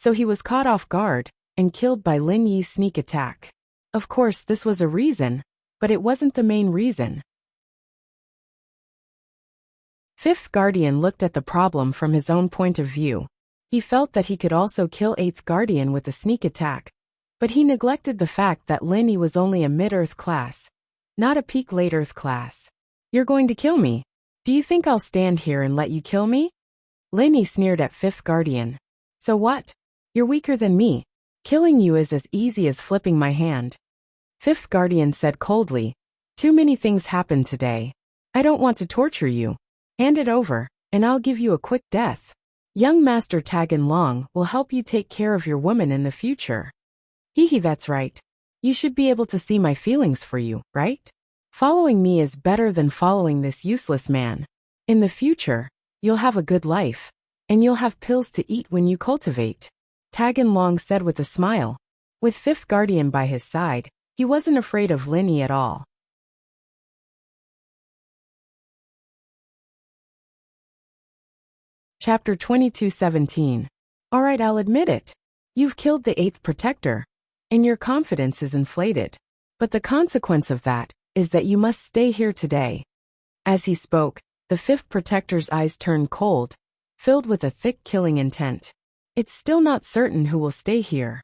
So he was caught off guard and killed by Lin Yi's sneak attack. Of course, this was a reason, but it wasn't the main reason. Fifth Guardian looked at the problem from his own point of view. He felt that he could also kill Eighth Guardian with a sneak attack, but he neglected the fact that Lin Yi was only a mid-Earth class, not a peak late Earth class. You're going to kill me? Do you think I'll stand here and let you kill me? Lin Yi sneered at Fifth Guardian. So what? You're weaker than me. Killing you is as easy as flipping my hand. Fifth Guardian said coldly. Too many things happened today. I don't want to torture you. Hand it over, and I'll give you a quick death. Young Master Tagan Long will help you take care of your woman in the future. Hee, that's right. You should be able to see my feelings for you, right? Following me is better than following this useless man. In the future, you'll have a good life, and you'll have pills to eat when you cultivate. Tagan Long said with a smile. With Fifth Guardian by his side, he wasn't afraid of Lin Yi at all. Chapter 22:17. Alright, I'll admit it. You've killed the Eighth Protector, and your confidence is inflated. But the consequence of that is that you must stay here today. As he spoke, the Fifth Protector's eyes turned cold, filled with a thick killing intent. It's still not certain who will stay here.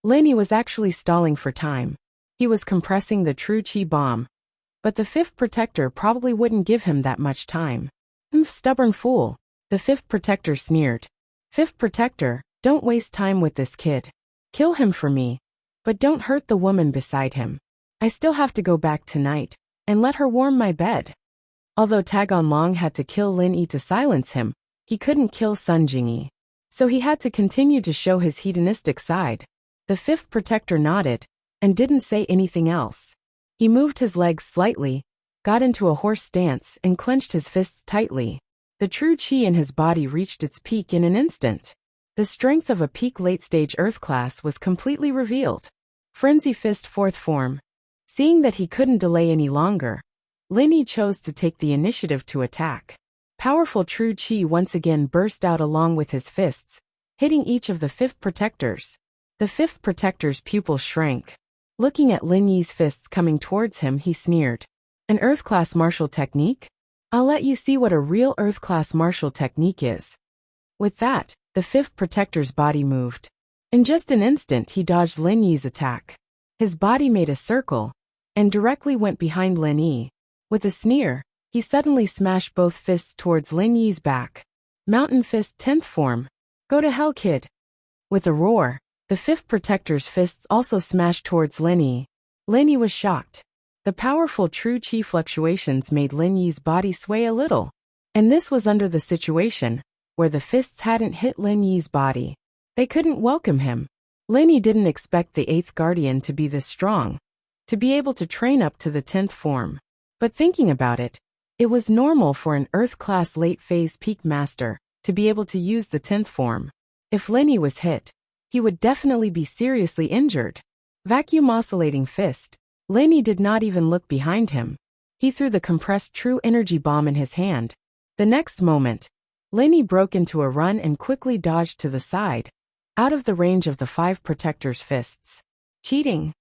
Lin Yi was actually stalling for time. He was compressing the true chi bomb. But the Fifth Protector probably wouldn't give him that much time. Stubborn fool. The Fifth Protector sneered. Fifth Protector, don't waste time with this kid. Kill him for me. But don't hurt the woman beside him. I still have to go back tonight, and let her warm my bed. Although Tagan Long had to kill Lin Yi to silence him, he couldn't kill Sun Jingyi. So he had to continue to show his hedonistic side. The Fifth Protector nodded, and didn't say anything else. He moved his legs slightly, got into a horse stance and clenched his fists tightly. The true chi in his body reached its peak in an instant. The strength of a peak late-stage Earth class was completely revealed. Frenzy Fist Fourth Form. Seeing that he couldn't delay any longer, Lin Yi chose to take the initiative to attack. Powerful true chi once again burst out along with his fists, hitting each of the Fifth Protectors. The Fifth Protector's pupils shrank. Looking at Lin Yi's fists coming towards him, he sneered. An Earth-class martial technique? I'll let you see what a real Earth-class martial technique is. With that, the Fifth Protector's body moved. In just an instant he dodged Lin Yi's attack. His body made a circle, and directly went behind Lin Yi. With a sneer, he suddenly smashed both fists towards Lin Yi's back. Mountain Fist 10th Form. Go to hell, kid. With a roar, the Fifth Protector's fists also smashed towards Lin Yi. Lin Yi was shocked. The powerful true chi fluctuations made Lin Yi's body sway a little. And this was under the situation where the fists hadn't hit Lin Yi's body. They couldn't welcome him. Lin Yi didn't expect the Eighth Guardian to be this strong, to be able to train up to the 10th form. But thinking about it, it was normal for an Earth-class late-phase peak master to be able to use the 10th form. If Lin Yi was hit, he would definitely be seriously injured. Vacuum oscillating fist. Lin Yi did not even look behind him. He threw the compressed true energy bomb in his hand. The next moment, Lin Yi broke into a run and quickly dodged to the side, out of the range of the Five Protector's fists. Cheating.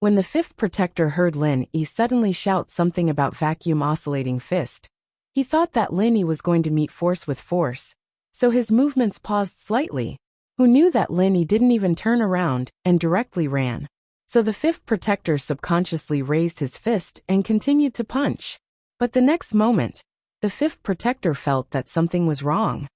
When the Fifth Protector heard Lin Yi suddenly shout something about vacuum oscillating fist, he thought that Lin Yi was going to meet force with force, so his movements paused slightly. Who knew that Lin Yi didn't even turn around and directly ran? So the Fifth Protector subconsciously raised his fist and continued to punch. But the next moment, the Fifth Protector felt that something was wrong.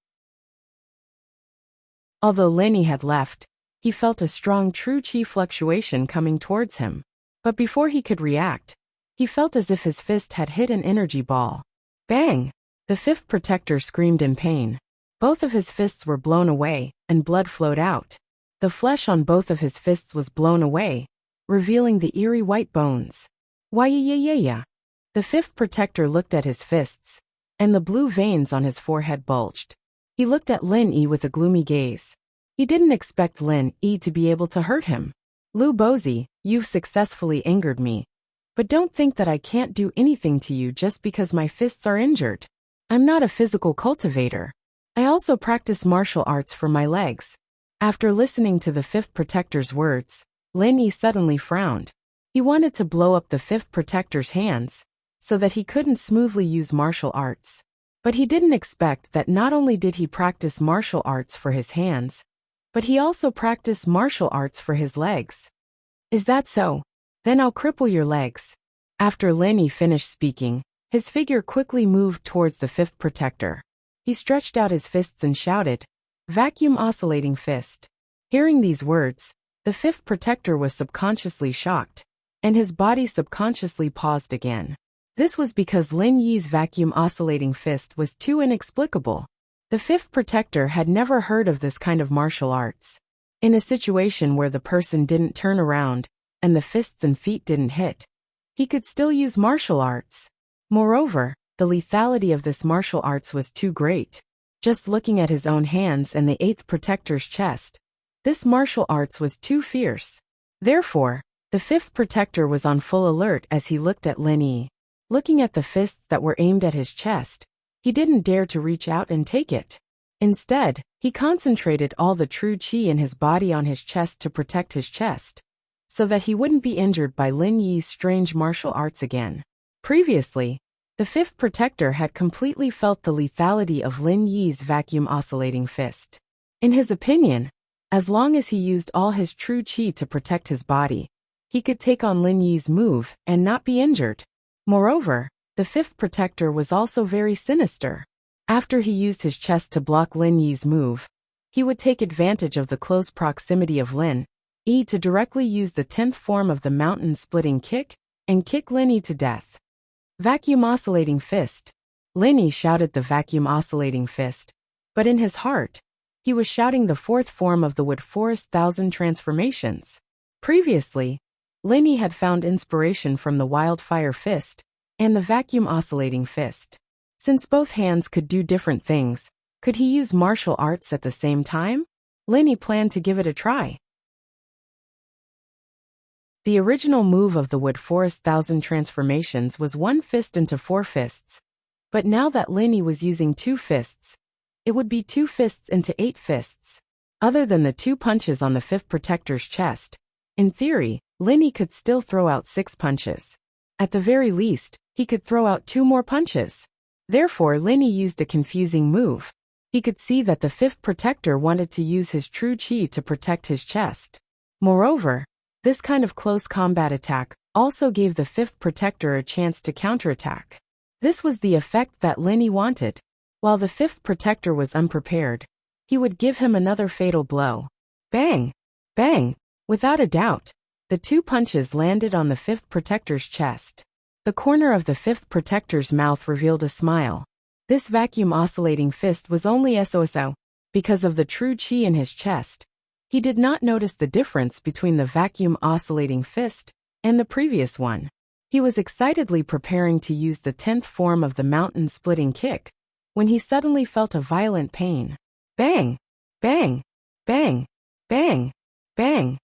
Although Lin Yi had left, he felt a strong true chi fluctuation coming towards him. But before he could react, he felt as if his fist had hit an energy ball. Bang! The Fifth Protector screamed in pain. Both of his fists were blown away, and blood flowed out. The flesh on both of his fists was blown away, revealing the eerie white bones. Why-ya-ya-ya-ya. The Fifth Protector looked at his fists, and the blue veins on his forehead bulged. He looked at Lin Yi with a gloomy gaze. He didn't expect Lin Yi to be able to hurt him. Lu Bozi, you've successfully angered me. But don't think that I can't do anything to you just because my fists are injured. I'm not a physical cultivator. I also practice martial arts for my legs. After listening to the fifth protector's words, Lin Yi suddenly frowned. He wanted to blow up the fifth protector's hands, so that he couldn't smoothly use martial arts. But he didn't expect that not only did he practice martial arts for his hands, but he also practiced martial arts for his legs. Is that so? Then I'll cripple your legs. After Lin Yi finished speaking, his figure quickly moved towards the fifth protector. He stretched out his fists and shouted, "Vacuum oscillating fist." Hearing these words, the fifth protector was subconsciously shocked, and his body subconsciously paused again. This was because Lin Yi's vacuum oscillating fist was too inexplicable. The fifth protector had never heard of this kind of martial arts. In a situation where the person didn't turn around, and the fists and feet didn't hit, he could still use martial arts. Moreover, the lethality of this martial arts was too great. Just looking at his own hands and the eighth protector's chest, this martial arts was too fierce. Therefore, the fifth protector was on full alert as he looked at Lin Yi. Looking at the fists that were aimed at his chest, he didn't dare to reach out and take it. Instead, he concentrated all the true qi in his body on his chest to protect his chest, so that he wouldn't be injured by Lin Yi's strange martial arts again. Previously, the fifth protector had completely felt the lethality of Lin Yi's vacuum oscillating fist. In his opinion, as long as he used all his true qi to protect his body, he could take on Lin Yi's move and not be injured. Moreover, the fifth protector was also very sinister. After he used his chest to block Lin Yi's move, he would take advantage of the close proximity of Lin Yi to directly use the 10th form of the mountain-splitting kick and kick Lin Yi to death. Vacuum oscillating fist. Lin Yi shouted the vacuum oscillating fist, but in his heart, he was shouting the 4th form of the Wood Forest Thousand Transformations. Previously, Lin Yi had found inspiration from the wildfire fist and the vacuum oscillating fist. Since both hands could do different things, could he use martial arts at the same time? Lin Yi planned to give it a try. The original move of the Wood Forest Thousand Transformations was 1 fist into 4 fists, but now that Lin Yi was using 2 fists, it would be 2 fists into 8 fists. Other than the 2 punches on the fifth protector's chest, in theory, Lin Yi could still throw out 6 punches. At the very least, he could throw out 2 more punches. Therefore, Lin Yi used a confusing move. He could see that the fifth protector wanted to use his true qi to protect his chest. Moreover, this kind of close combat attack also gave the fifth protector a chance to counterattack. This was the effect that Lin Yi wanted. While the fifth protector was unprepared, he would give him another fatal blow. Bang! Bang! Without a doubt, the 2 punches landed on the fifth protector's chest. The corner of the fifth protector's mouth revealed a smile. This vacuum oscillating fist was only SOSO. Because of the true qi in his chest, he did not notice the difference between the vacuum oscillating fist and the previous one. He was excitedly preparing to use the 10th form of the mountain-splitting kick, when he suddenly felt a violent pain. Bang! Bang! Bang! Bang! Bang!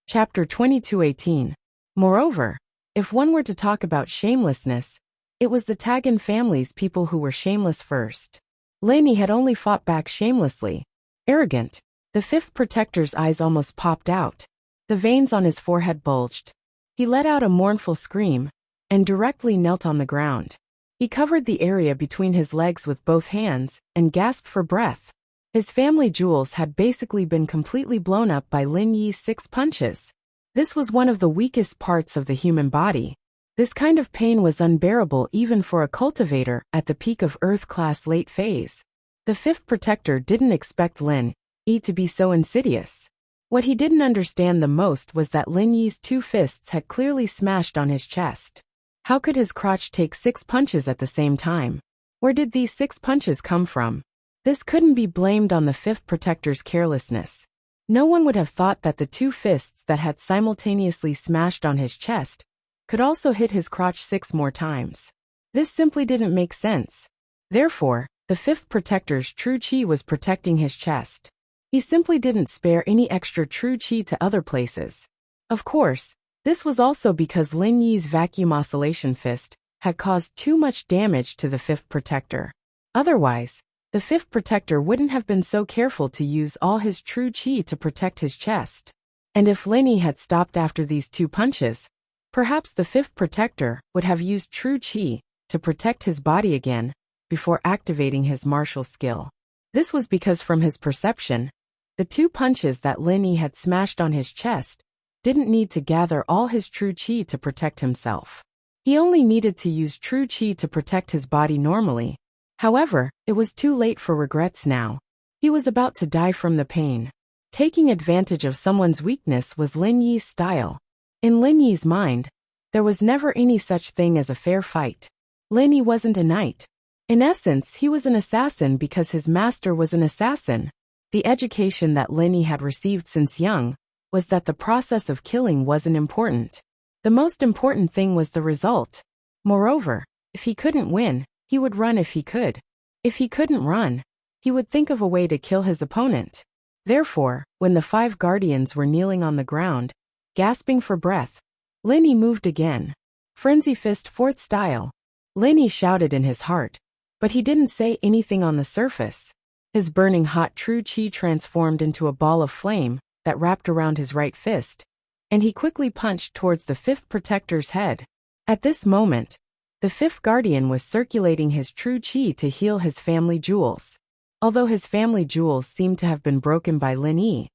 Chapter 22:18. Moreover, if one were to talk about shamelessness, it was the Tagan family's people who were shameless first. Lin Yi had only fought back shamelessly. Arrogant. The fifth protector's eyes almost popped out. The veins on his forehead bulged. He let out a mournful scream, and directly knelt on the ground. He covered the area between his legs with both hands, and gasped for breath. His family jewels had basically been completely blown up by Lin Yi's 6 punches. This was one of the weakest parts of the human body. This kind of pain was unbearable even for a cultivator at the peak of Earth-class late phase. The fifth protector didn't expect Lin Yi to be so insidious. What he didn't understand the most was that Lin Yi's 2 fists had clearly smashed on his chest. How could his crotch take 6 punches at the same time? Where did these 6 punches come from? This couldn't be blamed on the fifth protector's carelessness. No one would have thought that the 2 fists that had simultaneously smashed on his chest could also hit his crotch 6 more times. This simply didn't make sense. Therefore, the fifth protector's true qi was protecting his chest. He simply didn't spare any extra true qi to other places. Of course, this was also because Lin Yi's vacuum oscillation fist had caused too much damage to the fifth protector. Otherwise, the fifth protector wouldn't have been so careful to use all his true chi to protect his chest. And if Lin had stopped after these 2 punches, perhaps the fifth protector would have used true chi to protect his body again before activating his martial skill. This was because from his perception, the 2 punches that Lin had smashed on his chest didn't need to gather all his true chi to protect himself. He only needed to use true chi to protect his body normally. However, it was too late for regrets now. He was about to die from the pain. Taking advantage of someone's weakness was Lin Yi's style. In Lin Yi's mind, there was never any such thing as a fair fight. Lin Yi wasn't a knight. In essence, he was an assassin because his master was an assassin. The education that Lin Yi had received since young was that the process of killing wasn't important. The most important thing was the result. Moreover, if he couldn't win, he would run if he could. If he couldn't run, he would think of a way to kill his opponent. Therefore, when the 5 guardians were kneeling on the ground, gasping for breath, Lin Yi moved again. Frenzy Fist 4th style. Lin Yi shouted in his heart, but he didn't say anything on the surface. His burning hot true chi transformed into a ball of flame that wrapped around his right fist, and he quickly punched towards the fifth protector's head. At this moment, the fifth guardian was circulating his true chi to heal his family jewels. Although his family jewels seemed to have been broken by Lin Yi,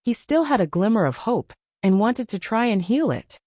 he still had a glimmer of hope and wanted to try and heal it.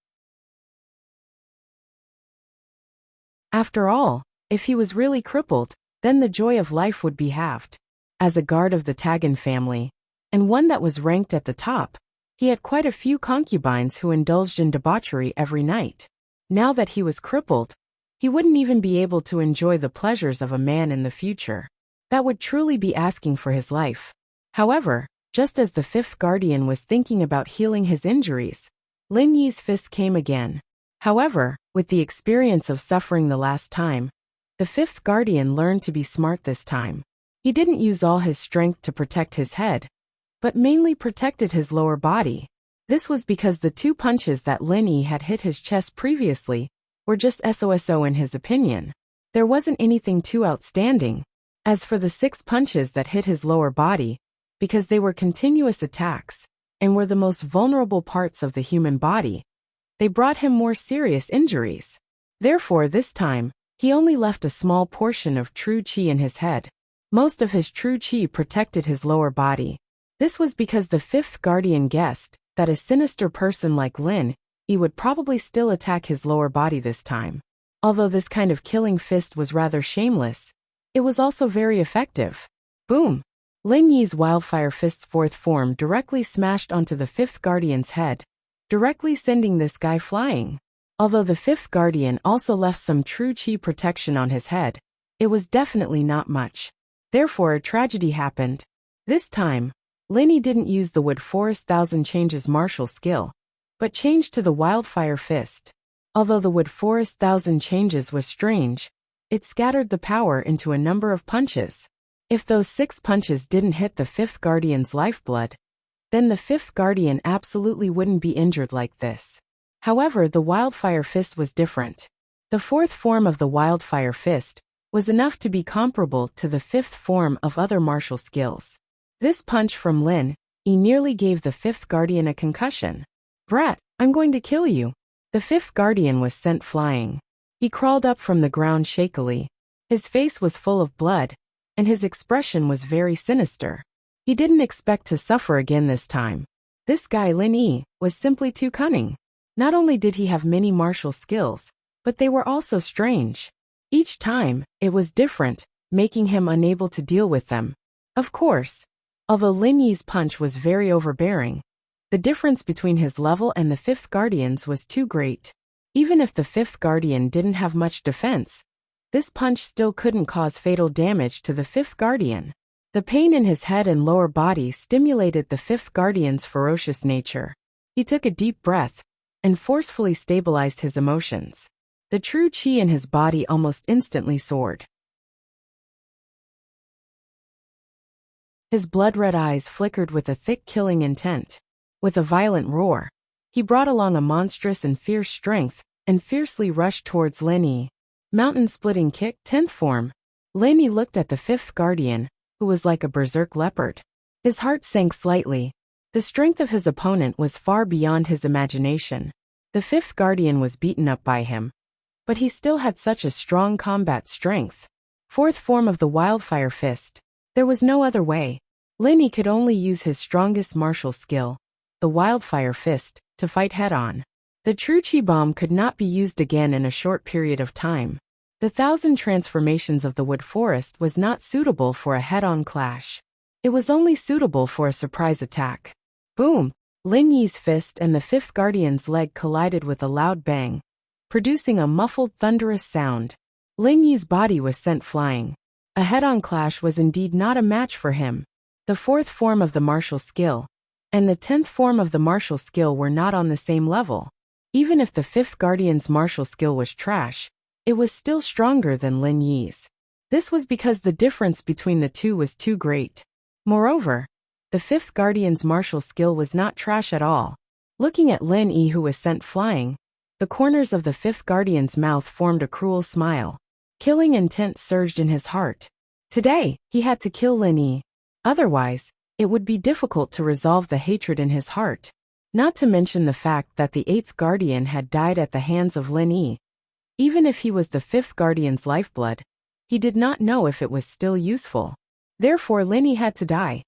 After all, if he was really crippled, then the joy of life would be halved. As a guard of the Tagan family, and one that was ranked at the top, he had quite a few concubines who indulged in debauchery every night. Now that he was crippled, he wouldn't even be able to enjoy the pleasures of a man in the future. That would truly be asking for his life. However, just as the fifth guardian was thinking about healing his injuries, Lin Yi's fist came again. However, with the experience of suffering the last time, the fifth guardian learned to be smart this time. He didn't use all his strength to protect his head, but mainly protected his lower body. This was because the two punches that Lin Yi had hit his chest previously were just SOSO in his opinion. There wasn't anything too outstanding. As for the 6 punches that hit his lower body, because they were continuous attacks and were the most vulnerable parts of the human body, they brought him more serious injuries. Therefore, this time, he only left a small portion of true chi in his head. Most of his true chi protected his lower body. This was because the fifth guardian guessed that a sinister person like Lin Yi would probably still attack his lower body this time. Although this kind of killing fist was rather shameless, it was also very effective. Boom! Lin Yi's wildfire fist's 4th form directly smashed onto the fifth guardian's head, directly sending this guy flying. Although the fifth guardian also left some true chi protection on his head, it was definitely not much. Therefore, a tragedy happened. This time, Lin Yi didn't use the Wood Forest Thousand Changes martial skill, but changed to the wildfire fist. Although the Wood Forest Thousand Changes was strange, it scattered the power into a number of punches. If those 6 punches didn't hit the fifth guardian's lifeblood, then the fifth guardian absolutely wouldn't be injured like this. However, the wildfire fist was different. The 4th form of the wildfire fist was enough to be comparable to the 5th form of other martial skills. This punch from Lin Yi nearly gave the 5th guardian a concussion. "Brat, I'm going to kill you." The 5th guardian was sent flying. He crawled up from the ground shakily. His face was full of blood, and his expression was very sinister. He didn't expect to suffer again this time. This guy Lin Yi was simply too cunning. Not only did he have many martial skills, but they were also strange. Each time, it was different, making him unable to deal with them. Of course, although Lin Yi's punch was very overbearing, the difference between his level and the fifth guardian's was too great. Even if the fifth guardian didn't have much defense, this punch still couldn't cause fatal damage to the fifth guardian. The pain in his head and lower body stimulated the fifth guardian's ferocious nature. He took a deep breath and forcefully stabilized his emotions. The true chi in his body almost instantly soared. His blood-red eyes flickered with a thick killing intent. With a violent roar, he brought along a monstrous and fierce strength and fiercely rushed towards Lin Yi. Mountain-splitting kick, 10th form. Lin Yi looked at the fifth guardian, who was like a berserk leopard. His heart sank slightly. The strength of his opponent was far beyond his imagination. The fifth guardian was beaten up by him, but he still had such a strong combat strength. Fourth form of the wildfire fist. There was no other way. Lin Yi could only use his strongest martial skill, the wildfire fist, to fight head-on. The true chi bomb could not be used again in a short period of time. The 1,000 transformations of the wood forest was not suitable for a head-on clash. It was only suitable for a surprise attack. Boom! Lin Yi's fist and the fifth guardian's leg collided with a loud bang, producing a muffled thunderous sound. Lin Yi's body was sent flying. A head-on clash was indeed not a match for him. The fourth form of the martial skill and the 10th form of the martial skill were not on the same level. Even if the fifth guardian's martial skill was trash, it was still stronger than Lin Yi's. This was because the difference between the two was too great. Moreover, the fifth guardian's martial skill was not trash at all. Looking at Lin Yi, who was sent flying, the corners of the fifth guardian's mouth formed a cruel smile. Killing intent surged in his heart. Today, he had to kill Lin Yi. Otherwise, it would be difficult to resolve the hatred in his heart. Not to mention the fact that the eighth guardian had died at the hands of Lin Yi. Even if he was the fifth guardian's lifeblood, he did not know if it was still useful. Therefore, Lin Yi had to die.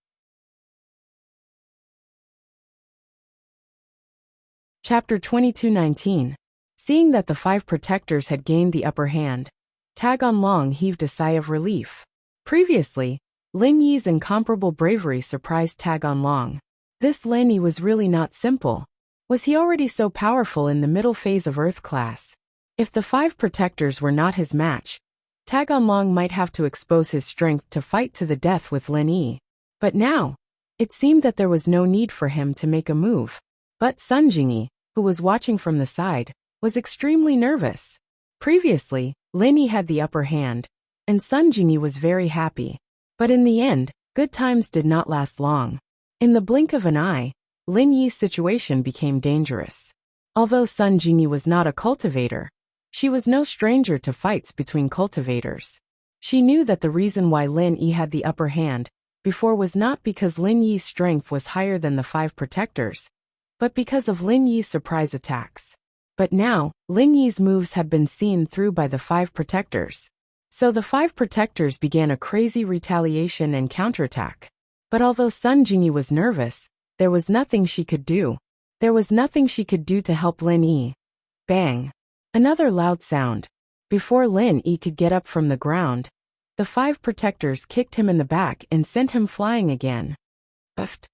Chapter 22:19. Seeing that the 5 protectors had gained the upper hand, Tag On Long heaved a sigh of relief. Previously, Lin Yi's incomparable bravery surprised Tag On Long. This Lin Yi was really not simple. Was he already so powerful in the middle phase of Earth class? If the 5 protectors were not his match, Tag On Long might have to expose his strength to fight to the death with Lin Yi. But now, it seemed that there was no need for him to make a move. But Sun Jingyi, who was watching from the side, was extremely nervous. Previously, Lin Yi had the upper hand, and Sun Jingyi was very happy. But in the end, good times did not last long. In the blink of an eye, Lin Yi's situation became dangerous. Although Sun Jingyi was not a cultivator, she was no stranger to fights between cultivators. She knew that the reason why Lin Yi had the upper hand before was not because Lin Yi's strength was higher than the 5 protectors, but because of Lin Yi's surprise attacks. But now, Lin Yi's moves had been seen through by the 5 protectors. So the 5 protectors began a crazy retaliation and counterattack. But although Sun Jingyi was nervous, there was nothing she could do. There was nothing she could do to help Lin Yi. Bang! Another loud sound. Before Lin Yi could get up from the ground, the 5 protectors kicked him in the back and sent him flying again. Uffed!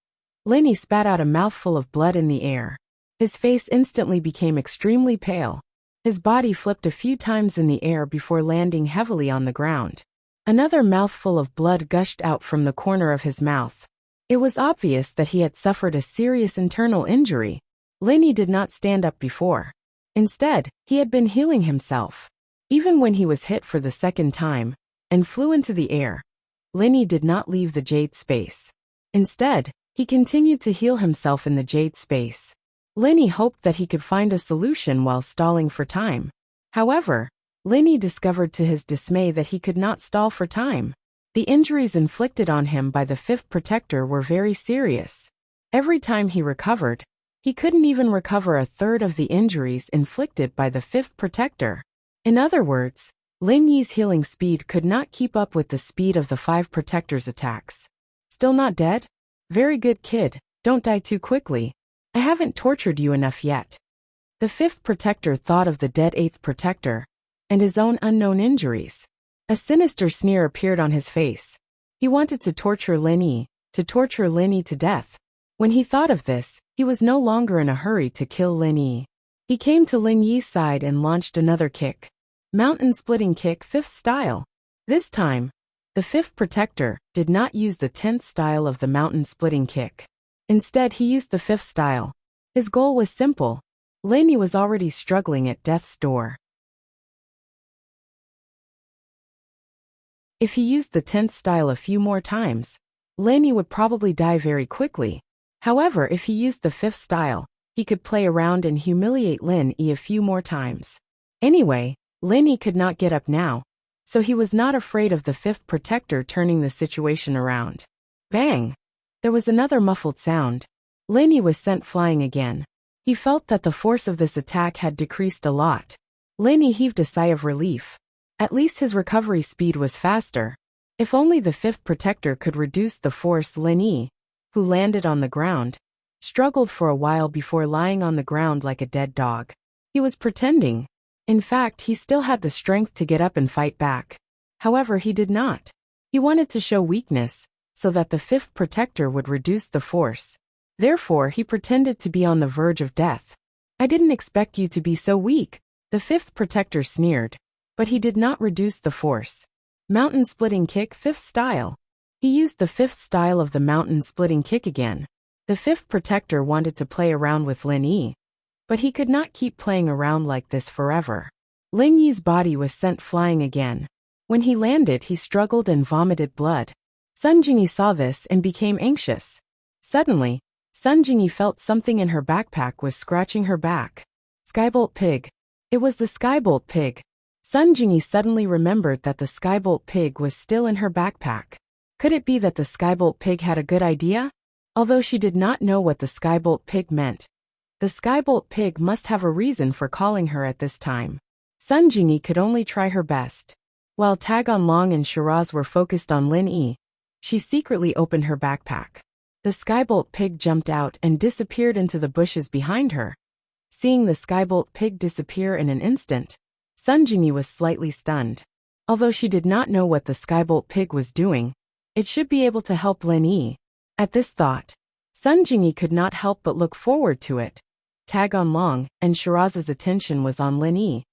Lin Yi spat out a mouthful of blood in the air. His face instantly became extremely pale. His body flipped a few times in the air before landing heavily on the ground. Another mouthful of blood gushed out from the corner of his mouth. It was obvious that he had suffered a serious internal injury. Lin Yi did not stand up before. Instead, he had been healing himself. Even when he was hit for the second time and flew into the air, Lin Yi did not leave the jade space. Instead, he continued to heal himself in the jade space. Lin Yi hoped that he could find a solution while stalling for time. However, Lin Yi discovered to his dismay that he could not stall for time. The injuries inflicted on him by the 5th protector were very serious. Every time he recovered, he couldn't even recover a third of the injuries inflicted by the 5th protector. In other words, Lin Yi's healing speed could not keep up with the speed of the 5 protectors' attacks. Still not dead? Very good, kid, don't die too quickly. I haven't tortured you enough yet. The 5th protector thought of the dead 8th protector and his own unknown injuries. A sinister sneer appeared on his face. He wanted to torture Lin Yi to death. When he thought of this, he was no longer in a hurry to kill Lin Yi. He came to Lin Yi's side and launched another kick. Mountain splitting kick 5th style. This time, the 5th protector did not use the 10th style of the mountain splitting kick. Instead, he used the 5th style. His goal was simple. Lin Yi was already struggling at death's door. If he used the 10th style a few more times, Lin Yi would probably die very quickly. However, if he used the 5th style, he could play around and humiliate Lin Yi a few more times. Anyway, Lin Yi could not get up now, so he was not afraid of the fifth protector turning the situation around. Bang! There was another muffled sound. Lenny was sent flying again. He felt that the force of this attack had decreased a lot. Lenny heaved a sigh of relief. At least his recovery speed was faster. If only the fifth protector could reduce the force. Lenny, who landed on the ground, struggled for a while before lying on the ground like a dead dog. He was pretending. In fact, he still had the strength to get up and fight back. However, he did not. He wanted to show weakness, so that the fifth protector would reduce the force. Therefore, he pretended to be on the verge of death. I didn't expect you to be so weak, the fifth protector sneered. But he did not reduce the force. Mountain splitting kick, fifth style. He used the fifth style of the mountain splitting kick again. The fifth protector wanted to play around with Lin Yi, but he could not keep playing around like this forever. Lin Yi's body was sent flying again. When he landed, he struggled and vomited blood. Sun Jingyi saw this and became anxious. Suddenly, Sun Jingyi felt something in her backpack was scratching her back. Skybolt pig. It was the Skybolt pig. Sun Jingyi suddenly remembered that the Skybolt pig was still in her backpack. Could it be that the Skybolt pig had a good idea? Although she did not know what the Skybolt pig meant, the Skybolt pig must have a reason for calling her at this time. Sun Jingyi could only try her best. While Taganlong and Shiraz were focused on Lin Yi, she secretly opened her backpack. The Skybolt pig jumped out and disappeared into the bushes behind her. Seeing the Skybolt pig disappear in an instant, Sun Jingyi was slightly stunned. Although she did not know what the Skybolt pig was doing, it should be able to help Lin Yi. At this thought, Sun Jingyi could not help but look forward to it. Taganlong and Shiraz's attention was on Lin Yi,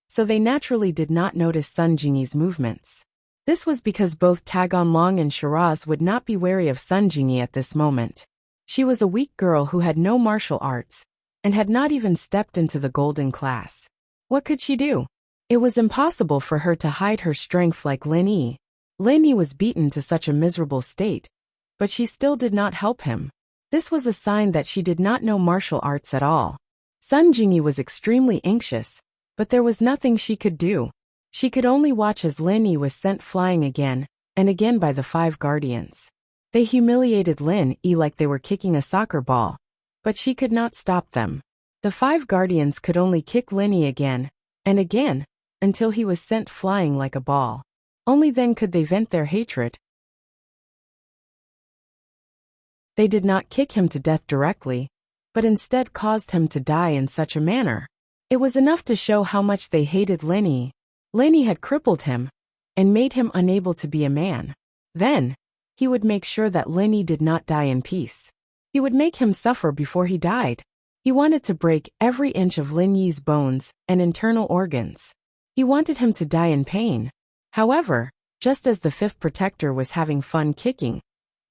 so they naturally did not notice Sun Jingyi's movements. This was because both Taganlong and Shiraz would not be wary of Sun Jingyi at this moment. She was a weak girl who had no martial arts, and had not even stepped into the golden class. What could she do? It was impossible for her to hide her strength like Lin Yi. Lin Yi was beaten to such a miserable state, but she still did not help him. This was a sign that she did not know martial arts at all. Sun Jingyi was extremely anxious, but there was nothing she could do. She could only watch as Lin Yi was sent flying again, and again by the 5 guardians. They humiliated Lin Yi like they were kicking a soccer ball, but she could not stop them. The 5 guardians could only kick Lin Yi again, and again, until he was sent flying like a ball. Only then could they vent their hatred. They did not kick him to death directly, but instead caused him to die in such a manner. It was enough to show how much they hated Lin Yi. Lin Yi had crippled him, and made him unable to be a man. Then, he would make sure that Lin Yi did not die in peace. He would make him suffer before he died. He wanted to break every inch of Lin Yi's bones and internal organs. He wanted him to die in pain. However, just as the 5th protector was having fun kicking,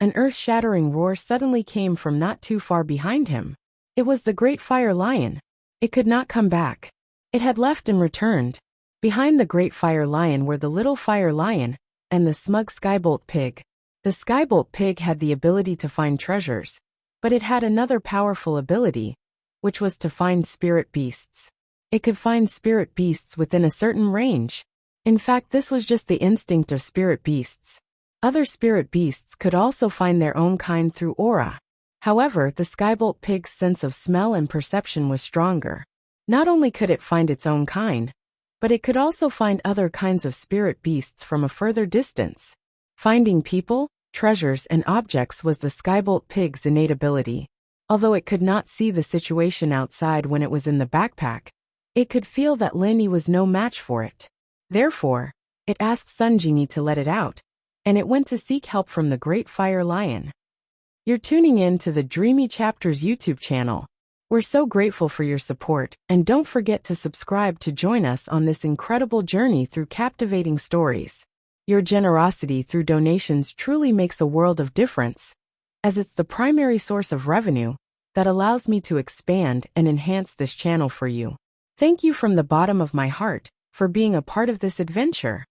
an earth-shattering roar suddenly came from not too far behind him. It was the great fire lion. It could not come back. It had left and returned. Behind the great fire lion were the little fire lion and the smug Skybolt pig. The Skybolt pig had the ability to find treasures, but it had another powerful ability, which was to find spirit beasts. It could find spirit beasts within a certain range. In fact, this was just the instinct of spirit beasts. Other spirit beasts could also find their own kind through aura. However, the Skybolt pig's sense of smell and perception was stronger. Not only could it find its own kind, but it could also find other kinds of spirit beasts from a further distance. Finding people, treasures, and objects was the Skybolt pig's innate ability. Although it could not see the situation outside when it was in the backpack, it could feel that Lin Yi was no match for it. Therefore, it asked Sun Jingyi to let it out, and it went to seek help from the Great Fire Lion. You're tuning in to the Dreamy Chapters YouTube channel. We're so grateful for your support, and don't forget to subscribe to join us on this incredible journey through captivating stories. Your generosity through donations truly makes a world of difference, as it's the primary source of revenue that allows me to expand and enhance this channel for you. Thank you from the bottom of my heart for being a part of this adventure.